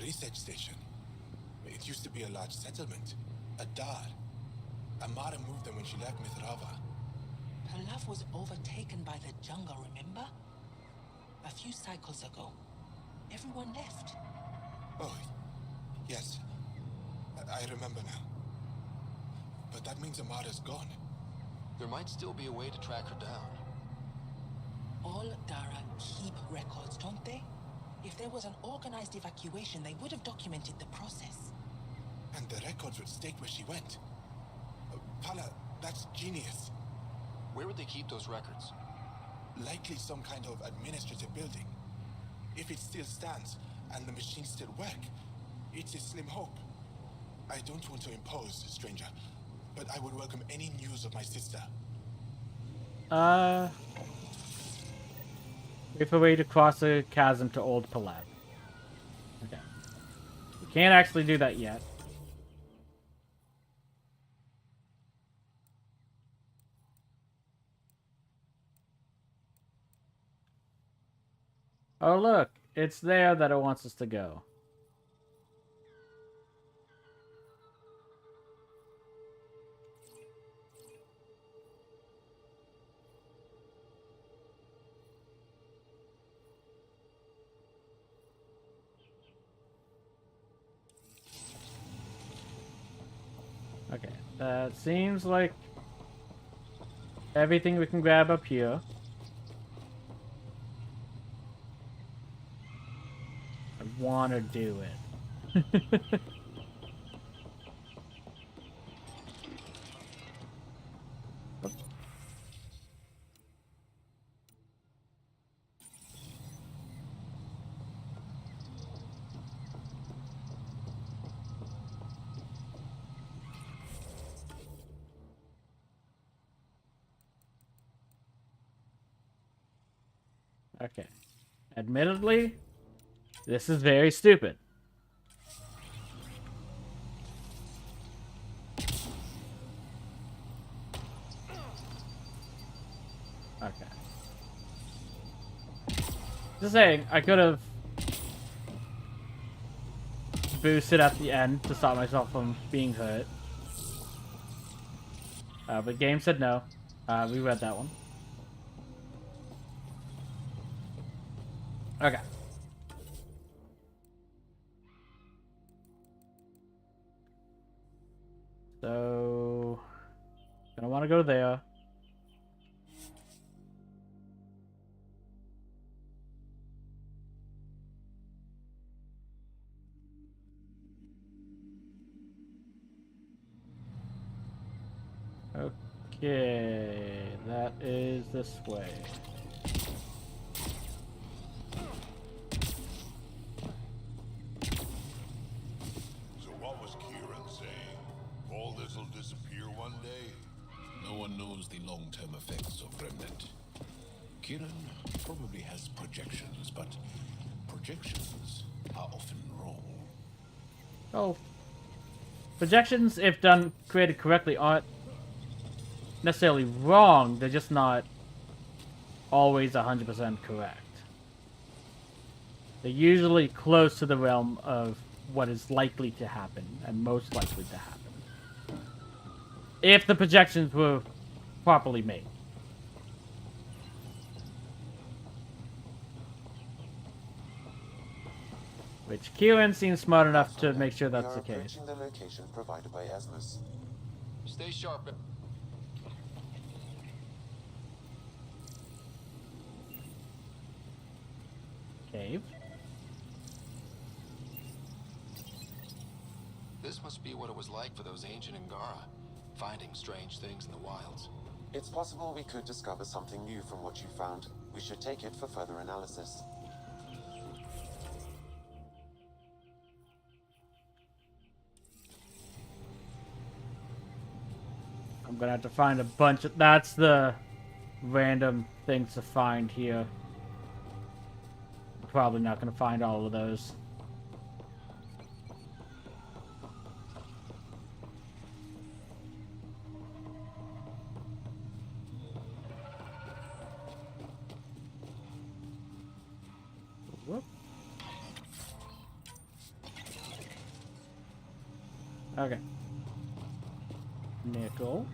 Research station? It used to be a large settlement. A dar. Amara moved them when she left Mithrava. Palev was overtaken by the jungle, remember? A few cycles ago. Everyone left. Oh, yes. I remember now. But that means Amara's gone. There might still be a way to track her down. All Dara keep records, don't they? If there was an organized evacuation, they would have documented the process. And the records would state where she went. Pala, that's genius. Where would they keep those records? Likely some kind of administrative building. If it still stands, and the machines still work, it's a slim hope. I don't want to impose, stranger, but I would welcome any news of my sister. Wait for a way to cross the chasm to Old Palev. Okay. We can't actually do that yet. Oh look, it's there that it wants us to go. That seems like everything we can grab up here. I want to do it. Okay. Admittedly, this is very stupid. Okay. Just saying, I could have boosted at the end to stop myself from being hurt. But game said no. We read that one. Okay. So, gonna want to go there. Okay, that is this way. So what was Kieran saying? All this'll disappear one day? No one knows the long-term effects of Remnant. Kieran probably has projections, but projections are often wrong. Oh. Projections, if done created correctly, aren't necessarily wrong. They're just not always 100% correct. They're usually close to the realm of what is likely to happen and most likely to happen. If the projections were properly made. Which Kieran seems smart enough to make sure that's the case. We are approaching the location provided by Asmus. Stay sharp. Cave. This must be what it was like for those ancient Angara, finding strange things in the wilds. It's possible we could discover something new from what you found. We should take it for further analysis. I'm gonna have to find a bunch of... That's the random things to find here. Probably not gonna find all of those. Whoop. Okay. Nickel.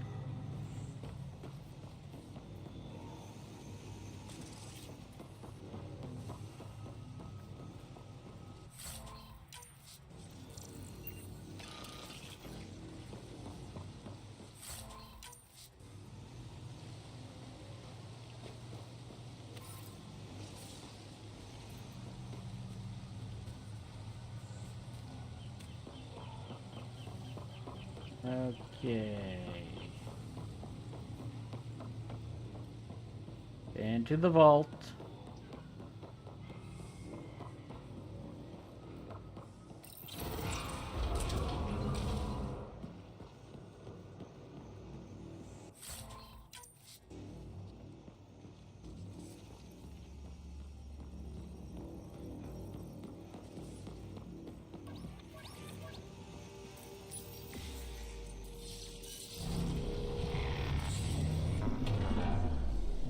Okay. Into the vault.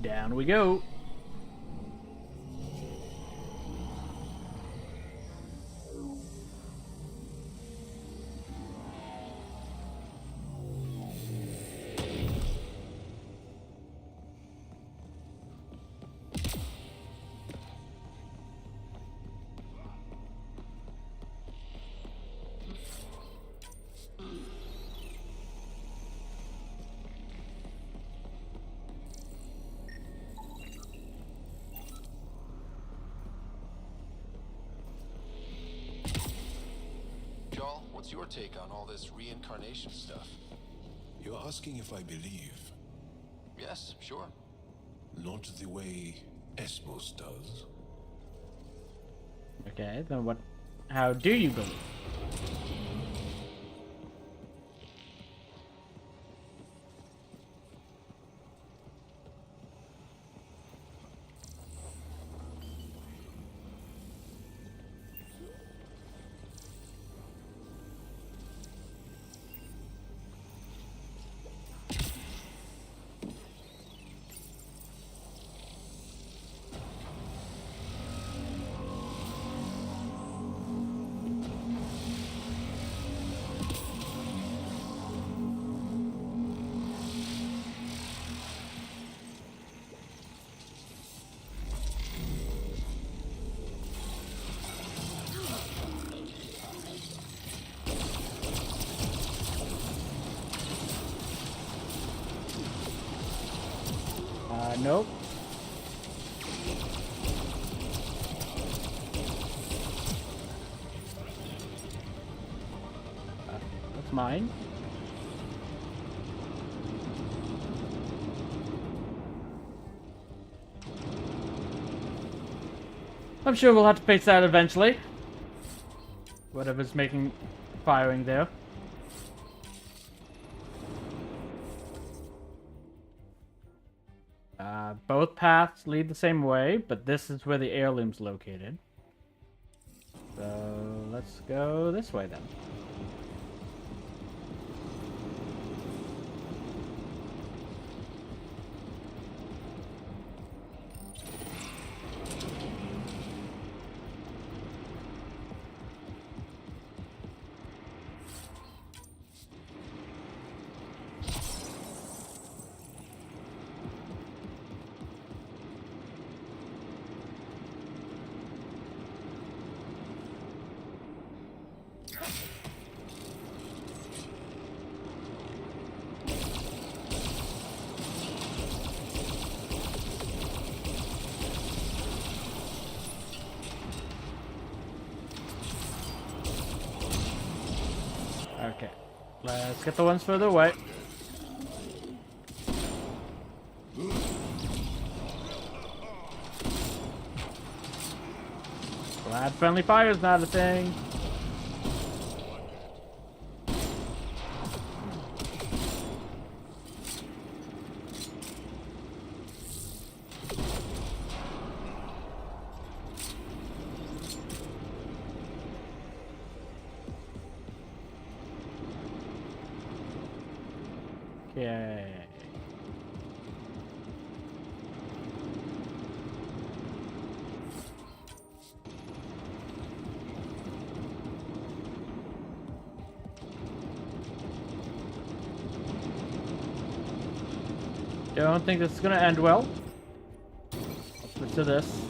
Down we go. What's your take on all this reincarnation stuff? You're asking if I believe. Yes, sure. Not the way Esmos does. Okay, then what? How do you believe? Nope. That's mine. I'm sure we'll have to face that eventually. Whatever's firing there. Both paths lead the same way, but this is where the heirloom's located. So let's go this way then. Okay, let's get the ones further away. Glad friendly fire's not a thing. Okay. Don't think this is gonna end well. Let's switch to this.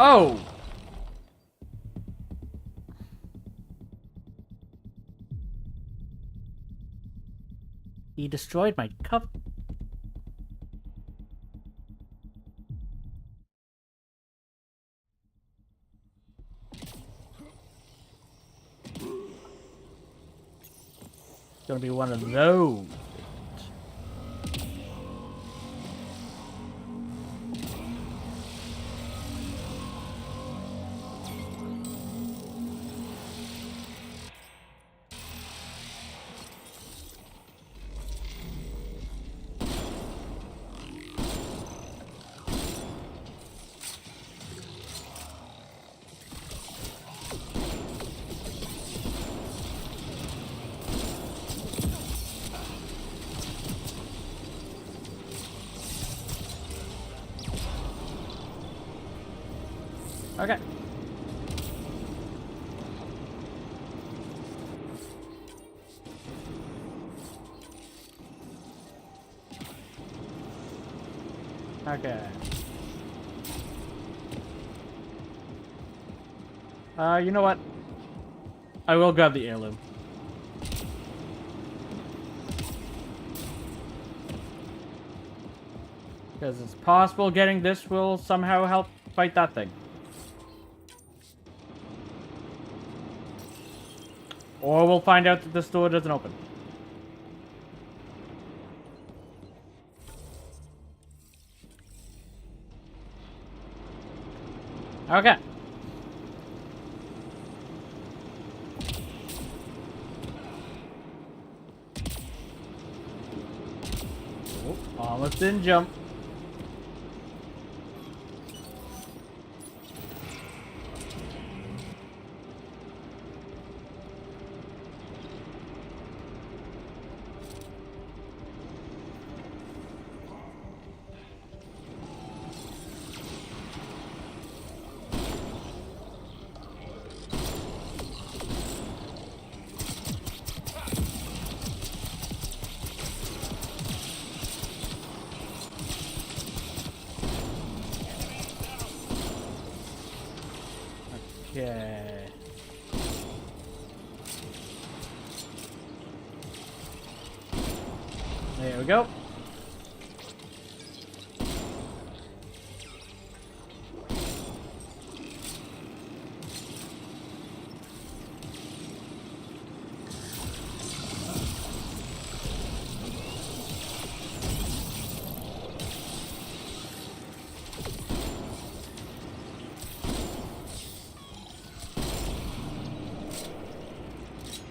Oh! He destroyed my cup. It's gonna be one of those. Okay. Okay. You know what? I will grab the heirloom. Because it's possible getting this will somehow help fight that thing. Or we'll find out that this door doesn't open. Okay. Oh, almost didn't jump. Okay. There we go.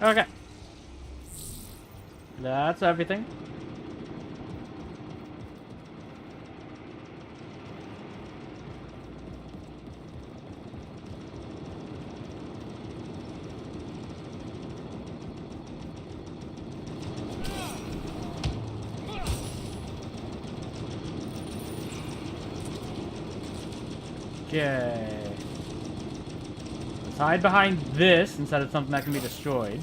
Okay. That's everything. Okay. Let's hide behind this instead of something that can be destroyed.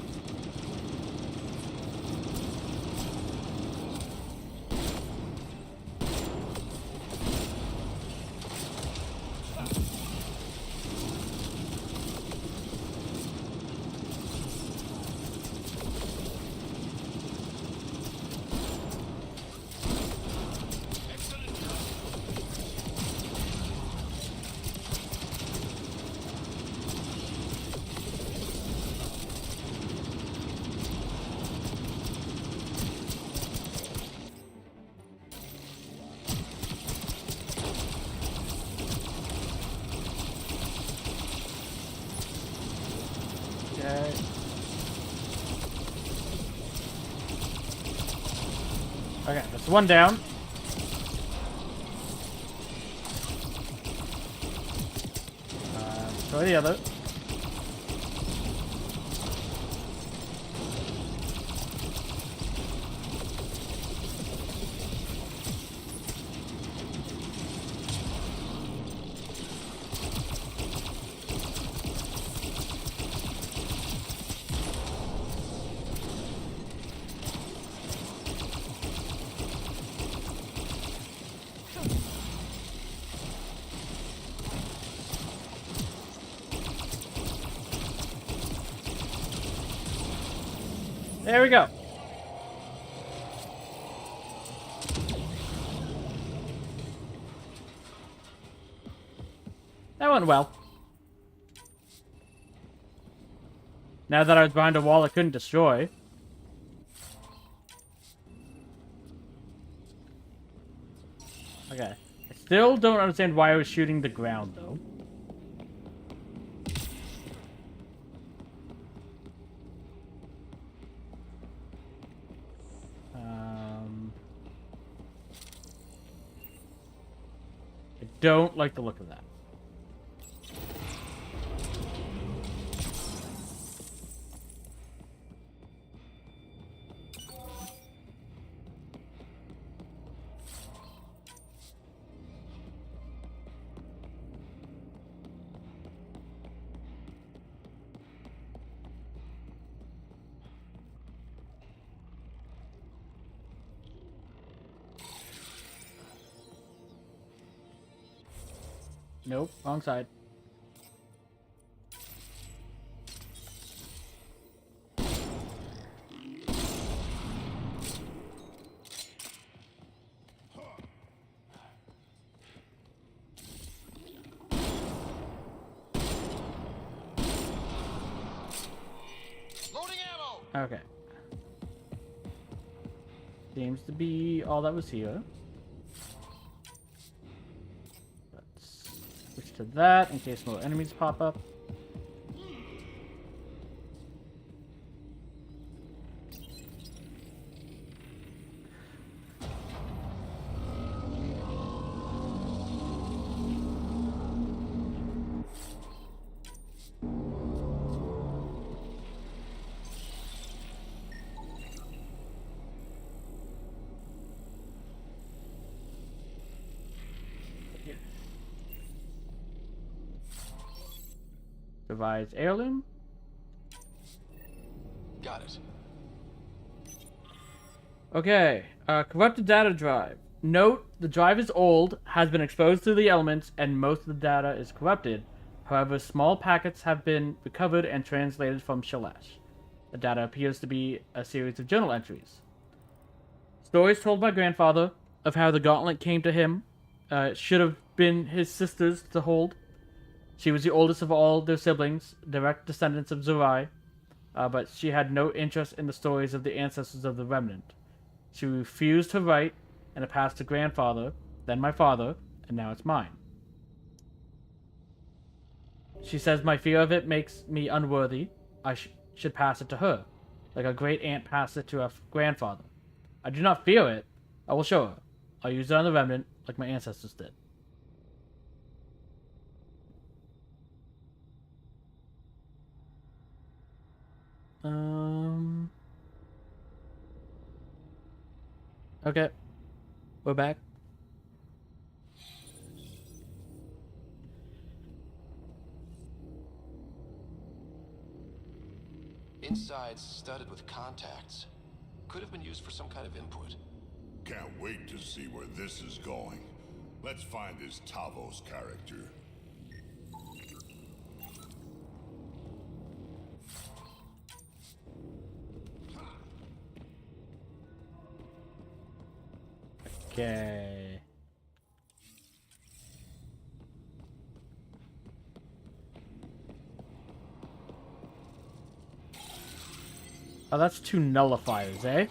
Okay. Okay, that's one down. Destroy the other. There we go. That went well. Now that I was behind a wall I couldn't destroy. Okay. I still don't understand why I was shooting the ground, though. I don't like the look of that. Nope, wrong side. Okay. Seems to be all that was here. Let's switch to that in case more enemies pop up. Devise heirloom. Got it. Okay, corrupted data drive. Note, the drive is old, has been exposed to the elements, and most of the data is corrupted. However, small packets have been recovered and translated from Shalash. The data appears to be a series of journal entries. Stories told by grandfather of how the gauntlet came to him should have been his sister's to hold. She was the oldest of all their siblings, direct descendants of Zurai, but she had no interest in the stories of the ancestors of the Remnant. She refused to write, and it passed to grandfather, then my father, and now it's mine. She says my fear of it makes me unworthy. I should pass it to her, like a great aunt passed it to her grandfather. I do not fear it. I will show her. I'll use it on the Remnant, like my ancestors did. Okay. We're back. Inside's studded with contacts. Could have been used for some kind of input. Can't wait to see where this is going. Let's find this Tavos character. Okay. Oh, that's 2 nullifiers, eh?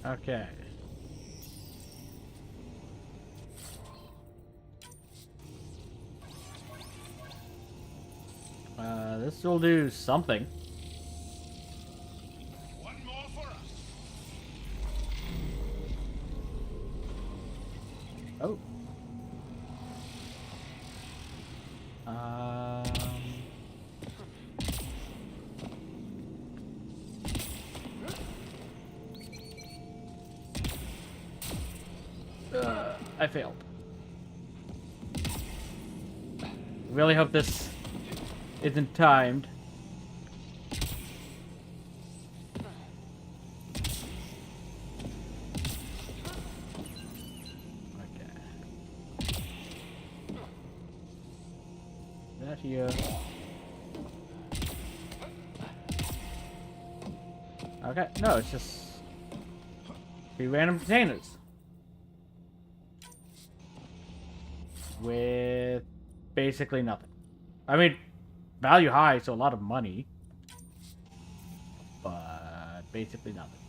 Okay. This will do something. One more for us. Oh. I failed. Really hope this isn't timed. Okay. That here. Okay, no, it's just 3 random containers. With basically nothing. I mean, value high, so a lot of money. But basically nothing.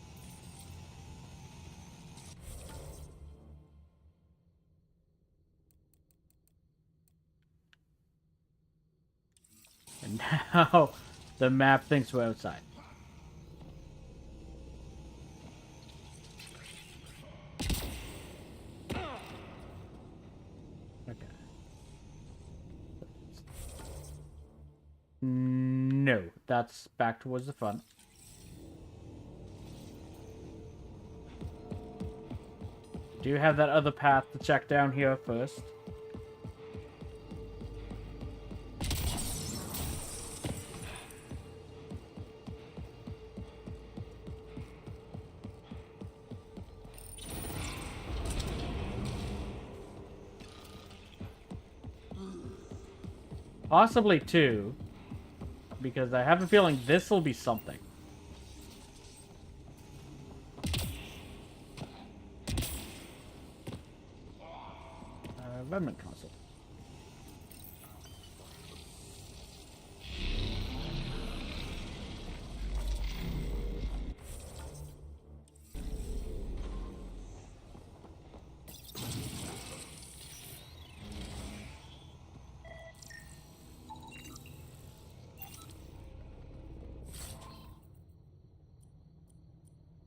And now the map thinks we're outside. No, that's back towards the front. do have that other path to check down here first. Possibly 2, because I have a feeling this will be something. Remnant console.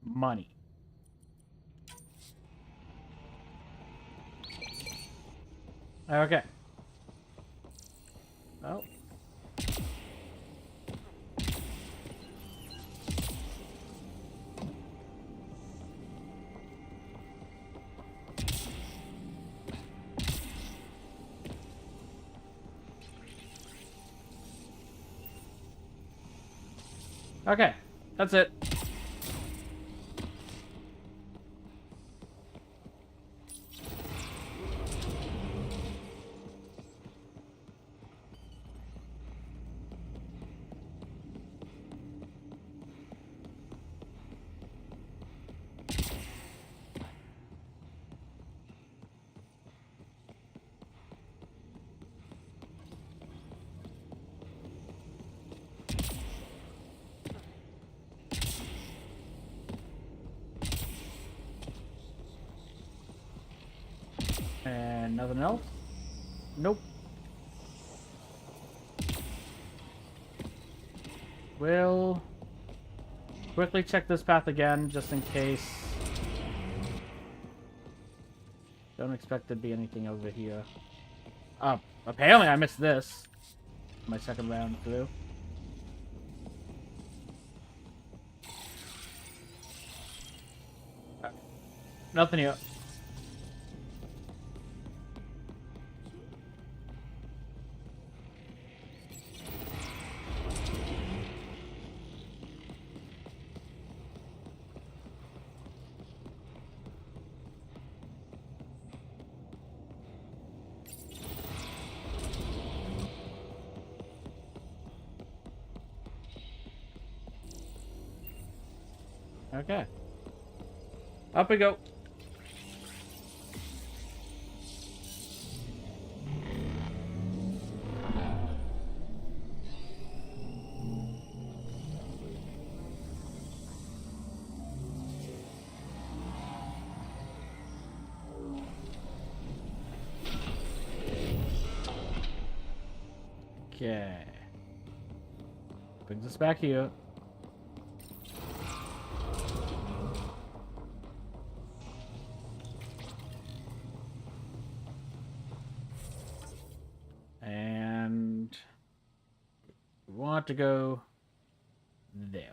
Money. Okay. Well. Okay, that's it. And nothing else? Nope. We'll quickly check this path again, just in case. Don't expect there to be anything over here. Oh, apparently I missed this. My second round through. Nothing here. Okay. Up we go. Okay. Brings us back here. And we want to go there.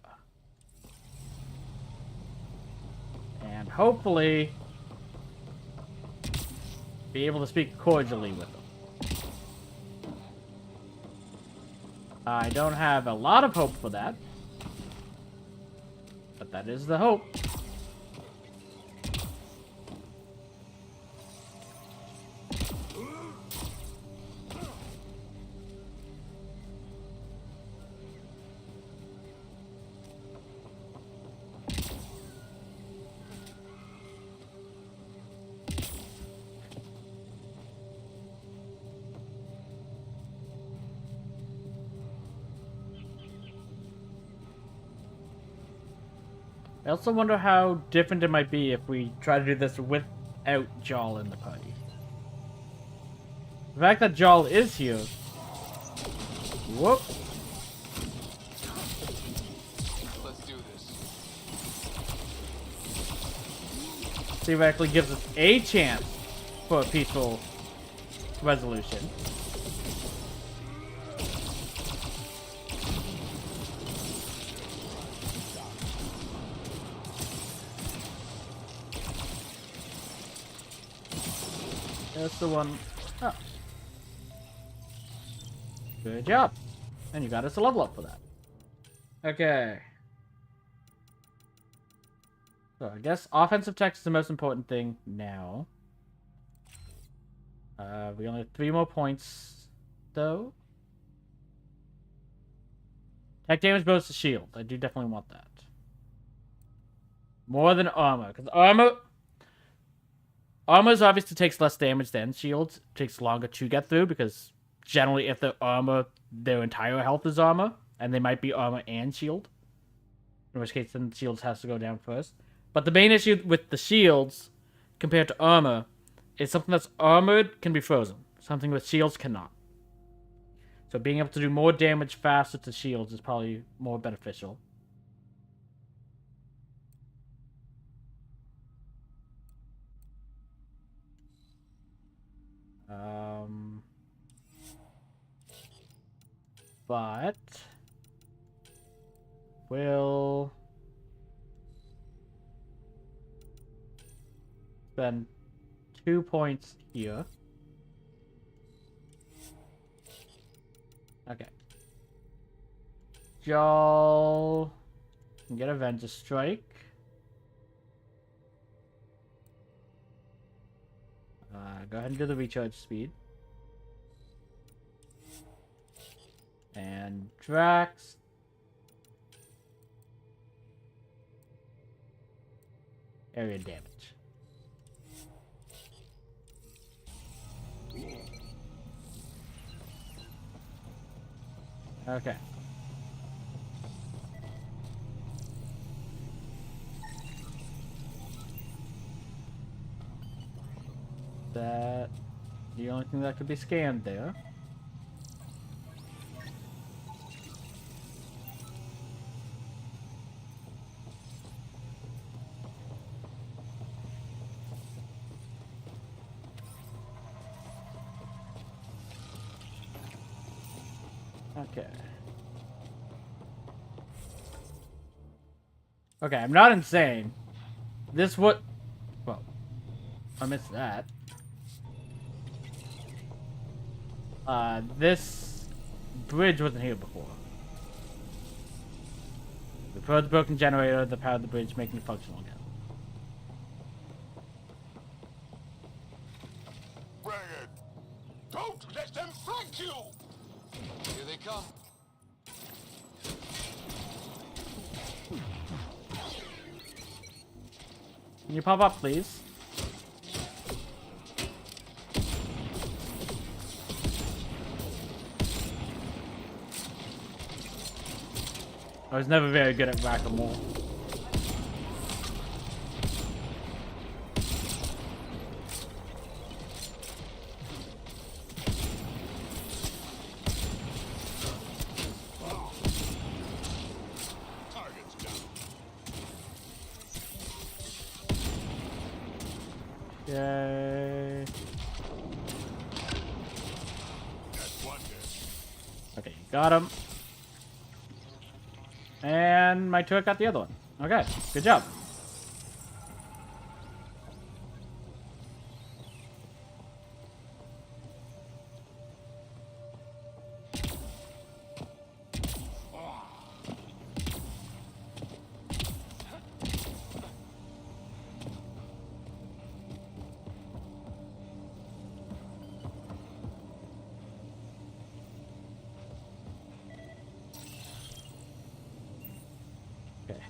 And hopefully be able to speak cordially with them. I don't have a lot of hope for that, but that is the hope. I also wonder how different it might be if we try to do this without Jarl in the party. The fact that Jarl is here... Whoop! Let's do this. Theoretically gives us a chance for a peaceful resolution. That's the one. Oh. Good job. And you got us a level up for that. Okay. So I guess offensive tech is the most important thing now. We only have 3 more points, though. Tech damage bonus to shield. I do definitely want that. More than armor. Because armor obviously takes less damage than shields. It takes longer to get through because generally if they're armor, their entire health is armor. And they might be armor and shield. In which case then shields has to go down first. But the main issue with the shields compared to armor is something that's armored can be frozen. Something with shields cannot. So being able to do more damage faster to shields is probably more beneficial. But we'll spend 2 points here. Okay. Y'all can get Avenger Strike. Go ahead and do the recharge speed. And Drax. Area damage. Okay. That the only thing that could be scanned there. Okay. Okay, I'm not insane. This would... Well, I missed that. This bridge wasn't here before. We put the broken generator, the power of the bridge, making it functional again. Bring it! Don't let them flank you! Here they come. Can you pop up, please? I was never very good at whack-a-mole. Yay. Okay, you got him. And my turret got the other one. Okay, good job.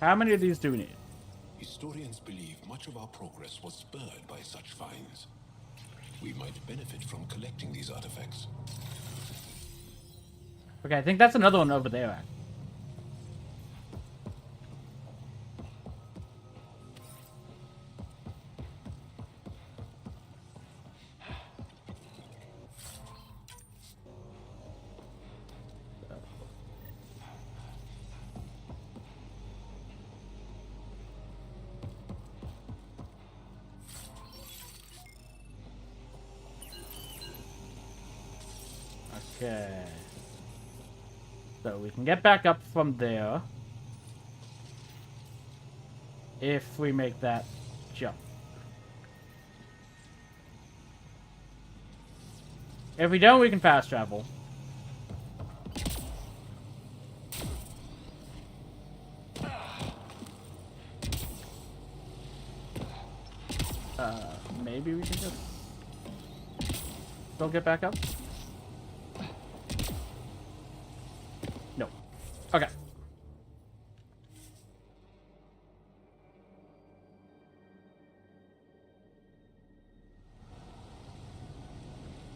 How many of these do we need? Historians believe much of our progress was spurred by such finds. We might benefit from collecting these artifacts. Okay, I think that's another one over there. Okay. So we can get back up from there if we make that jump. If we don't, we can fast travel. Maybe we can just still get back up? No. Okay.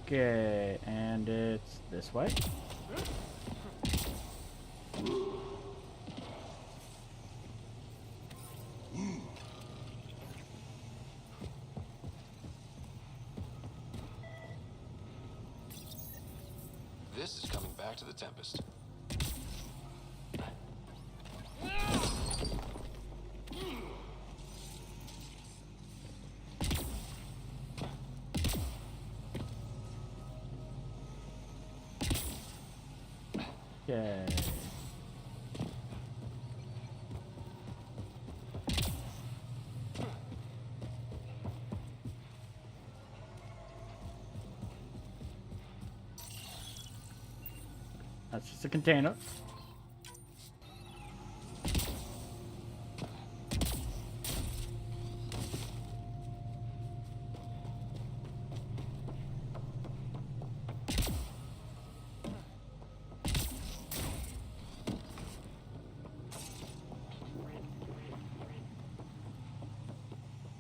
Okay, and it's this way. This is coming back to the Tempest. Okay. That's just a container.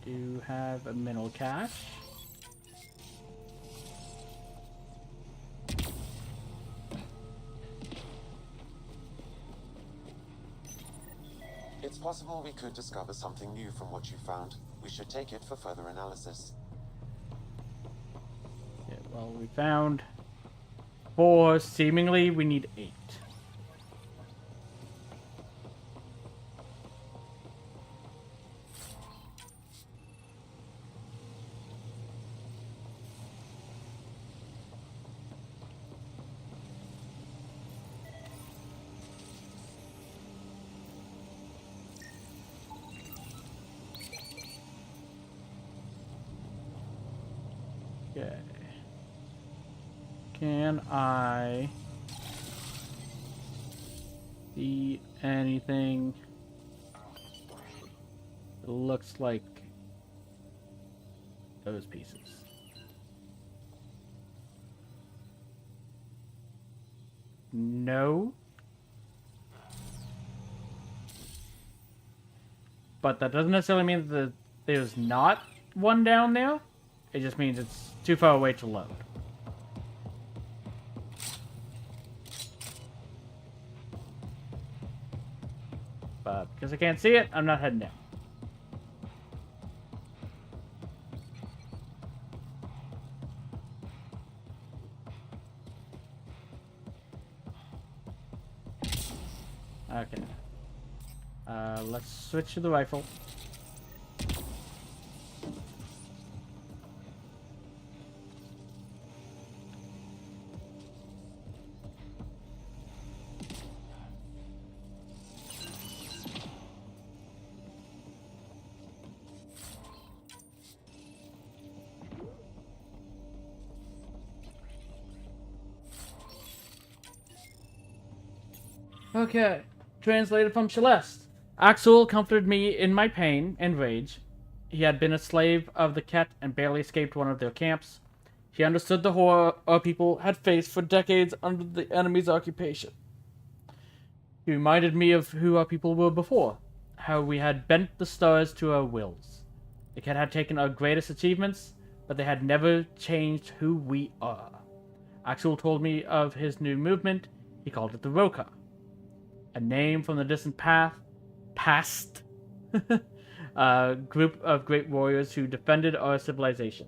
Do have a mineral cache. It's possible we could discover something new from what you found. We should take it for further analysis. Yeah, well, we found 4. Seemingly, we need 8. Okay. Can I see anything that looks like those pieces? No. But that doesn't necessarily mean that there's not one down there. It just means it's too far away to load. But because I can't see it, I'm not heading down. Okay. Let's switch to the rifle. Okay. Translated from Celeste. Axel comforted me in my pain and rage. He had been a slave of the Kett and barely escaped one of their camps. He understood the horror our people had faced for decades under the enemy's occupation. He reminded me of who our people were before, how we had bent the stars to our wills. The Kett had taken our greatest achievements, but they had never changed who we are. Axel told me of his new movement. He called it the Roka, a name from the distant past group of great warriors who defended our civilization.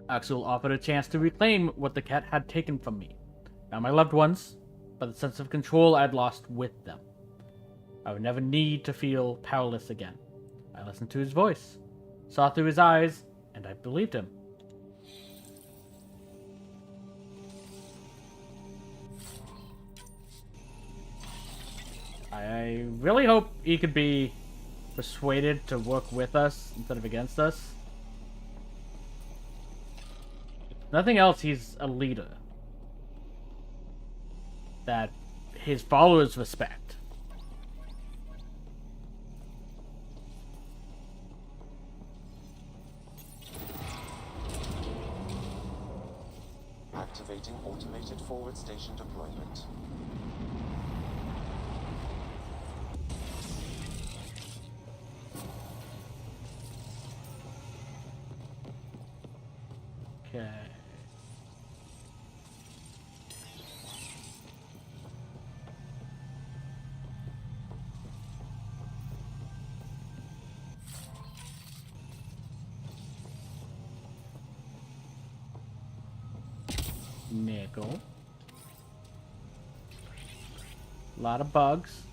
Axel offered a chance to reclaim what the Kett had taken from me. Not my loved ones, but the sense of control I'd lost with them. I would never need to feel powerless again. I listened to his voice, saw through his eyes, and I believed him. I really hope he could be persuaded to work with us instead of against us. Nothing else, he's a leader that his followers respect. Activating automated forward station deployment. Okay. Nickel. A lot of bugs.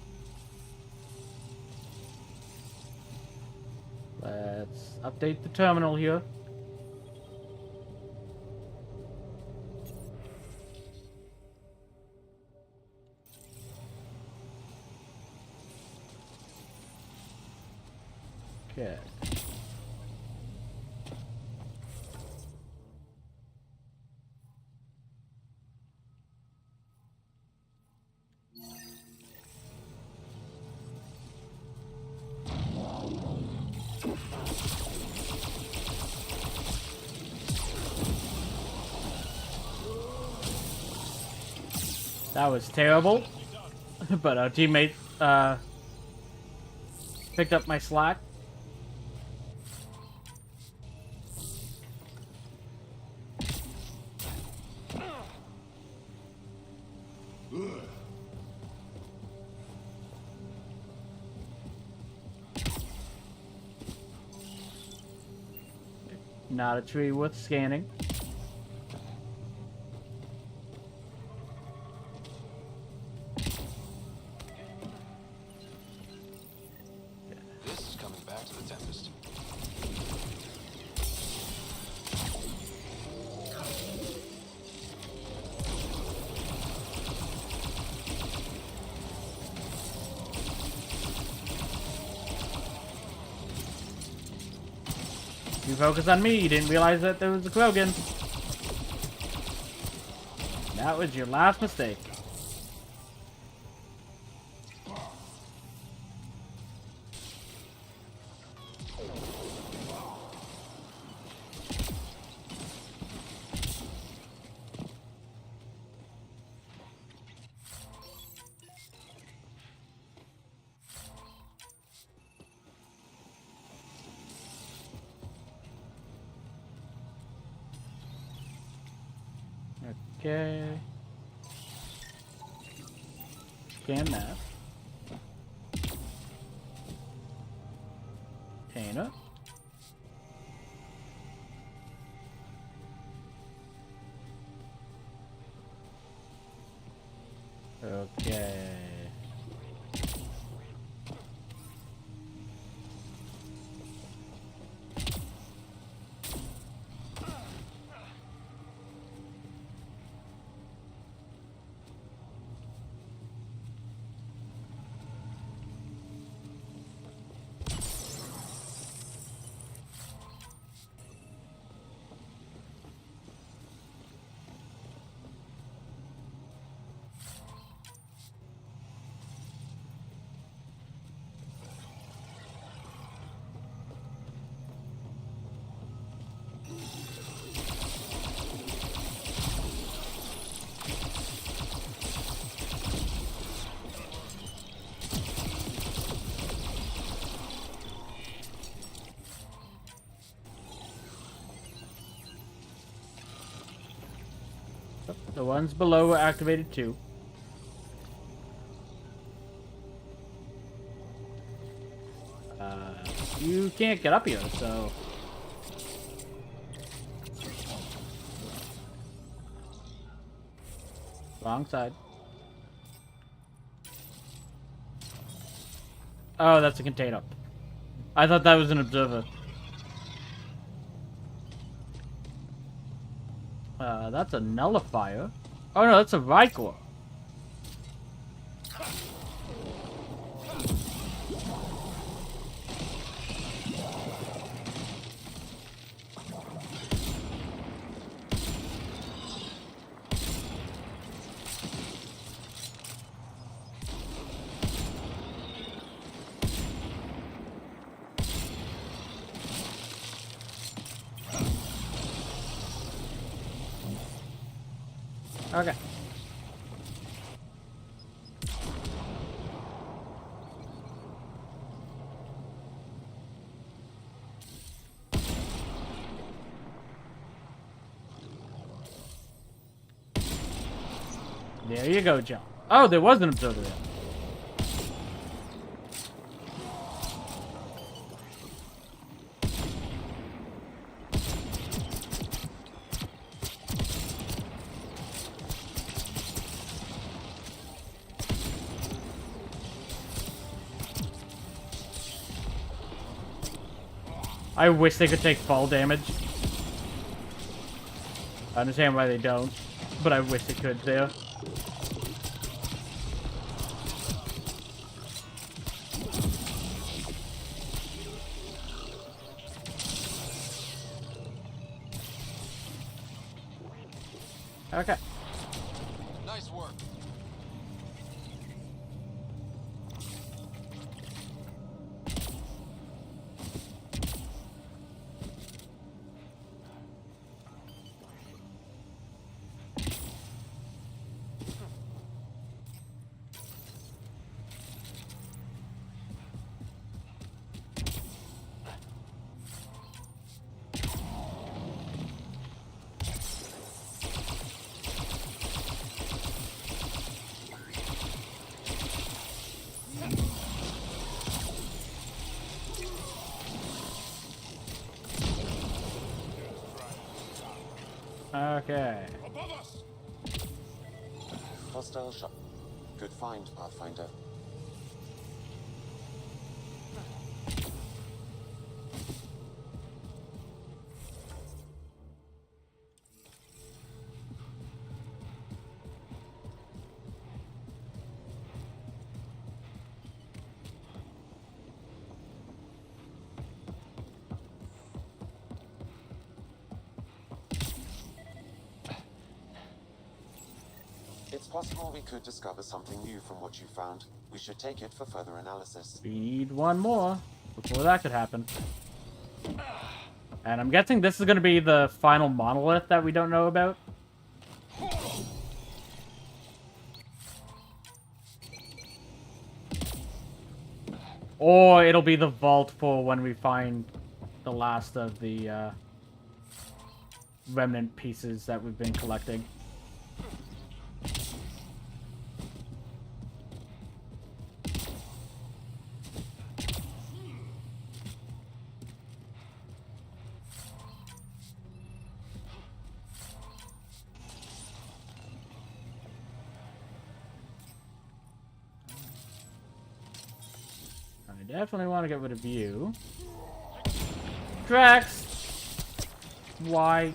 Let's update the terminal here. Okay. That was terrible, but our teammate picked up my slack. Not a tree worth scanning. This is coming back to the Tempest. You focus on me, you didn't realize that there was a Krogan. That was your last mistake. Okay. Scan that. Container. Okay. The ones below were activated too. You can't get up here, so... Wrong side. Oh, that's a container. I thought that was an observer. That's a nullifier. Oh no, that's a Vicor. Okay. There you go, John. Oh, there was an observer there. I wish they could take fall damage. I understand why they don't, but I wish they could there. Okay. Nice work. Okay. Hostile shot. Good find, Pathfinder. It's possible we could discover something new from what you found. We should take it for further analysis. We need one more before that could happen. And I'm guessing this is going to be the final monolith that we don't know about. Or it'll be the vault for when we find the last of the remnant pieces that we've been collecting. I definitely want to get rid of you. Drax! Why?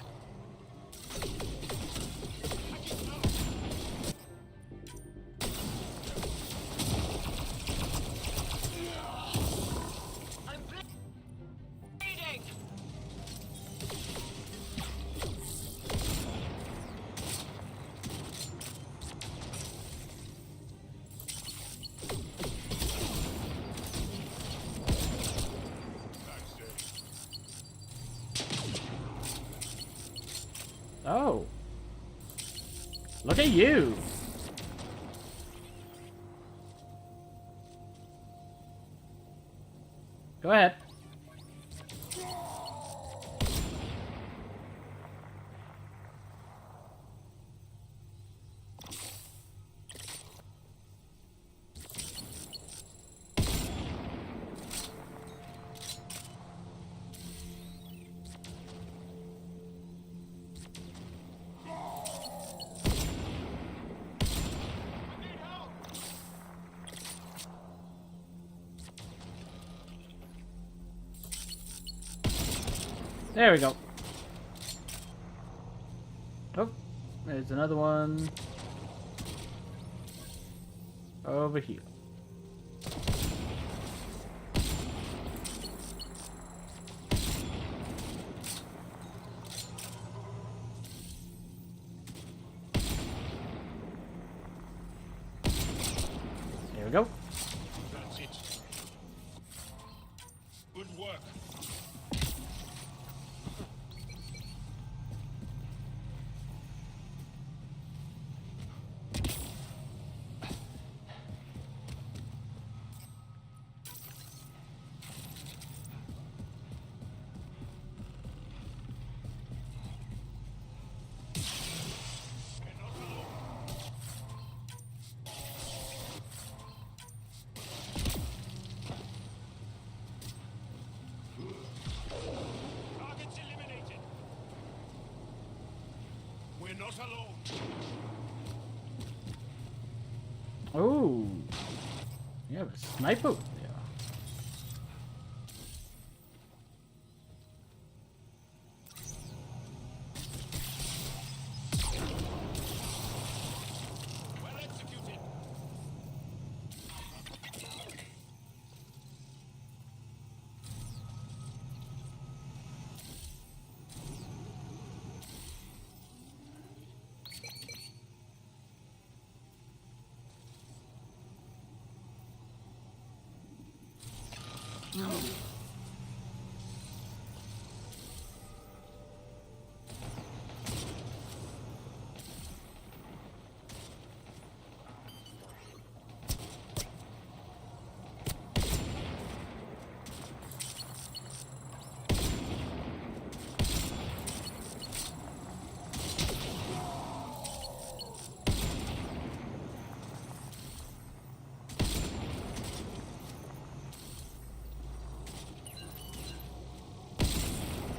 Oh. Look at you. Go ahead. There we go. Oh, there's another one over here. There we go. That's it. Good work. Not alone. Oh, you have a sniper over there. Well executed.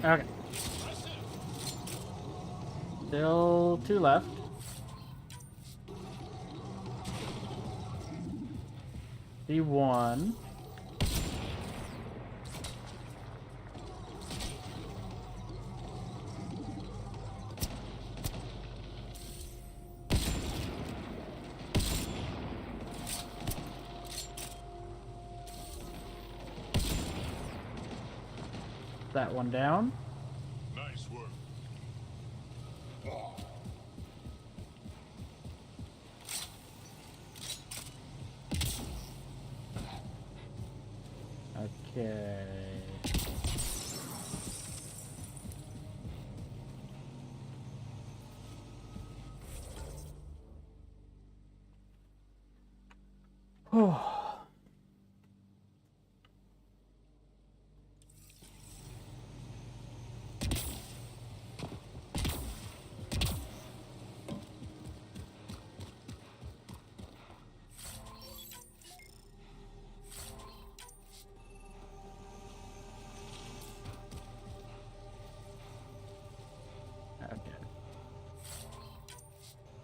Okay. Still 2 left. D1. That one down. Nice work. Okay. Oh.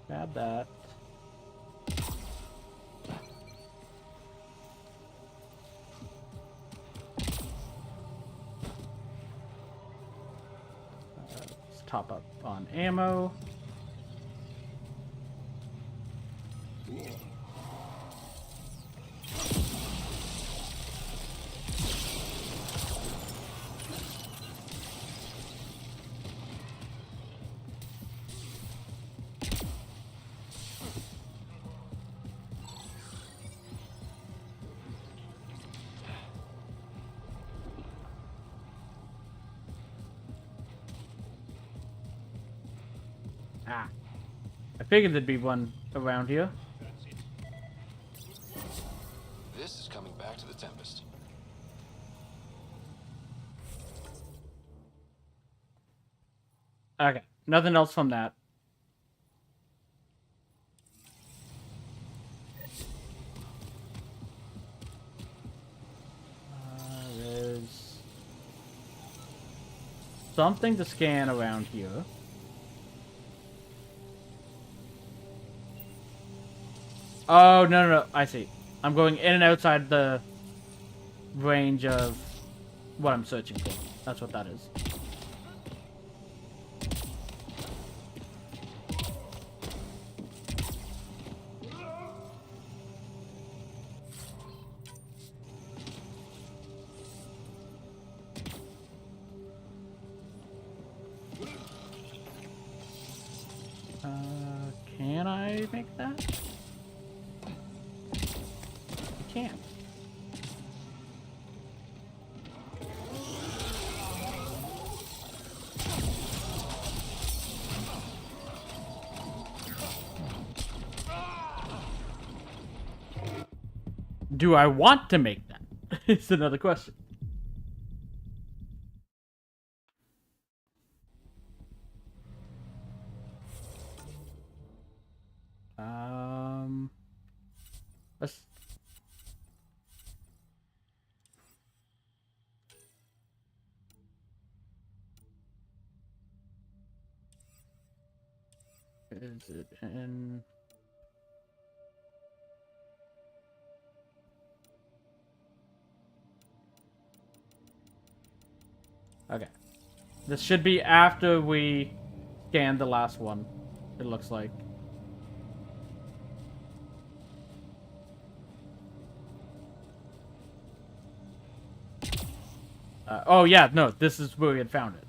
Grab that. Let's top up on ammo. Ah. I figured there'd be one around here. This is coming back to the Tempest. Okay. Nothing else from that. There's something to scan around here. Oh, no. I see. I'm going in and outside the range of what I'm searching for. That's what that is. Can I make that? I can't. Do I want to make that? It's another question. Let's... Is it in... Okay. This should be after we scan the last one, it looks like. Oh yeah, no, this is where we had found it.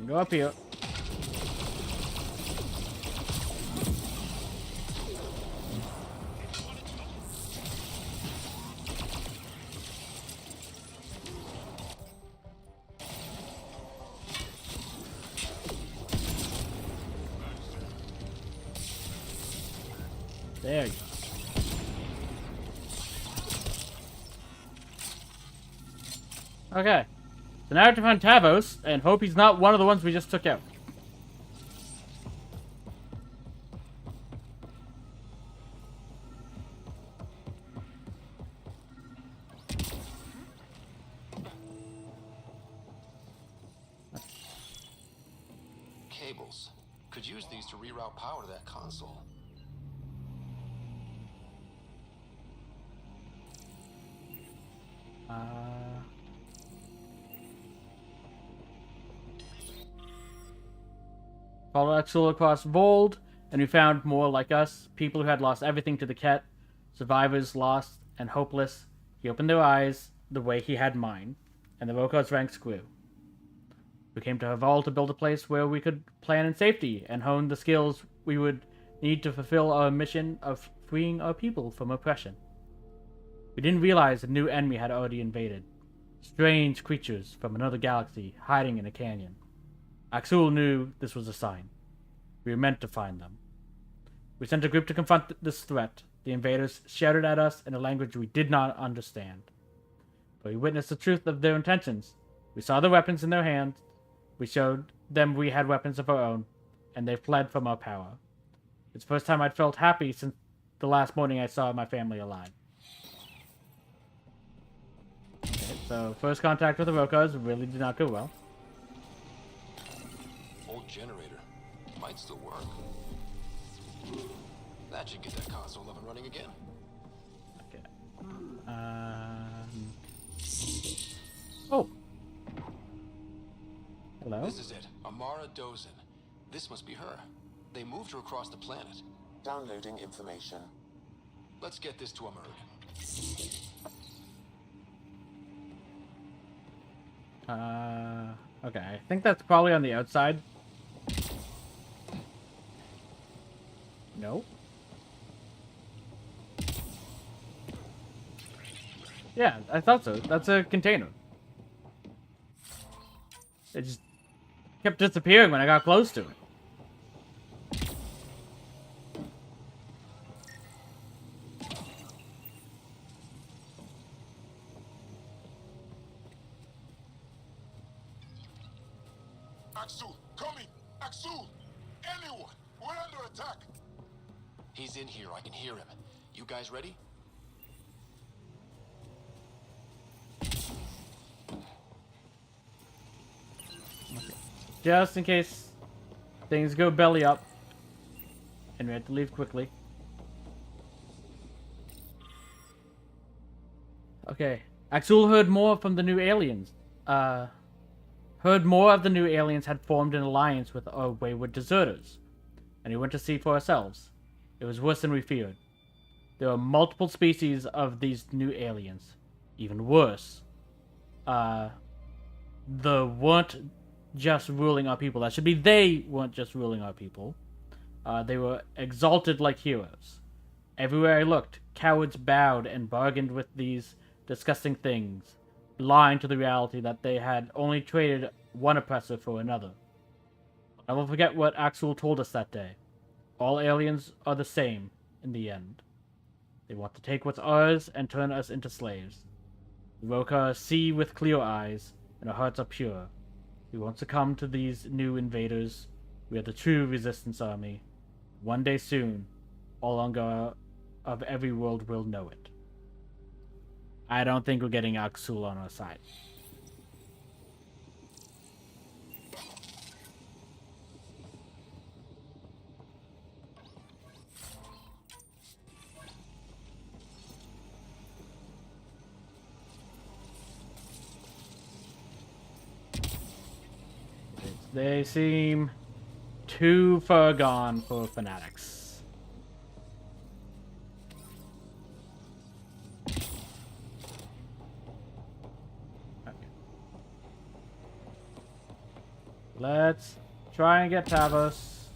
Go up here. There you go. Okay. So now I have to find Tavos and hope he's not one of the ones we just took out. Cables. Could use these to reroute power to that console. Followed Axel across Voeld, and we found more like us, people who had lost everything to the Kett, survivors lost and hopeless. He opened their eyes the way he had mine, and the Voko's ranks grew. We came to Voeld to build a place where we could plan in safety and hone the skills we would need to fulfill our mission of freeing our people from oppression. We didn't realize a new enemy had already invaded. Strange creatures from another galaxy hiding in a canyon. Axel knew this was a sign. We were meant to find them. We sent a group to confront this threat. The invaders shouted at us in a language we did not understand. But we witnessed the truth of their intentions. We saw the weapons in their hands. We showed them we had weapons of our own, and they fled from our power. It's the first time I'd felt happy since the last morning I saw my family alive. Okay, so first contact with the Rokars really did not go well. Old generator. Might still work. That should get that console up and running again. Okay. Oh. Hello? This is it. Amara Dozin. This must be her. They moved her across the planet. Downloading information. Let's get this to Amara. Okay. I think that's probably on the outside. No. Yeah, I thought so. That's a container. It just kept disappearing when I got close to it. Axel, coming! Axel! Anyone! We're under attack! He's in here. I can hear him. You guys ready? Just in case things go belly up and we have to leave quickly. Okay. Axel heard more from the new aliens. Heard more of the new aliens had formed an alliance with our wayward deserters. And we went to see for ourselves. It was worse than we feared. There are multiple species of these new aliens. Even worse. weren't just ruling our people. That should be they weren't just ruling our people. They were exalted like heroes. Everywhere I looked, cowards bowed and bargained with these disgusting things, blind to the reality that they had only traded one oppressor for another. I will forget what Axel told us that day. All aliens are the same in the end. They want to take what's ours and turn us into slaves. The Rokar see with clear eyes, and our hearts are pure. We won't succumb to these new invaders. We are the true resistance army. One day soon, all Ungar of every world will know it. I don't think we're getting Axul on our side. They seem too far gone for fanatics. Okay. Let's try and get Tavos.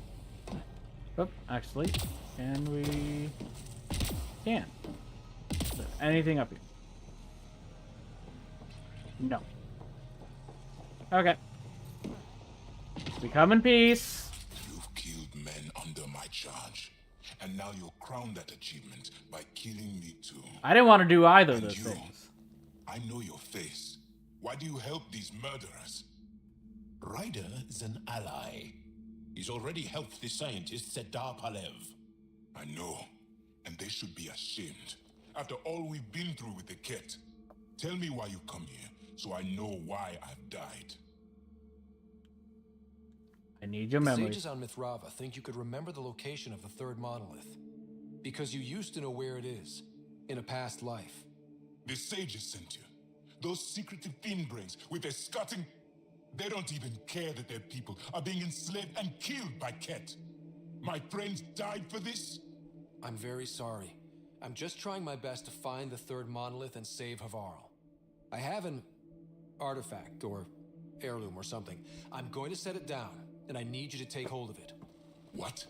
Oh, actually, can we? Can. Is there anything up here? No. Okay. We come in peace. You've killed men under my charge, and now you'll crown that achievement by killing me too. I didn't want to do either of those things. I know your face. Why do you help these murderers? Ryder is an ally. He's already helped the scientist Sedar Palev. I know, and they should be ashamed. After all we've been through with the Kett. Tell me why you come here, so I know why I've died. I need your memory. Sages on Mithrava think you could remember the location of the third monolith. Because you used to know where it is, in a past life. The sages sent you. Those secretive thin-brains with their scutting... They don't even care that their people are being enslaved and killed by Kett. My friends died for this? I'm very sorry. I'm just trying my best to find the third monolith and save Havarl. I have an artifact or heirloom or something. I'm going to set it down, and I need you to take hold of it. What?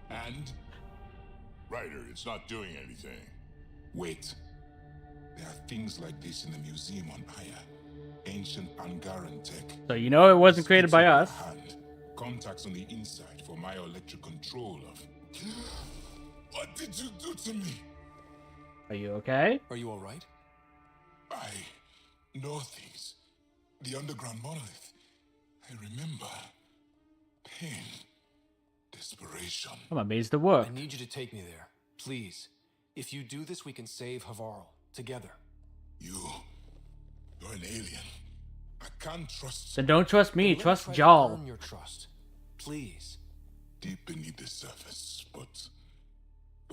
And? Ryder, it's not doing anything. Wait. There are things like this in the museum on Aya. Ancient Angaran tech. So you know it wasn't created by us. Contacts on the inside for my electric control of... What did you do to me? Are you okay? Are you alright? I know things. The underground monolith. I remember. Pain. Desperation. I'm amazed it worked. I need you to take me there. Please. If you do this, we can save Havarl. Together. You're an alien. I can't trust... Then don't trust me. Trust Jarl. Earn your trust. Please. Deep beneath the surface, but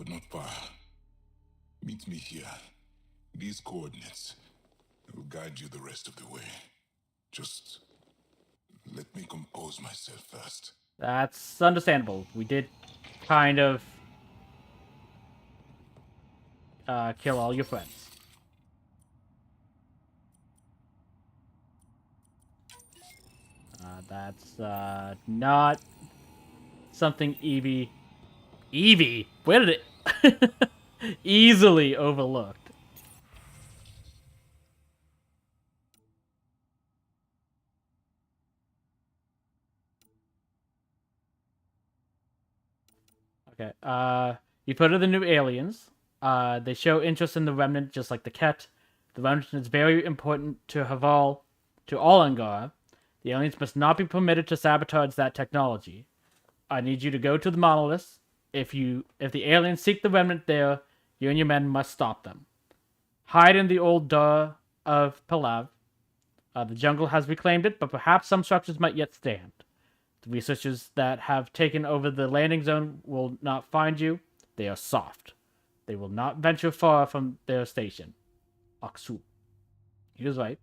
not far. Meet me here. These coordinates. I will guide you the rest of the way. Just let me compose myself first. That's understandable. We did kind of kill all your friends. That's not something Evie, where did it easily overlooked. Okay, you put in the new aliens. They show interest in the Remnant just like the Kett. The Remnant is very important to Havarl, to all Angar. The aliens must not be permitted to sabotage that technology. I need you to go to the monoliths. If the aliens seek the Remnant there, you and your men must stop them. Hide in the old Dur of Palav. The jungle has reclaimed it, but perhaps some structures might yet stand. The researchers that have taken over the landing zone will not find you. They are soft. They will not venture far from their station. Aksu. He was right.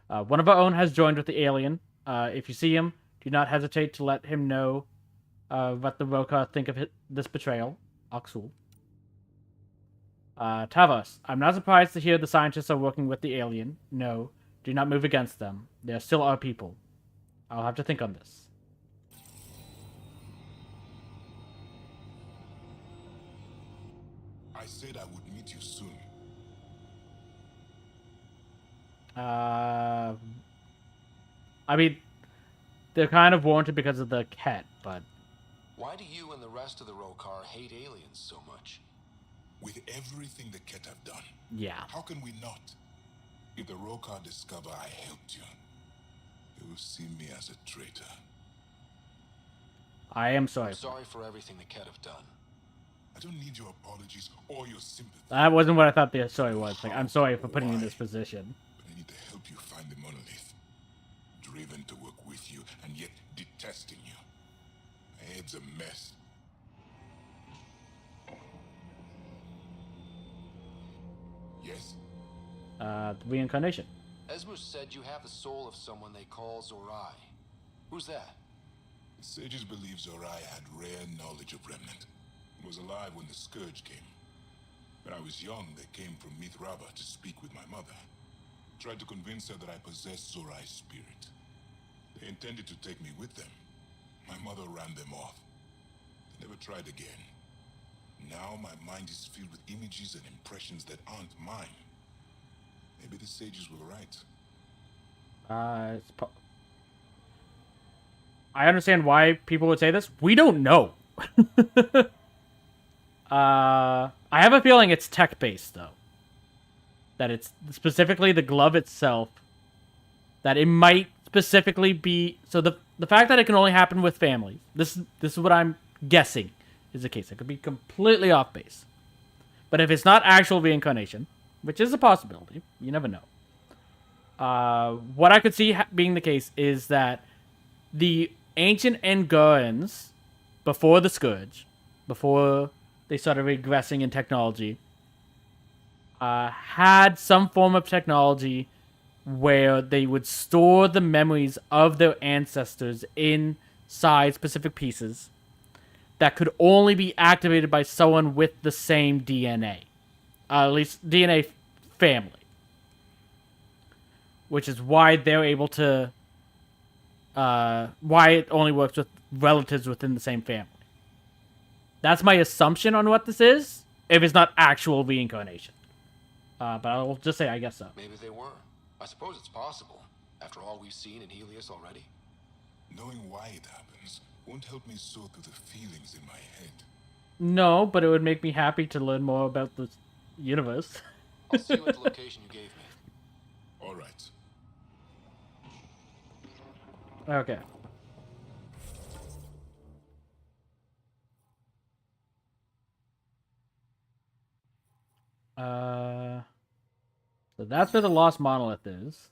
One of our own has joined with the alien. If you see him, do not hesitate to let him know what the Rokar think of this betrayal. Oxul. Tavos, I'm not surprised to hear the scientists are working with the alien. No, do not move against them. They are still our people. I'll have to think on this. I said I would meet you soon. I mean, they're kind of warranted because of the Kett, but... Why do you and the rest of the Rokar hate aliens so much? With everything the Kett have done. Yeah. How can we not? If the Rokar discover I helped you, they will see me as a traitor. I am sorry. I'm sorry for everything the Kett have done. I don't need your apologies or your sympathy. That wasn't what I thought the story was. Like, I'm sorry for putting you in this position. But I need to help you find the monolith. Driven to work with you, and yet detesting you. My head's a mess. Yes? The reincarnation. Esmus said you have the soul of someone they call Zorai. Who's that? The sages believe Zorai had rare knowledge of Remnant. He was alive when the Scourge came. When I was young, they came from Mithraba to speak with my mother. Tried to convince her that I possessed Zorai's spirit. They intended to take me with them. My mother ran them off. They never tried again. Now my mind is filled with images and impressions that aren't mine. Maybe the sages were right. I understand why people would say this. We don't know. I have a feeling it's tech-based, though. That it's specifically the glove itself. That it might specifically be... So the fact that it can only happen with families. This is what I'm guessing is the case. It could be completely off base. But if it's not actual reincarnation, which is a possibility, you never know. What I could see being the case is that the ancient Angorans, before the Scourge, before they started regressing in technology, had some form of technology where they would store the memories of their ancestors inside specific pieces that could only be activated by someone with the same DNA. At least DNA family. Which is why they're able to... why it only works with relatives within the same family. That's my assumption on what this is, if it's not actual reincarnation. But I'll just say I guess so. Maybe they were. I suppose it's possible, after all we've seen in Helios already. Knowing why it happens won't help me sort through the feelings in my head. No, but it would make me happy to learn more about the universe. I'll see you at the location you gave me. All right. Okay. So that's where the lost monolith is.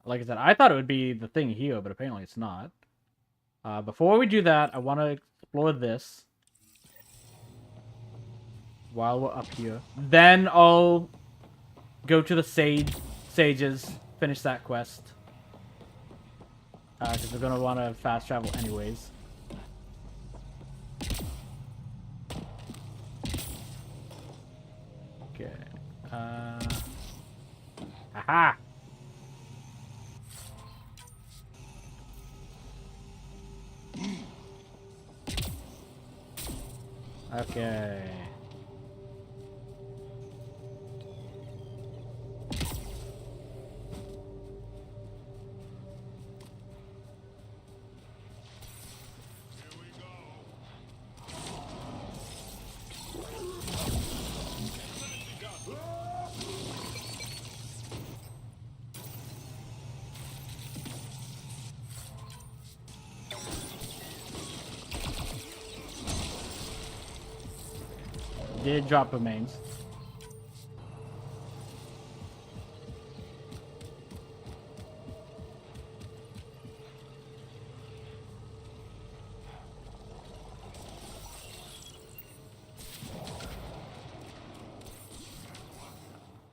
Like I said, I thought it would be the thing here, but apparently it's not. Before we do that, I want to explore this while we're up here. Then I'll go to the sages, finish that quest. Because we're going to want to fast travel anyways. Okay. Aha! Okay. Did drop remains.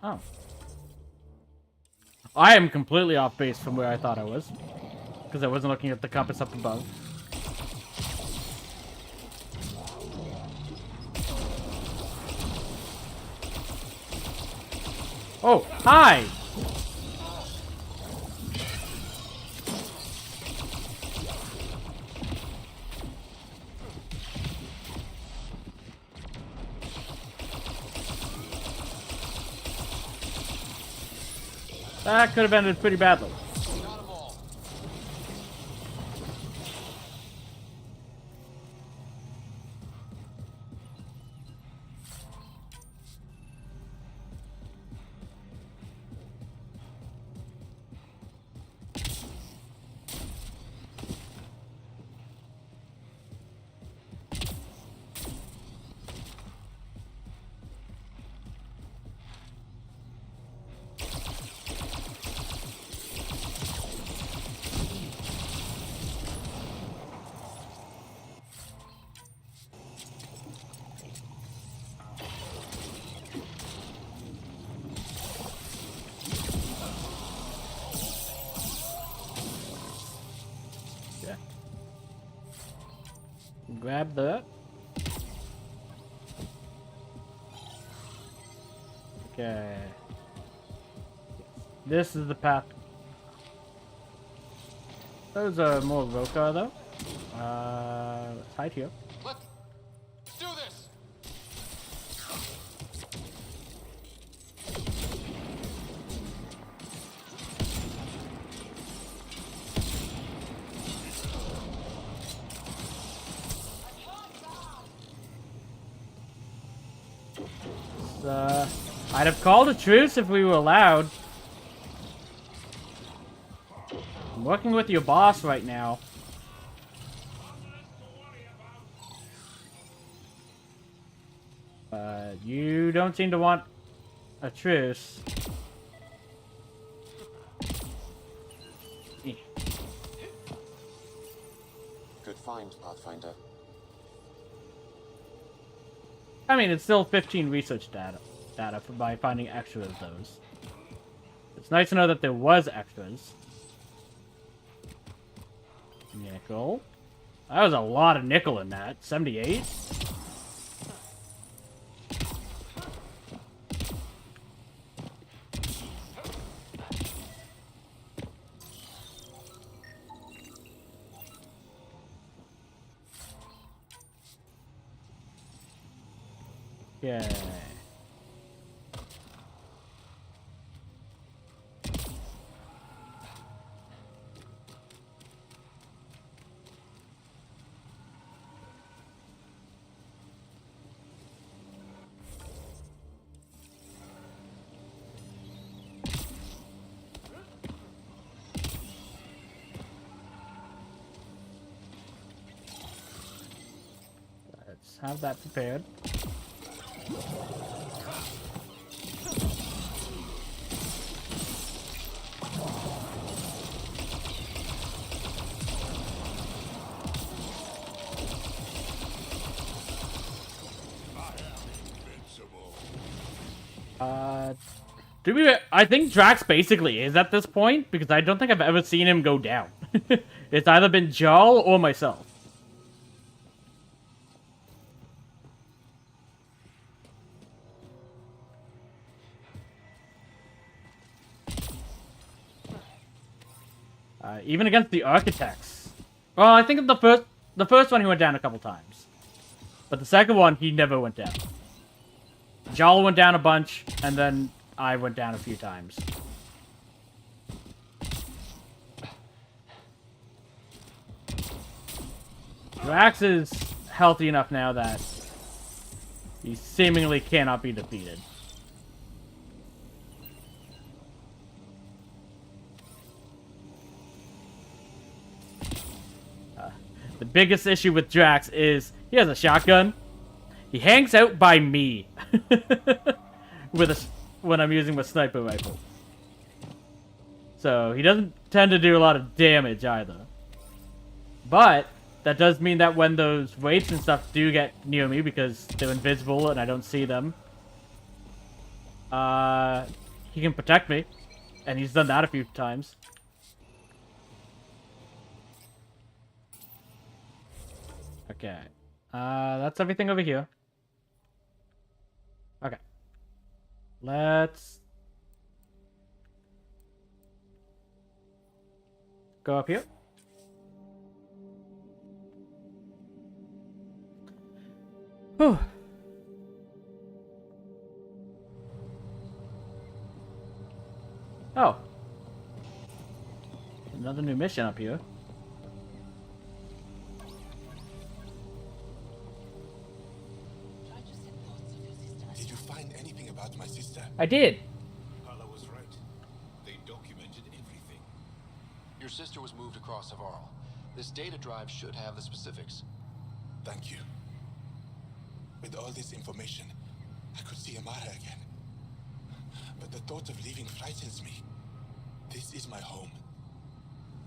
Oh. I am completely off base from where I thought I was. Because I wasn't looking at the compass up above. Oh, hi! That could have ended pretty badly. Grab that. Okay. This is the path. Those are more Roka though. Let's hide here. Let's do this. I'd have called a truce if we were allowed. I'm working with your boss right now. You don't seem to want a truce. Good find, Pathfinder. I mean, it's still 15 research data by finding extra of those. It's nice to know that there was extras. Nickel. That was a lot of nickel in that. 78? Okay. Let's have that prepared. I think Drax basically is at this point, because I don't think I've ever seen him go down. It's either been Jarl or myself. Even against the architects. Well, I think the first one he went down a couple times. But the second one, he never went down. Jarl went down a bunch, and then I went down a few times. Drax is healthy enough now that he seemingly cannot be defeated. The biggest issue with Drax is he has a shotgun. He hangs out by me when I'm using my sniper rifle. So he doesn't tend to do a lot of damage either. But that does mean that when those wraiths and stuff do get near me because they're invisible and I don't see them, he can protect me. And he's done that a few times. Okay. That's everything over here. Okay. Let's go up here. Whew. Oh. Another new mission up here. Did you find anything about my sister? I did. Hala was right. They documented everything. Your sister was moved across Havarl. This data drive should have the specifics. Thank you. With all this information, I could see Amara again. But the thought of leaving frightens me. This is my home.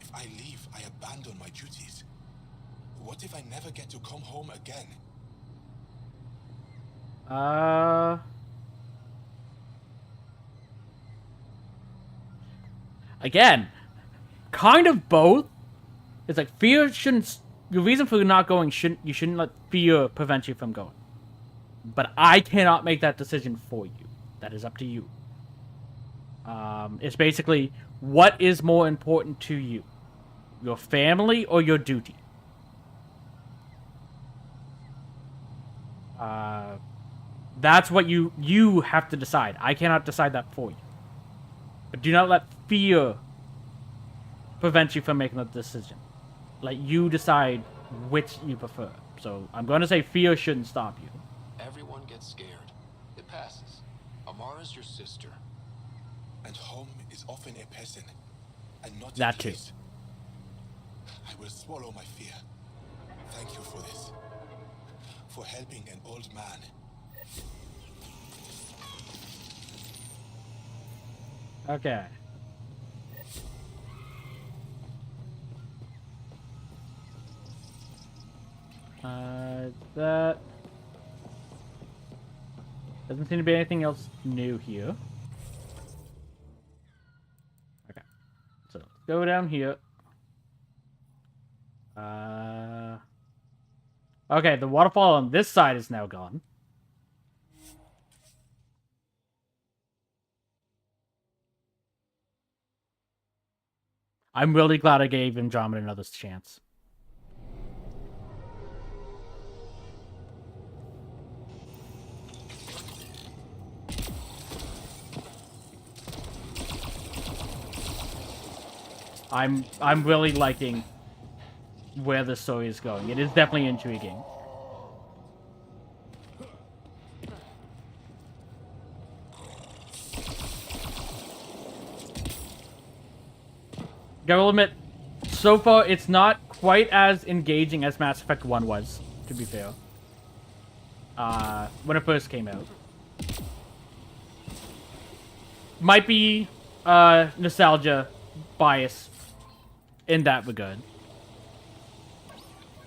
If I leave, I abandon my duties. What if I never get to come home again? Again, kind of both. It's like fear shouldn't. The reason for not going you shouldn't let fear prevent you from going. But I cannot make that decision for you. That is up to you. It's basically what is more important to you, your family or your duty. That's what you have to decide. I cannot decide that for you. But do not let fear prevent you from making that decision. Let you decide which you prefer. So I'm going to say fear shouldn't stop you. Everyone gets scared. It passes. Amara's your sister. And home is often a person, and not that a too. place. I will swallow my fear. Thank you for this. For helping an old man. Okay. That doesn't seem to be anything else new here. Okay. So let's go down here. Okay, the waterfall on this side is now gone. I'm really glad I gave Andromeda another chance. I'm really liking where the story is going. It is definitely intriguing. Gotta admit, so far it's not quite as engaging as Mass Effect 1 was, to be fair. When it first came out. Might be nostalgia bias in that regard.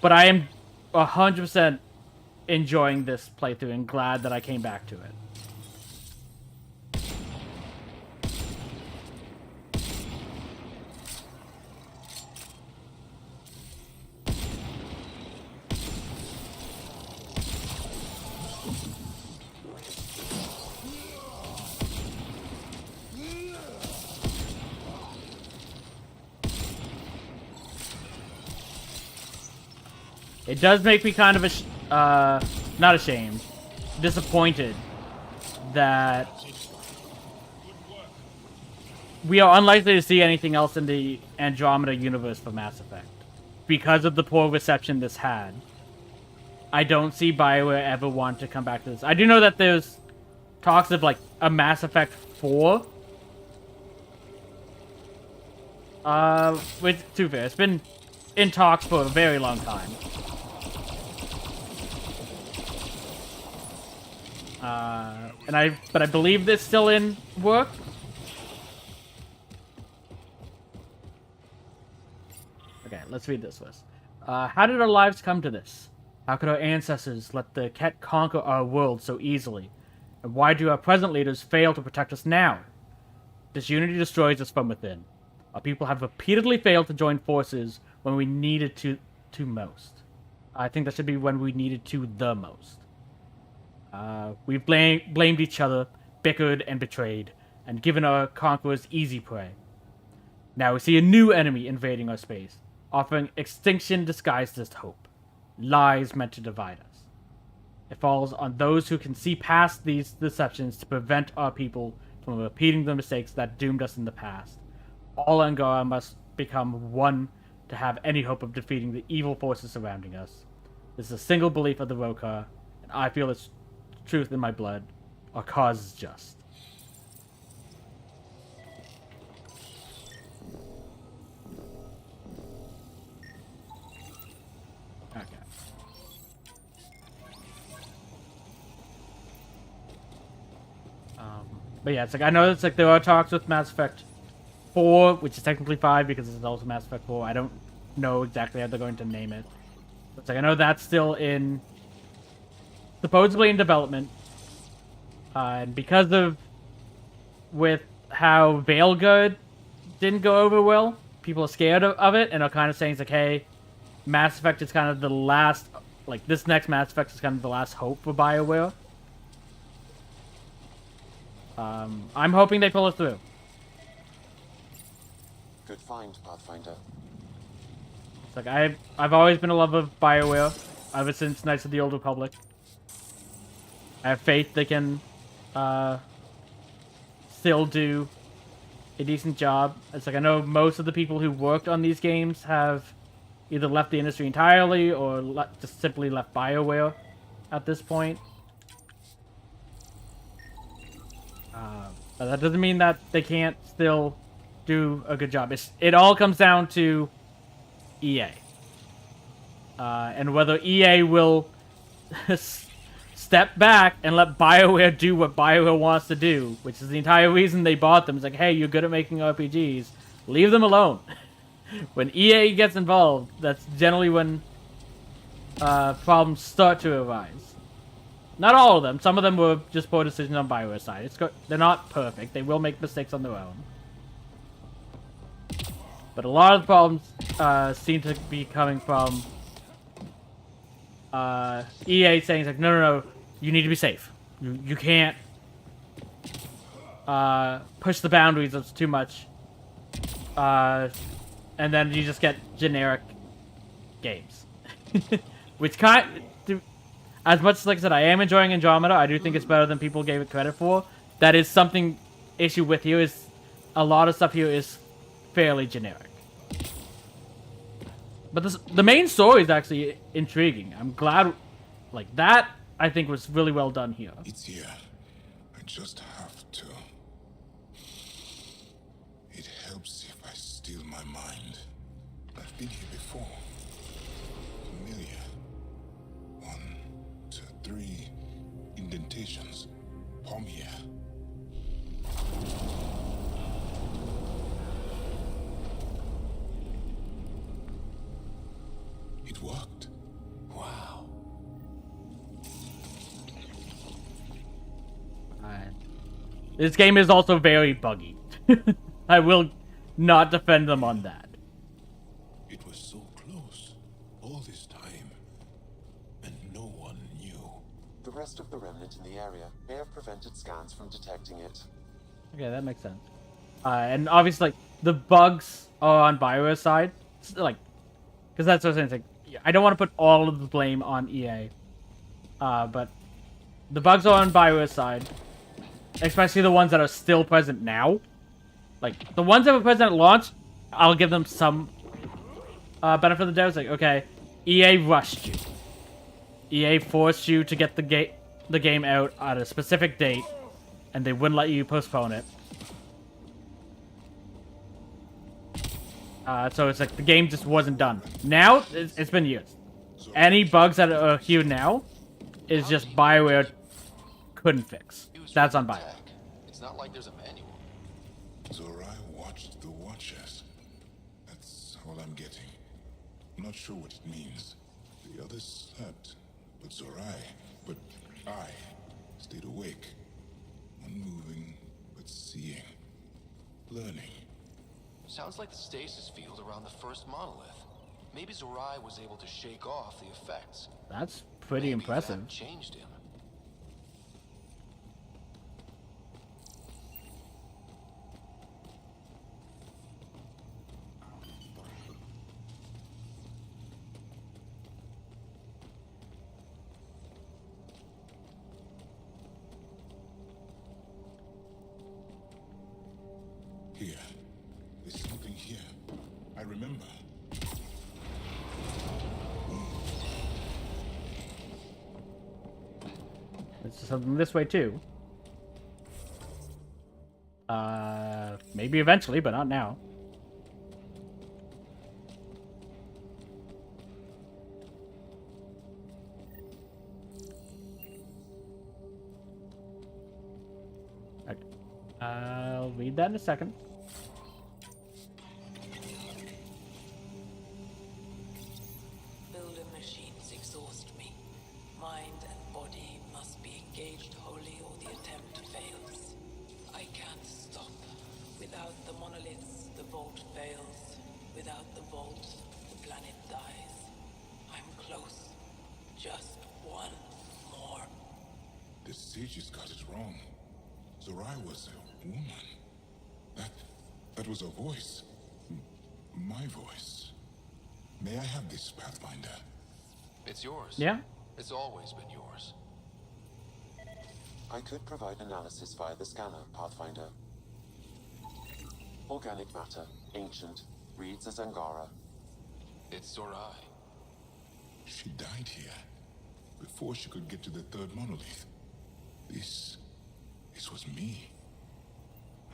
But I am 100% enjoying this playthrough and glad that I came back to it. It does make me kind of not ashamed, disappointed that we are unlikely to see anything else in the Andromeda universe for Mass Effect. Because of the poor reception this had, I don't see BioWare ever want to come back to this. I do know that there's talks of like a Mass Effect 4. Which, to be fair, it's been in talks for a very long time. But I believe this still in work. Okay, let's read this first. How did our lives come to this? How could our ancestors let the Kett conquer our world so easily? And why do our present leaders fail to protect us now? Disunity destroys us from within. Our people have repeatedly failed to join forces when we needed to most. I think that should be when we needed to the most. We've blamed each other, bickered and betrayed, and given our conquerors easy prey. Now we see a new enemy invading our space, offering extinction disguised as hope. Lies meant to divide us. It falls on those who can see past these deceptions to prevent our people from repeating the mistakes that doomed us in the past. All Angara must become one to have any hope of defeating the evil forces surrounding us. This is a single belief of the Rokar, and I feel its truth in my blood. Our cause is just. Okay. But yeah, it's like, I know it's like there are talks with Mass Effect 4, which is technically 5 because it's also Mass Effect 4. I don't know exactly how they're going to name it. But it's like, I know that's still supposedly in development. And because of, with how Veilguard didn't go over well, people are scared of it and are kind of saying, it's like, hey, Mass Effect is kind of the last, like, this next Mass Effect is kind of the last hope for BioWare. I'm hoping they pull it through. Good find, Pathfinder. It's like, I've always been a lover of BioWare, ever since Knights of the Old Republic. I have faith they can, still do a decent job. It's like, I know most of the people who worked on these games have either left the industry entirely or just simply left BioWare at this point. But that doesn't mean that they can't still do a good job. It all comes down to EA. And whether EA will step back and let BioWare do what BioWare wants to do, which is the entire reason they bought them. It's like, hey, you're good at making RPGs. Leave them alone. When EA gets involved, that's generally when problems start to arise. Not all of them. Some of them were just poor decisions on BioWare's side. They're not perfect. They will make mistakes on their own. But a lot of the problems seem to be coming from EA saying, like, no, you need to be safe. You can't push the boundaries of too much. And then you just get generic games. Which as much as, like I said, I am enjoying Andromeda, I do think it's better than people gave it credit for. That is something issue with here, is a lot of stuff here is fairly generic. But the main story is actually intriguing. I'm glad, like, that I think was really well done here. It's here. I just have to. It helps if I steal my mind. I've been here before. Familiar. 1, 2, 3 indentations. Palm here. It worked. Wow. This game is also very buggy. I will not defend them on that. It was so close all this time, and no one knew. The rest of the remnant in the area may have prevented scans from detecting it. Okay, that makes sense. And obviously, like, the bugs are on BioWare's side. Like, because that's what I'm saying. Like, I don't want to put all of the blame on EA. But the bugs are on BioWare's side. Especially the ones that are still present now. Like, the ones that were present at launch, I'll give them some benefit of the doubt. It's like, okay, EA rushed you. EA forced you to get the game out at a specific date, and they wouldn't let you postpone it. So it's like the game just wasn't done. Now, it's been years. Any bugs that are here now is just BioWare couldn't fix. That's on BioWare. It's not like there's a manual. Zorai watched the watchers. That's all I'm getting. I'm not sure what it means. The others slept, but I stayed awake. Unmoving, but seeing. Learning. Sounds like the stasis field around the first monolith. Maybe Zorai was able to shake off the effects. That's pretty impressive. That changed him. remember. There's something this way too. Maybe eventually, but not now. Okay. I'll read that in a second. Builder machines exhaust me. Mind and body must be engaged wholly or the attempt fails. I can't stop. Without the monoliths, the vault fails. Without the vault, the planet dies. I'm close. Just one more. The sages got it wrong. Zorai was a woman. That was a voice. My voice. May I have this, Pathfinder? It's yours. Yeah? It's always been yours. I could provide analysis via the scanner, Pathfinder. Organic matter, ancient, reads as Angara. It's Zorai. She died here, before she could get to the third monolith. This was me.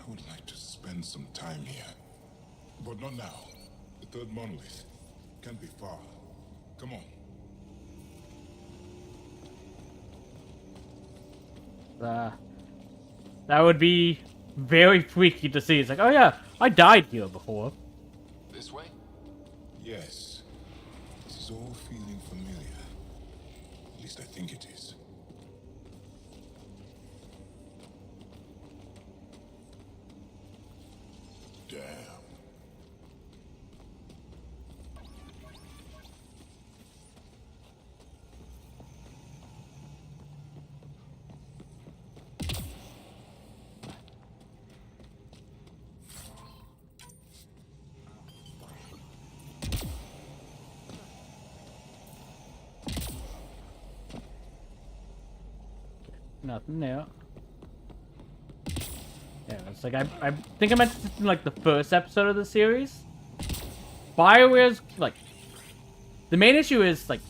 I would like to spend some time here. But not now. The third monolith can't be far. Come on. That would be very freaky to see. It's like, oh yeah, I died here before. This way? Yes. This is all feeling familiar. At least I think it is. Damn. Nothing there. Yeah, it's like I think I mentioned this in like the first episode of the series. BioWare's like the main issue is like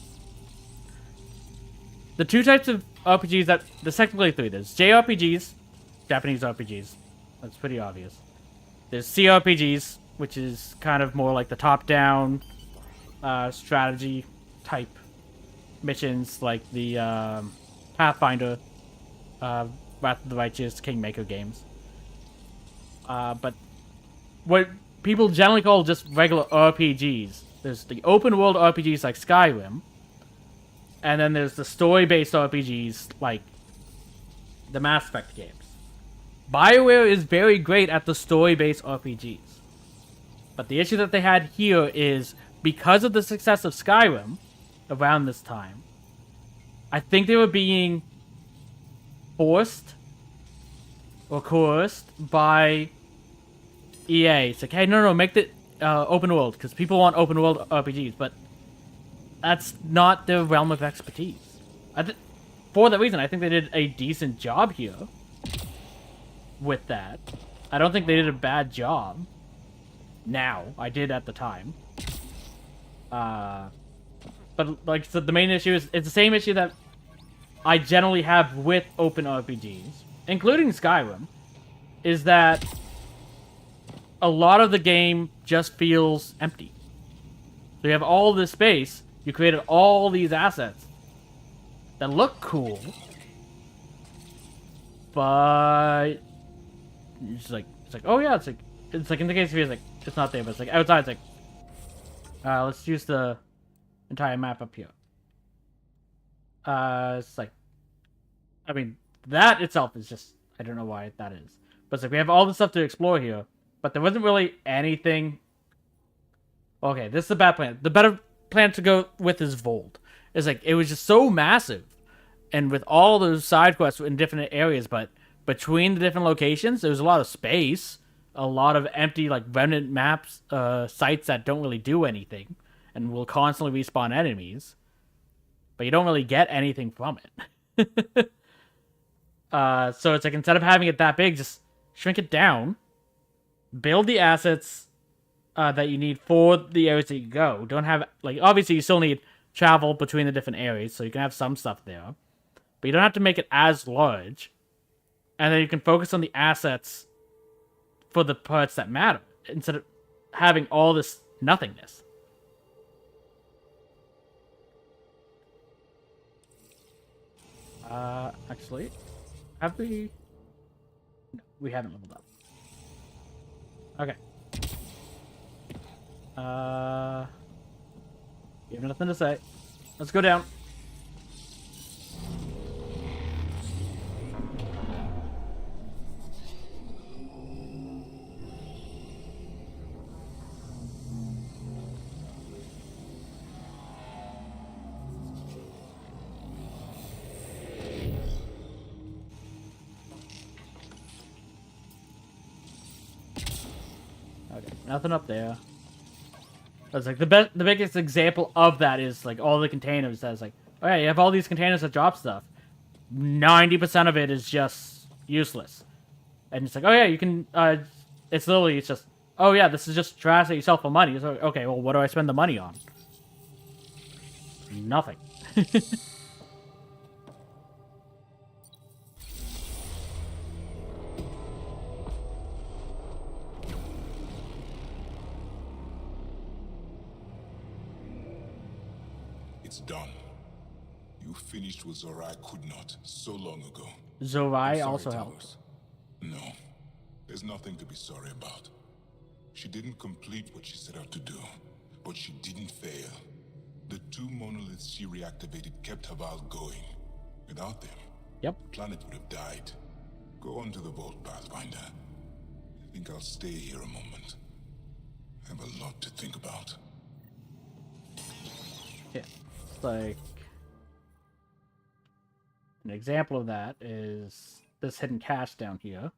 the two types of RPGs that there's technically three. There's JRPGs, Japanese RPGs. That's pretty obvious. There's CRPGs, which is kind of more like the top-down strategy type missions, like the Pathfinder, Wrath of the Righteous, Kingmaker games. But what people generally call just regular RPGs. There's the open world RPGs like Skyrim, and then there's the story-based RPGs like the Mass Effect games. BioWare is very great at the story-based RPGs. But the issue that they had here is, because of the success of Skyrim around this time, I think they were being forced or coerced by EA. It's like, hey, no, make the open world, because people want open world RPGs, but that's not their realm of expertise. For that reason, I think they did a decent job here with that. I don't think they did a bad job. Now, I did at the time. But like so the main issue is, it's the same issue that I generally have with open RPGs, including Skyrim, is that a lot of the game just feels empty. So you have all this space, you created all these assets that look cool, but it's like oh yeah, it's like in the case of it's like it's not there, but it's like outside it's like let's use the entire map up here. It's like, I mean, that itself is just, I don't know why that is, but it's like we have all this stuff to explore here, but there wasn't really anything. Okay, this is the bad plan. The better plan to go with is Voeld. It's like, it was just so massive, and with all those side quests in different areas, but between the different locations, there was a lot of space, a lot of empty, like, remnant maps, sites that don't really do anything, and will constantly respawn enemies, but you don't really get anything from it. So it's like, instead of having it that big, just shrink it down, build the assets, that you need for the areas that you go don't have, like, obviously you still need travel between the different areas, so you can have some stuff there. But you don't have to make it as large. And then you can focus on the assets for the parts that matter, instead of having all this nothingness. Actually, have we... No, we haven't leveled up. Okay. You have nothing to say. Let's go down. Okay, nothing up there. That's like the biggest example of that is like all the containers. That's like, oh yeah, you have all these containers that drop stuff. 90% of it is just useless, and it's like, oh yeah, you can. It's literally, it's just, oh yeah, this is just trash that you sell for money. So okay, well, what do I spend the money on? Nothing. It's done. You finished what Zorai could not so long ago. Zorai also helps. No, there's nothing to be sorry about. She didn't complete what she set out to do, but she didn't fail. The two monoliths she reactivated kept Haval going. Without them, the planet would have died. Go on to the vault, Pathfinder. I think I'll stay here a moment. I have a lot to think about. Yeah. Like, an example of that is this hidden cache down here.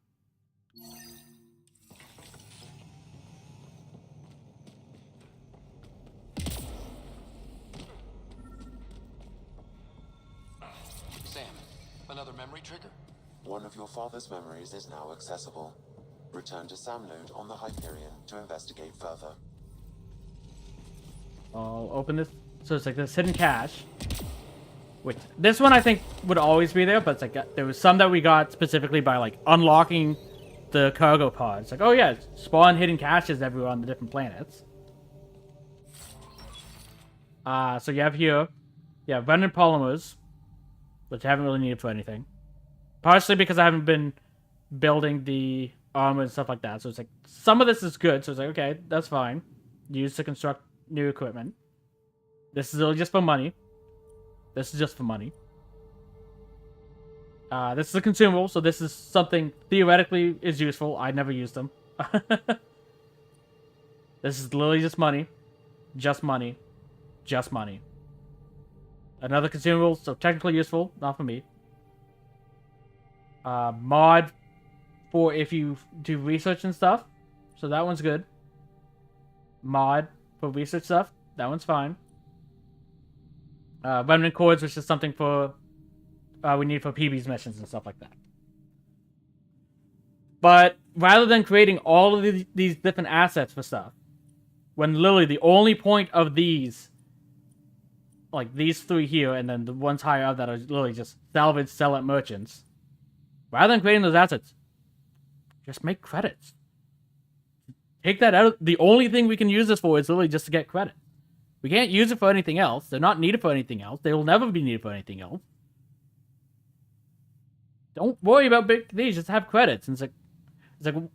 Sam, another memory trigger? One of your father's memories is now accessible. Return to Sam node on the Hyperion to investigate further. I'll open this. So it's like this hidden cache. Which, this one I think would always be there, but it's like there was some that we got specifically by like unlocking the cargo pods. It's like, oh yeah, spawn hidden caches everywhere on the different planets. So you have here, yeah, remnant polymers, which I haven't really needed for anything. Partially because I haven't been building the armor and stuff like that. So it's like, some of this is good. So it's like, okay, that's fine. Used to construct new equipment. This is really just for money. This is just for money. This is a consumable, so this is something theoretically is useful. I never used them. This is literally just money. Just money. Just money. Another consumable, so technically useful, not for me. Mod for if you do research and stuff. So that one's good. Mod for research stuff. That one's fine. Remnant cords, which is something for we need for PB's missions and stuff like that. But rather than creating all of these different assets for stuff, when literally the only point of these, like these three here, and then the ones higher up that are literally just salvage, sell at merchants, rather than creating those assets, just make credits. Take that out. The only thing we can use this for is literally just to get credit. We can't use it for anything else. They're not needed for anything else. They will never be needed for anything else. Don't worry about big these. Just have credits. And it's like,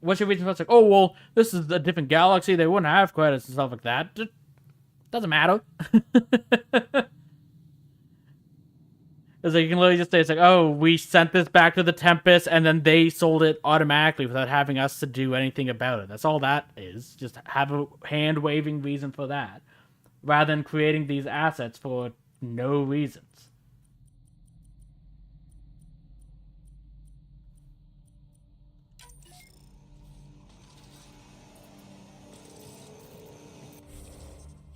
what's your reason for it? It's like, oh, well, this is a different galaxy. They wouldn't have credits and stuff like that. It doesn't matter. It's like, you can literally just say, it's like, oh, we sent this back to the Tempest, and then they sold it automatically without having us to do anything about it. That's all that is. Just have a hand-waving reason for that, rather than creating these assets for no reasons.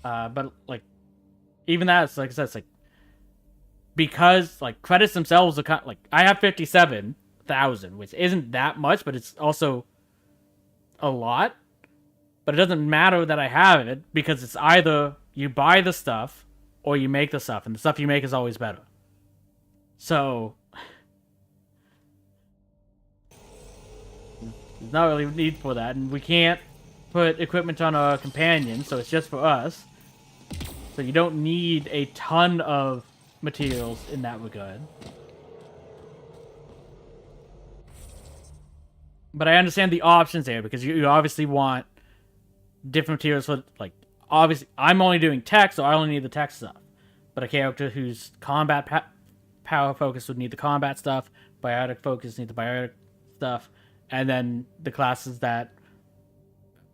But like, even that, it's like I said, it's like, because like credits themselves are kind of, like, I have 57,000, which isn't that much, but it's also a lot. But it doesn't matter that I have it, because it's either you buy the stuff or you make the stuff, and the stuff you make is always better. So there's not really a need for that, and we can't put equipment on our companions, so it's just for us. So you don't need a ton of materials in that regard. But I understand the options there, because you obviously want different materials for, like, obviously, I'm only doing tech, so I only need the tech stuff. But a character who's combat power focused would need the combat stuff, biotic focus need the biotic stuff, and then the classes that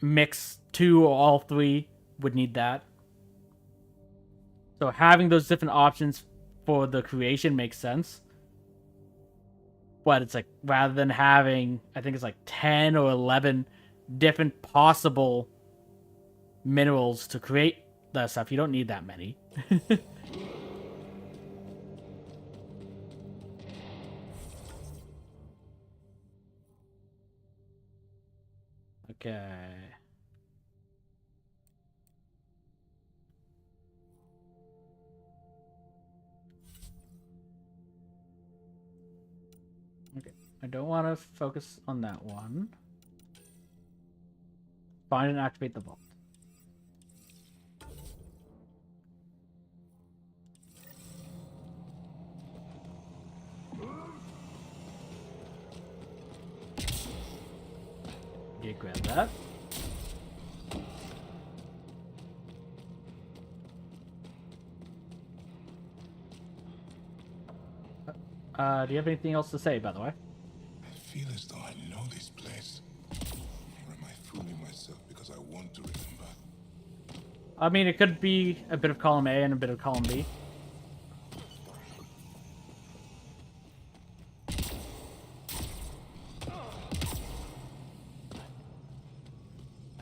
mix 2 or all 3 would need that. So having those different options for the creation makes sense. But it's like, rather than having, I think it's like 10 or 11 different possible minerals to create that stuff, you don't need that many. Okay. Okay, I don't want to focus on that one. Find and activate the vault. Okay, grab that. Do you have anything else to say, by the way? I feel as though I know this place. Or am I fooling myself because I want to remember? I mean, it could be a bit of column A and a bit of column B.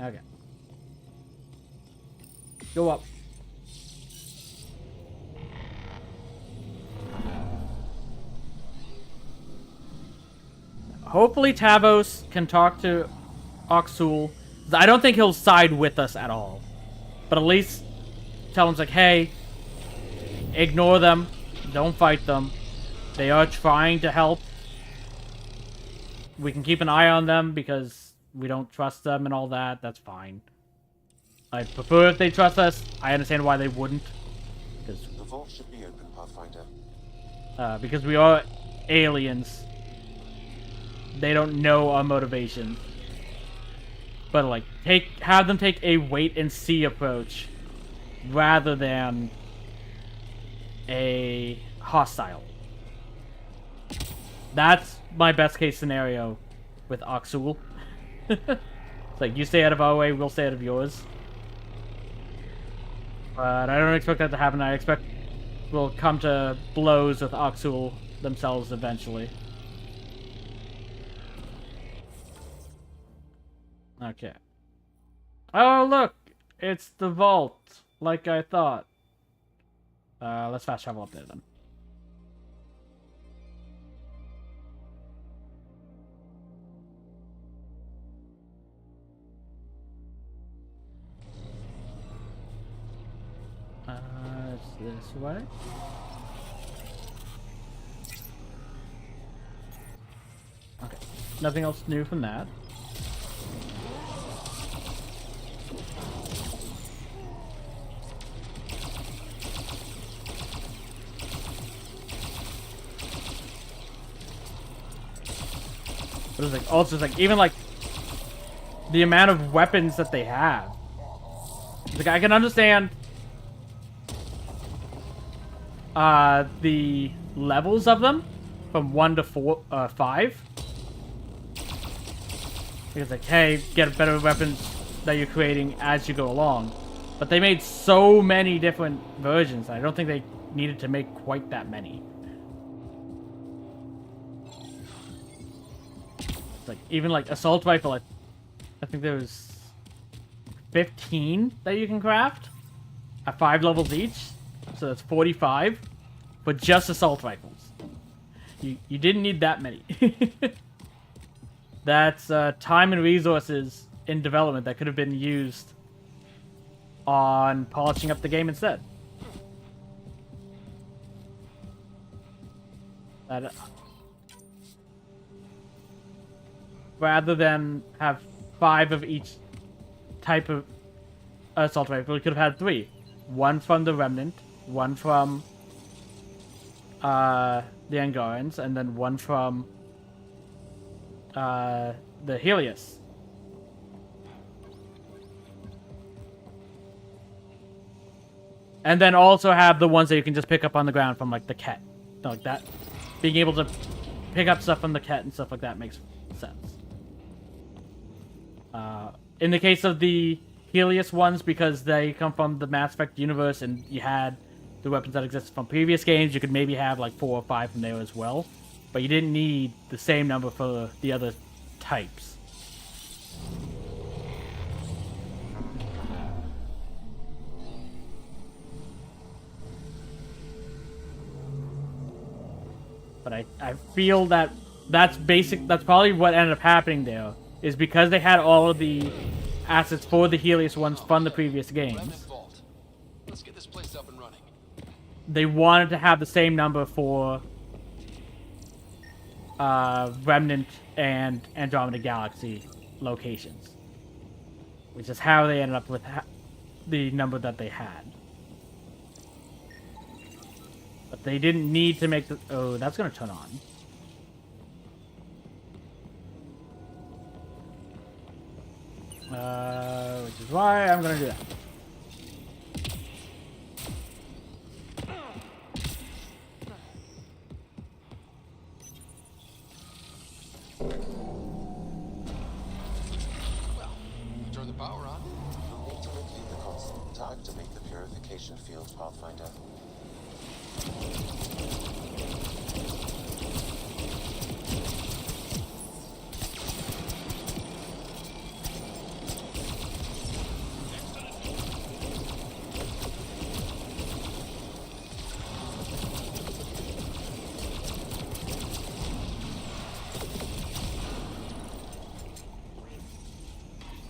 Okay. Go up. Hopefully Tavos can talk to Oxul. I don't think he'll side with us at all. But at least tell him, like, hey, ignore them. Don't fight them. They are trying to help. We can keep an eye on them because we don't trust them and all that. That's fine. I'd prefer if they trust us. I understand why they wouldn't. The vault should be open, Pathfinder. Because we are aliens. They don't know our motivation. But, like, have them take a wait-and-see approach rather than a hostile. That's my best-case scenario with Oxul. It's like, you stay out of our way, we'll stay out of yours. But I don't expect that to happen. I expect we'll come to blows with Oxul themselves eventually. Okay. Oh, look! It's the vault, like I thought. Let's fast travel up there, then. It's this way. Okay. Nothing else new from that. But it's like, also, it's like, even like the amount of weapons that they have. It's like, I can understand the levels of them from 1 to 5. Because like, hey, get better weapons that you're creating as you go along. But they made so many different versions. I don't think they needed to make quite that many. Like, even like assault rifle, I think there was 15 that you can craft at 5 levels each, so that's 45 for just assault rifles. You didn't need that many. That's time and resources in development that could have been used on polishing up the game instead. Rather than have 5 of each type of assault rifle, we could have had 3. 1 from the Remnant, 1 from the Angarians, and then 1 from the Helios. And then also have the ones that you can just pick up on the ground from, like, the Kett. Like that. Being able to pick up stuff from the Kett and stuff like that makes sense. In the case of the Helios ones, because they come from the Mass Effect universe and you had the weapons that existed from previous games, you could maybe have like 4 or 5 from there as well. But you didn't need the same number for the other types. But I feel that that's probably what ended up happening there, is because they had all of the assets for the Helios ones from the previous games. Let's get this place up and running. They wanted to have the same number for Remnant and Andromeda Galaxy locations, which is how they ended up with the number that they had. But they didn't need to make the... Oh, that's going to turn on. Which is why I'm going to do that. Well, turn the power on. You'll need to locate the console to activate the purification field, Pathfinder.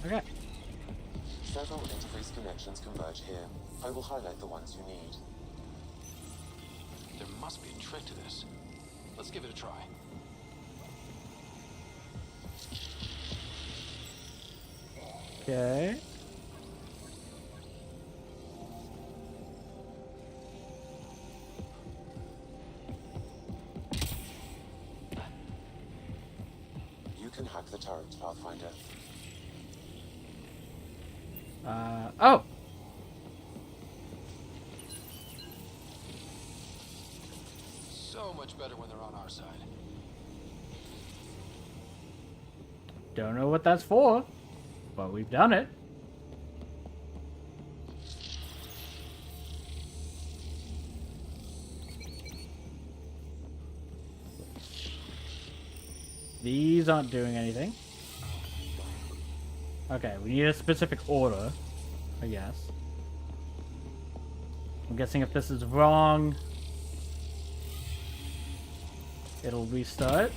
Okay. Several interface connections converge here. I will highlight the ones you need. There must be a trick to this. Let's give it a try. Okay. You can hack the turret, Pathfinder. Oh! So much better when they're on our side. Don't know what that's for, but we've done it. These aren't doing anything. Okay, we need a specific order, I guess. I'm guessing if this is wrong, it'll restart.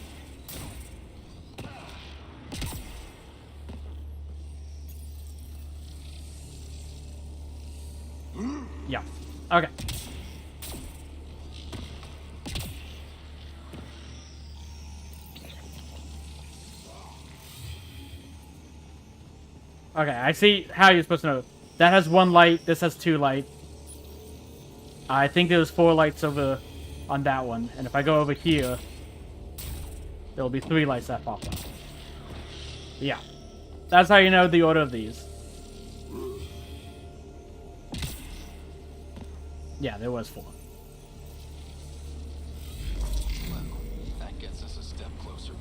Yeah. Okay. Okay, I see how you're supposed to know. That has 1 light, this has 2 light. I think there's 4 lights over on that one. And if I go over here, there'll be 3 lights that pop up. Yeah. That's how you know the order of these. Yeah, there was 4. Well, that gets us a step closer.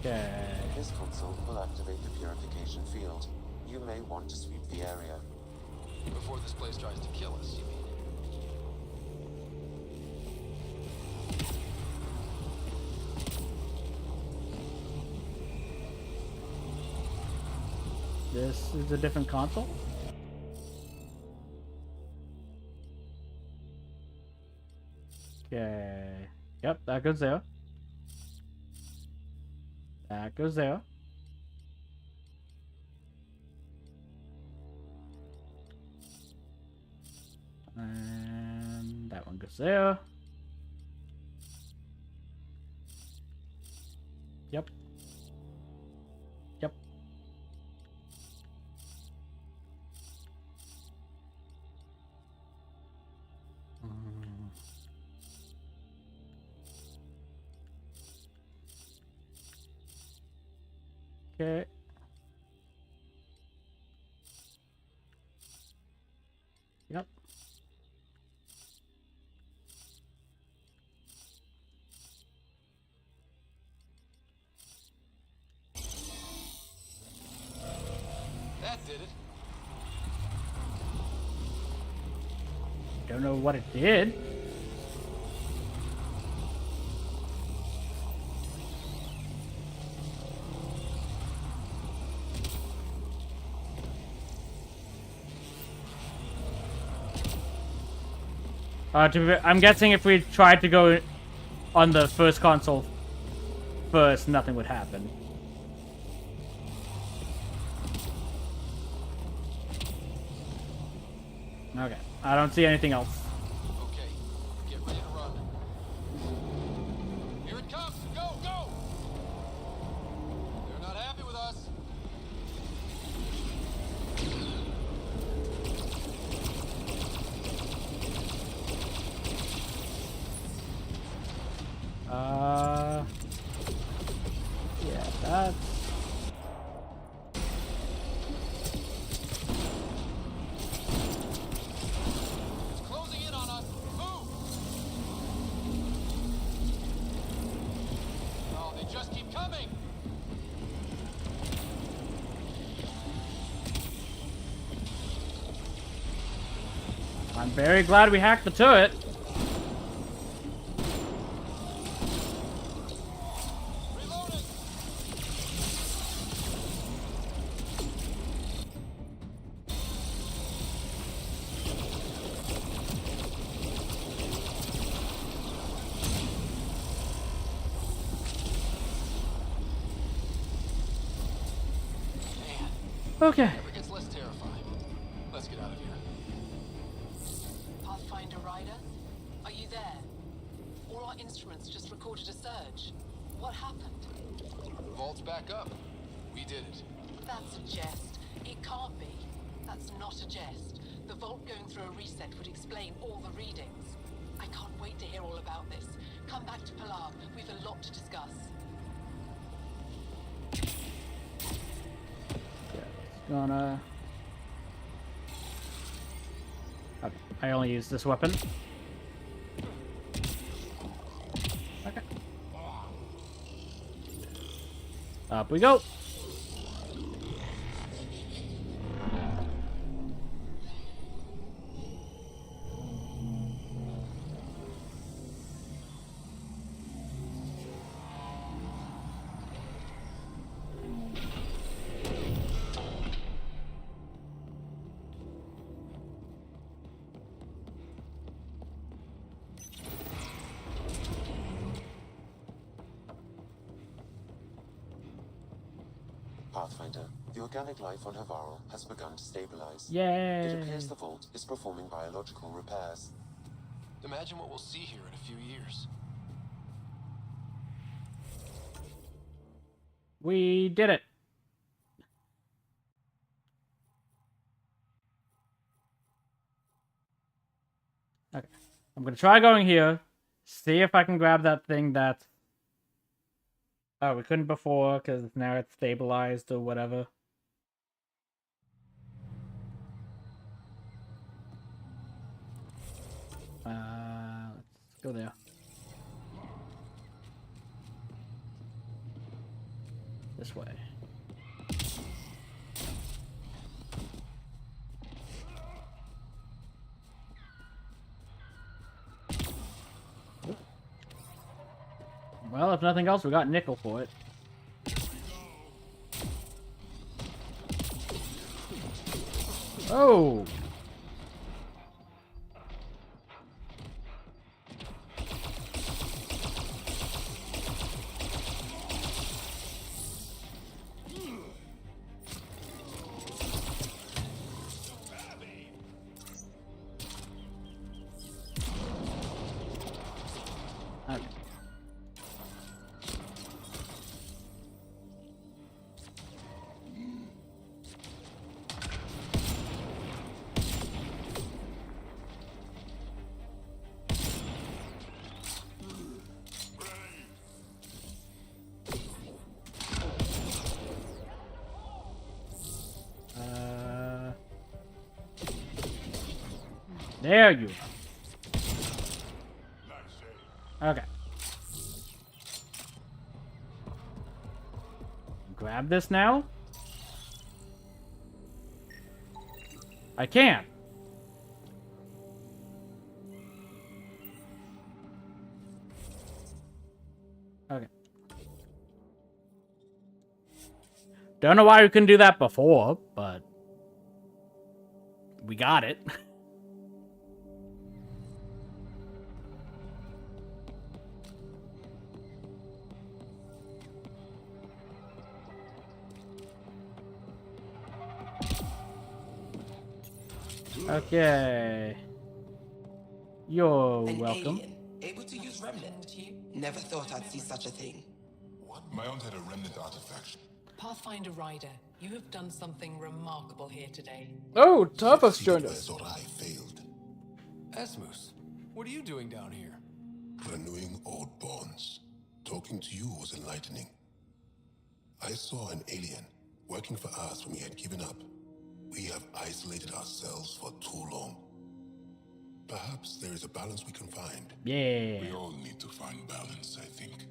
Okay. This console will activate the purification field. You may want to sweep the area. Before this place tries to kill us, you mean? This is a different console? Okay. Yep, that goes there. That goes there. And that one goes there. Yep. Yep. Okay. Yep. That did it. Don't know what it did. I'm guessing if we tried to go on the first console first, nothing would happen. Okay, I don't see anything else. Okay, get ready to run. Here it comes! Go, go! They're not happy with us. Yeah, that's... It's closing in on us. Move! Oh, they just keep coming. I'm very glad we hacked the turret. Okay. Never gets less terrifying. Let's get out of here. Pathfinder Rider, are you there? All our instruments just recorded a surge. What happened? Vault's back up. We did it. That's a jest. It can't be. That's not a jest. The vault going through a reset would explain all the readings. I can't wait to hear all about this. Come back to Pilar. We've a lot to discuss. Gonna... Okay, I only use this weapon. Okay. Up we go! Pathfinder, the organic life on Havarl has begun to stabilize. Yay! It appears the vault is performing biological repairs. Imagine what we'll see here in a few years. We did it! Okay. I'm gonna try going here. See if I can grab that thing that... Oh, we couldn't before, because now it's stabilized or whatever. Let's go there. This way. Well, if nothing else, we got nickel for it. Oh! Okay. There you are. Okay. Grab this now? I can. Okay. Don't know why we couldn't do that before, but we got it. Okay. You're welcome. Alien, able to use remnant. Never thought I'd see such a thing. My aunt had a remnant artifact. Pathfinder Rider, you have done something remarkable here today. Oh, Tavos joined us. I failed. Asmus, what are you doing down here? Renewing old bonds. Talking to you was enlightening. I saw an alien working for us when we had given up. We have isolated ourselves for too long. Perhaps there is a balance we can find. Yeah. We all need to find balance, I think.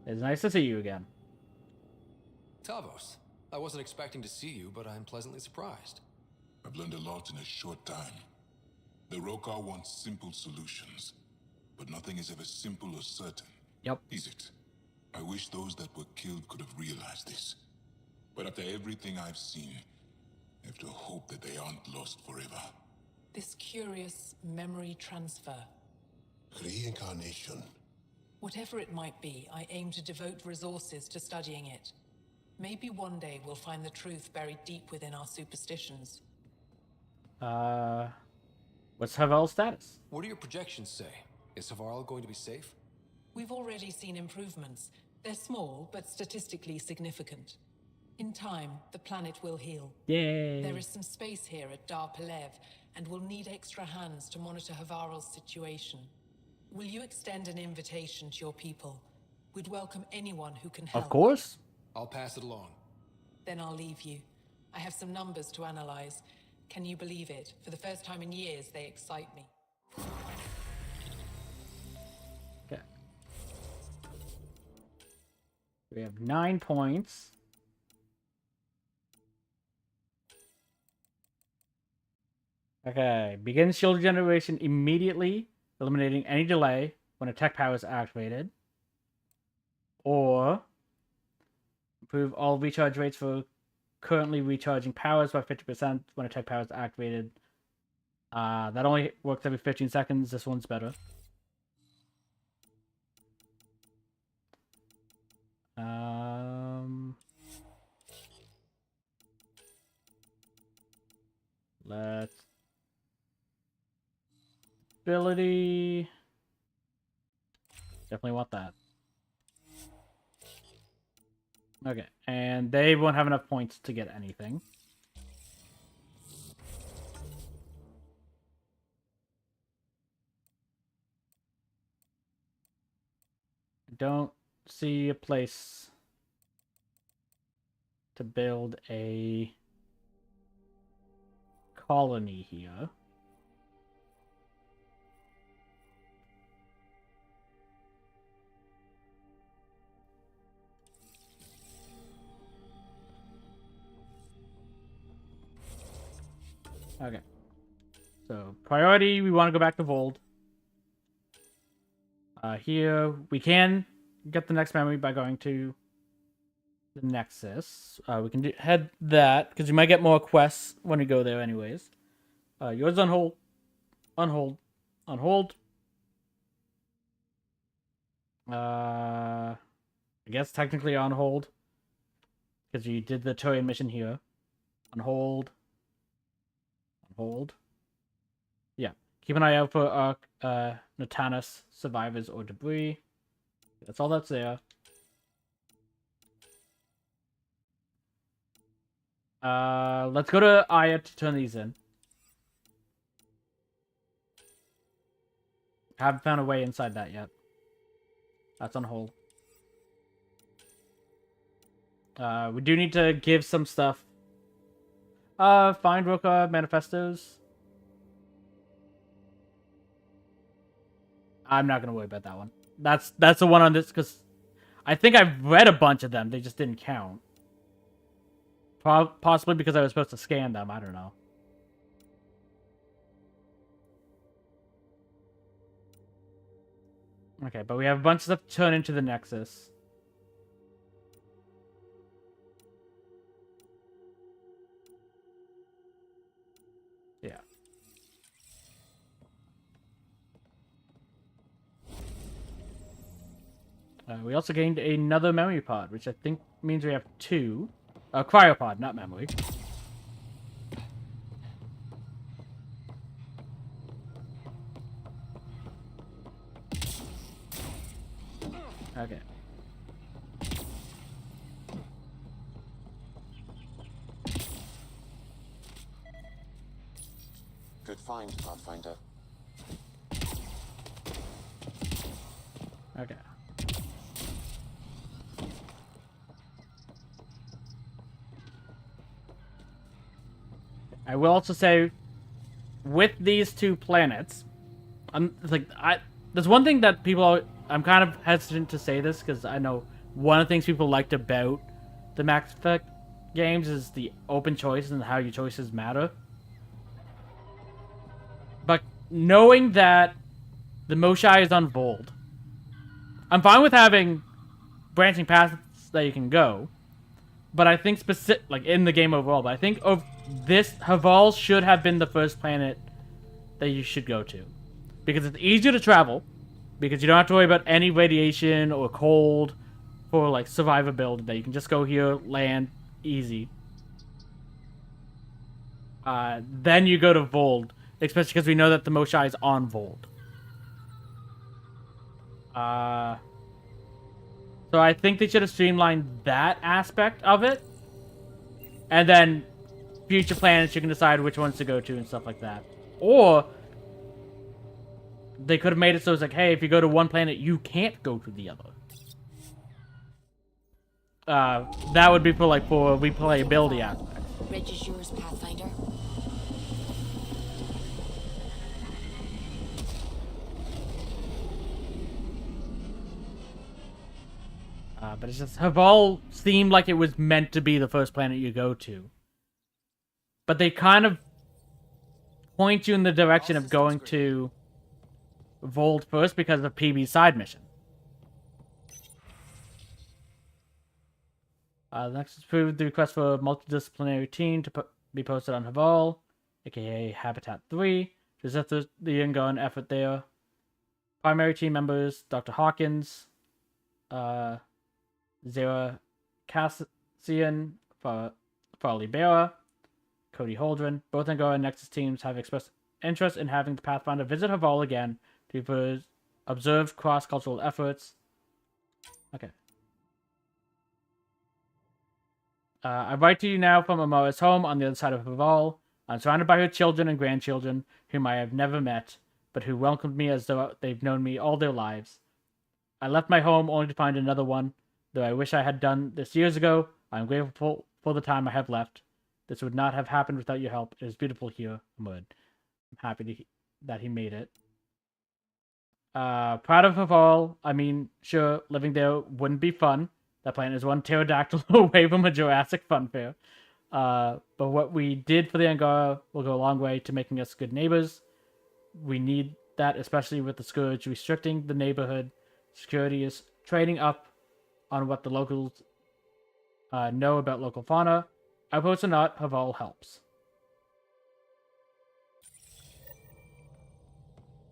It's nice to see you again. Tavos, I wasn't expecting to see you, but I'm pleasantly surprised. I've learned a lot in a short time. The Rokar wants simple solutions, but nothing is ever simple or certain. Yep. Is it? I wish those that were killed could have realized this. But after everything I've seen, I have to hope that they aren't lost forever. This curious memory transfer. Reincarnation. Whatever it might be, I aim to devote resources to studying it. Maybe one day we'll find the truth buried deep within our superstitions. What's Havel's status? What do your projections say? Is Havarl going to be safe? We've already seen improvements. They're small, but statistically significant. In time, the planet will heal. Yay! There is some space here at Dar Pelev, and we'll need extra hands to monitor Havarl's situation. Will you extend an invitation to your people? We'd welcome anyone who can help. Of course. I'll pass it along. Then I'll leave you. I have some numbers to analyze. Can you believe it? For the first time in years, they excite me. Okay. We have 9 points. Okay. Begin shield generation immediately, eliminating any delay when a tech power is activated. Or improve all recharge rates for currently recharging powers by 50% when a tech power is activated. That only works every 15 seconds. This one's better. Let's ability. Definitely want that. Okay, and they won't have enough points to get anything. Don't see a place to build a colony here. Okay. So, priority, we want to go back to Voeld. Here, we can get the next memory by going to the Nexus. We can head that, because you might get more quests when we go there anyways. Yours on hold. On hold. On hold. I guess technically on hold. Because you did the Turian mission here. On hold. On hold. Yeah. Keep an eye out for Ark, Natanus, survivors, or debris. That's all that's there. Let's go to Aya to turn these in. Haven't found a way inside that yet. That's on hold. We do need to give some stuff. Find Roka manifestos. I'm not gonna worry about that one. That's the one on this, because I think I've read a bunch of them. They just didn't count. Possibly because I was supposed to scan them. I don't know. Okay, but we have a bunch of stuff to turn into the Nexus. Yeah. We also gained another memory pod, which I think means we have two. Cryopod, not memory. Okay. Good find, Pathfinder. Okay. I will also say, with these two planets, there's one thing that I'm kind of hesitant to say this, because I know one of the things people liked about the Mass Effect games is the open choice and how your choices matter. But knowing that the Moshae is on Voeld, I'm fine with having branching paths that you can go, but I think in the game overall, but I think of this, Haval should have been the first planet that you should go to. Because it's easier to travel, because you don't have to worry about any radiation or cold for like survivability. That you can just go here, land, easy. Then you go to Voeld, especially because we know that the Moshae is on Voeld. So I think they should have streamlined that aspect of it. And then future planets, you can decide which ones to go to and stuff like that. Or they could have made it so it's like, hey, if you go to one planet, you can't go to the other. That would be for replayability aspects. Reg is yours, Pathfinder. But it's just, Haval seemed like it was meant to be the first planet you go to. But they kind of point you in the direction of going to Voeld first because of PB's side mission. Next is approved the request for a multidisciplinary team to be posted on Haval, aka Habitat 3, to assist the ongoing effort there. Primary team members, Dr. Hawkins, Zara Cassian, Farley Bera, Cody Holdren. Both Angora and Nexus teams have expressed interest in having the Pathfinder visit Haval again to observe cross-cultural efforts. Okay. I write to you now from Amara's home on the other side of Haval. I'm surrounded by her children and grandchildren, whom I have never met, but who welcomed me as though they've known me all their lives. I left my home only to find another one. Though I wish I had done this years ago, I am grateful for the time I have left. This would not have happened without your help. It is beautiful here, Mud. I'm happy that he made it. Proud of Haval. I mean, sure, living there wouldn't be fun. That planet is one pterodactyl away from a Jurassic fun fair. But what we did for the Angara will go a long way to making us good neighbors. We need that, especially with the Scourge restricting the neighborhood. Security is trading up on what the locals Know about local fauna. Outposts or not, Haval helps.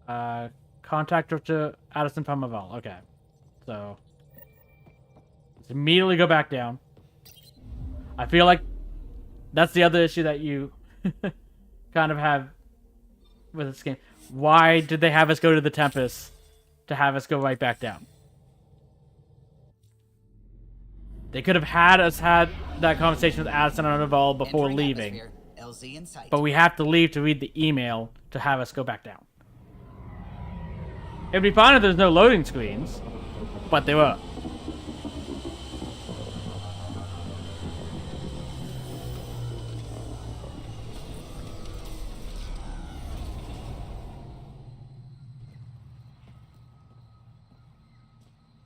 Contact Dr. Addison from Haval. Okay. So, let's immediately go back down. I feel like that's the other issue that you kind of have with this game. Why did they have us go to the Tempest to have us go right back down? They could have had us had that conversation with Addison and Haval before leaving. LZ in sight. But we have to leave to read the email to have us go back down. It'd be fine if there's no loading screens, but they were.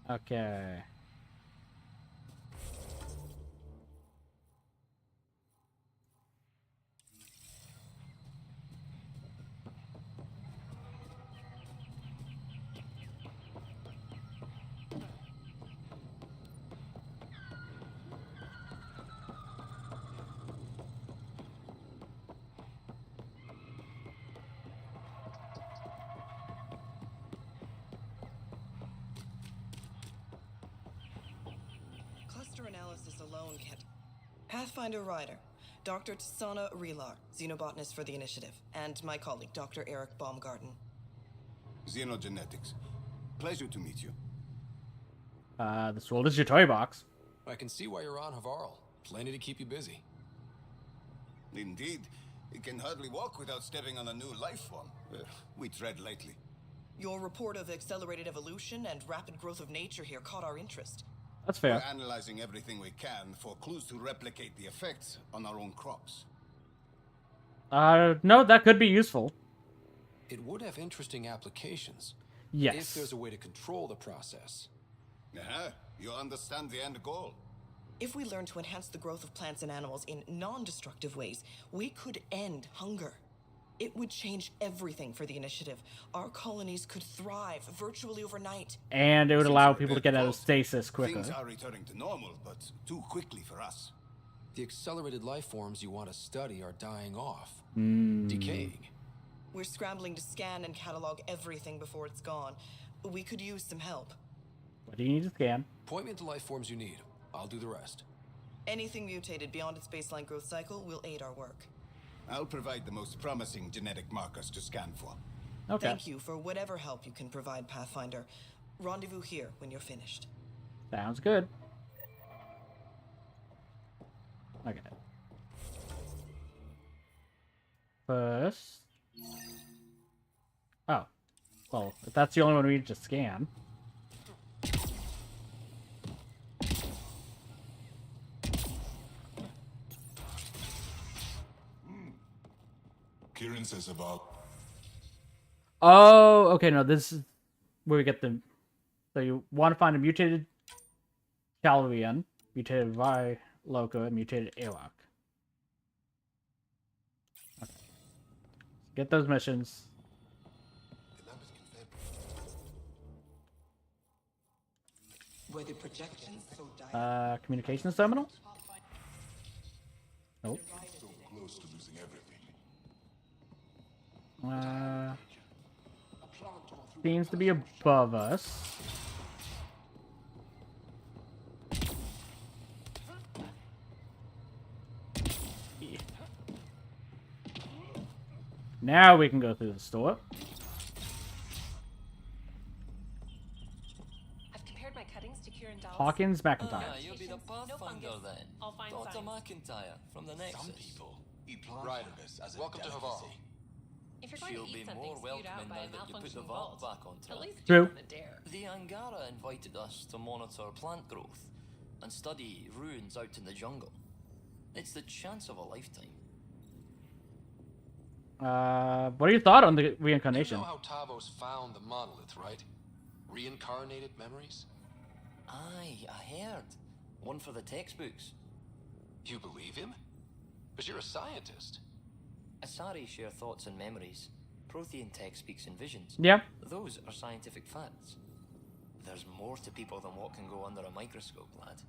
Okay. Cluster analysis alone can't. Pathfinder Ryder, Dr. Tsana Relar, xenobotanist for the Initiative, and my colleague, Dr. Eric Baumgarten. Xenogenetics. Pleasure to meet you. This world is your toy box. I can see why you're on Havarl. Plenty to keep you busy. Indeed. It can hardly walk without stepping on a new life form. We tread lightly. Your report of accelerated evolution and rapid growth of nature here caught our interest. That's fair. We're analyzing everything we can for clues to replicate the effects on our own crops. No, that could be useful. It would have interesting applications. Yes. If there's a way to control the process. You understand the end goal. If we learn to enhance the growth of plants and animals in non-destructive ways, we could end hunger. It would change everything for the Initiative. Our colonies could thrive virtually overnight. And it would allow people to get out of stasis quicker. Things are returning to normal, but too quickly for us. The accelerated life forms you want to study are dying off. Mm. Decaying. We're scrambling to scan and catalog everything before it's gone. We could use some help. What do you need to scan? Point me to life forms you need. I'll do the rest. Anything mutated beyond its baseline growth cycle will aid our work. I'll provide the most promising genetic markers to scan for. Okay. Thank you for whatever help you can provide, Pathfinder. Rendezvous here when you're finished. Sounds good. Okay. First... Oh. Well, if that's the only one we need to scan... Kieran says about... Oh, okay, no, this is where we get the... So you want to find a mutated Calorian, mutated Vi Loca, and mutated Arok. Okay. Get those missions. Were the projections so Communications terminal? Nope. So close to losing everything. Seems to be above us. Now we can go through the store. I've compared my cuttings to Kieran Dahl's. Hawkins McIntyre. You'll be the Pathfinder then. I'll find Dr. signs. McIntyre from the Nexus. Some people implant happiness as a Welcome to Havarl. If you're going She'll to be eat something more spewed welcoming out by now a that you put the malfunctioning vault vault, back on at track. least True. give them a dare. The Angara invited us to monitor plant growth and study ruins out in the jungle. It's the chance of a lifetime. What are your thoughts on the reincarnation? You know how Tavos found the monolith, right? Reincarnated memories? Aye, I heard. One for the textbooks. You believe him? But you're a scientist. Asari share thoughts and memories. Prothean tech speaks in visions. Yeah. Those are scientific facts. There's more to people than what can go under a microscope, lad.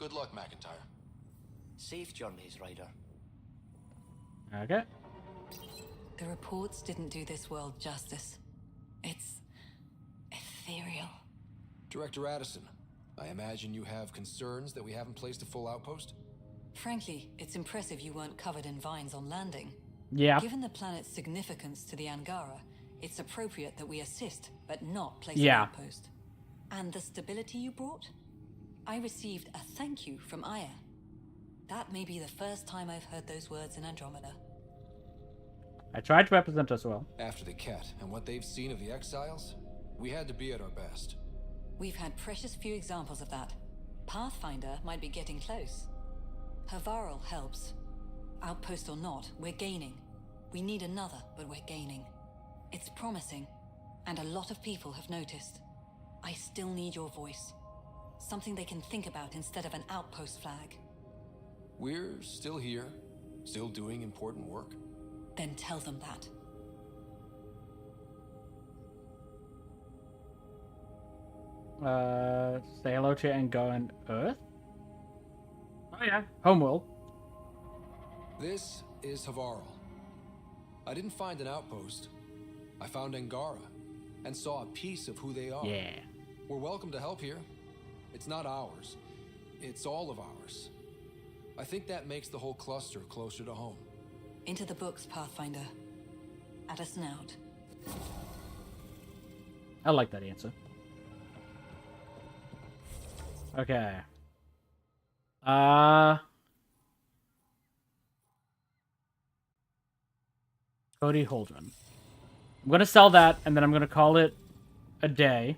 Good luck, McIntyre. Safe journeys, Ryder. Okay. The reports didn't do this world justice. It's ethereal. Director Addison, I imagine you have concerns that we haven't placed a full outpost? Frankly, it's impressive you weren't covered in vines on landing. Yeah. Given the planet's significance to the Angara, it's appropriate that we assist, but not place Yeah. an outpost. And the stability you brought? I received a thank you from Aya. That may be the first time I've heard those words in Andromeda. I tried to represent us well. After the Kett and what they've seen of the Exiles, we had to be at our best. We've had precious few examples of that. Pathfinder might be getting close. Havarl helps. Outpost or not, we're gaining. We need another, but we're gaining. It's promising, and a lot of people have noticed. I still need your voice. Something they can think about instead of an outpost flag. We're still here, still doing important work. Then tell them that. Say hello to Angara and Earth. Oh yeah, Homeworld. This is Havarl. I didn't find an outpost. I found Angara and saw a piece of who they are. Yeah. We're welcome to help here. It's not ours. It's all of ours. I think that makes the whole cluster closer to home. Into the books, Pathfinder. Addison out. I like that answer. Okay. Cody Holdren. I'm gonna sell that, and then I'm gonna call it a day.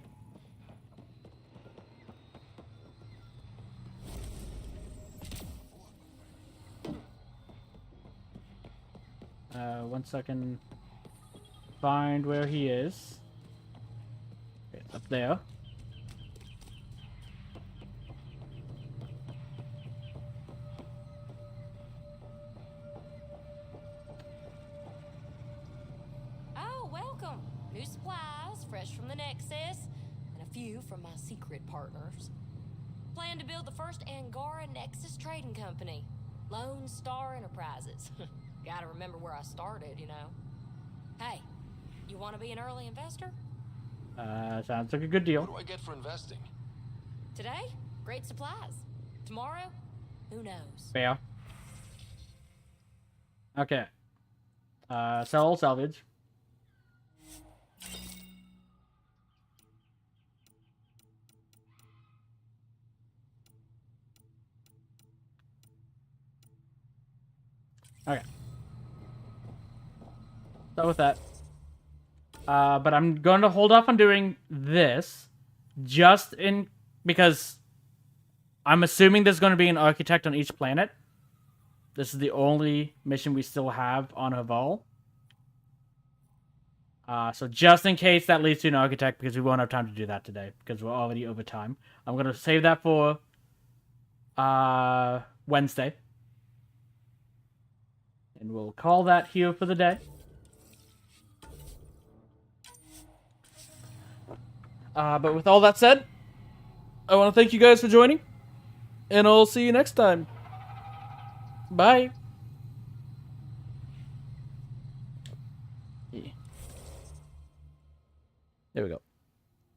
Once I can find where he is. Okay, it's up there. Oh, welcome. New supplies, fresh from the Nexus, and a few from my secret partners. Plan to build the first Angara Nexus trading company. Lone Star Enterprises. Gotta remember where I started, you know. Hey, you want to be an early investor? Sounds like a good deal. What do I get for investing? Today, great supplies. Tomorrow, who knows? Fair. Okay. Sell salvage. Okay. So with that. But I'm going to hold off on doing this just in because I'm assuming there's going to be an architect on each planet. This is the only mission we still have on Havarl. So just in case that leads to an architect, because we won't have time to do that today, because we're already over time. I'm going to save that for Wednesday. And we'll call that here for the day. But with all that said, I want to thank you guys for joining. And I'll see you next time. Bye. Yeah. There we go.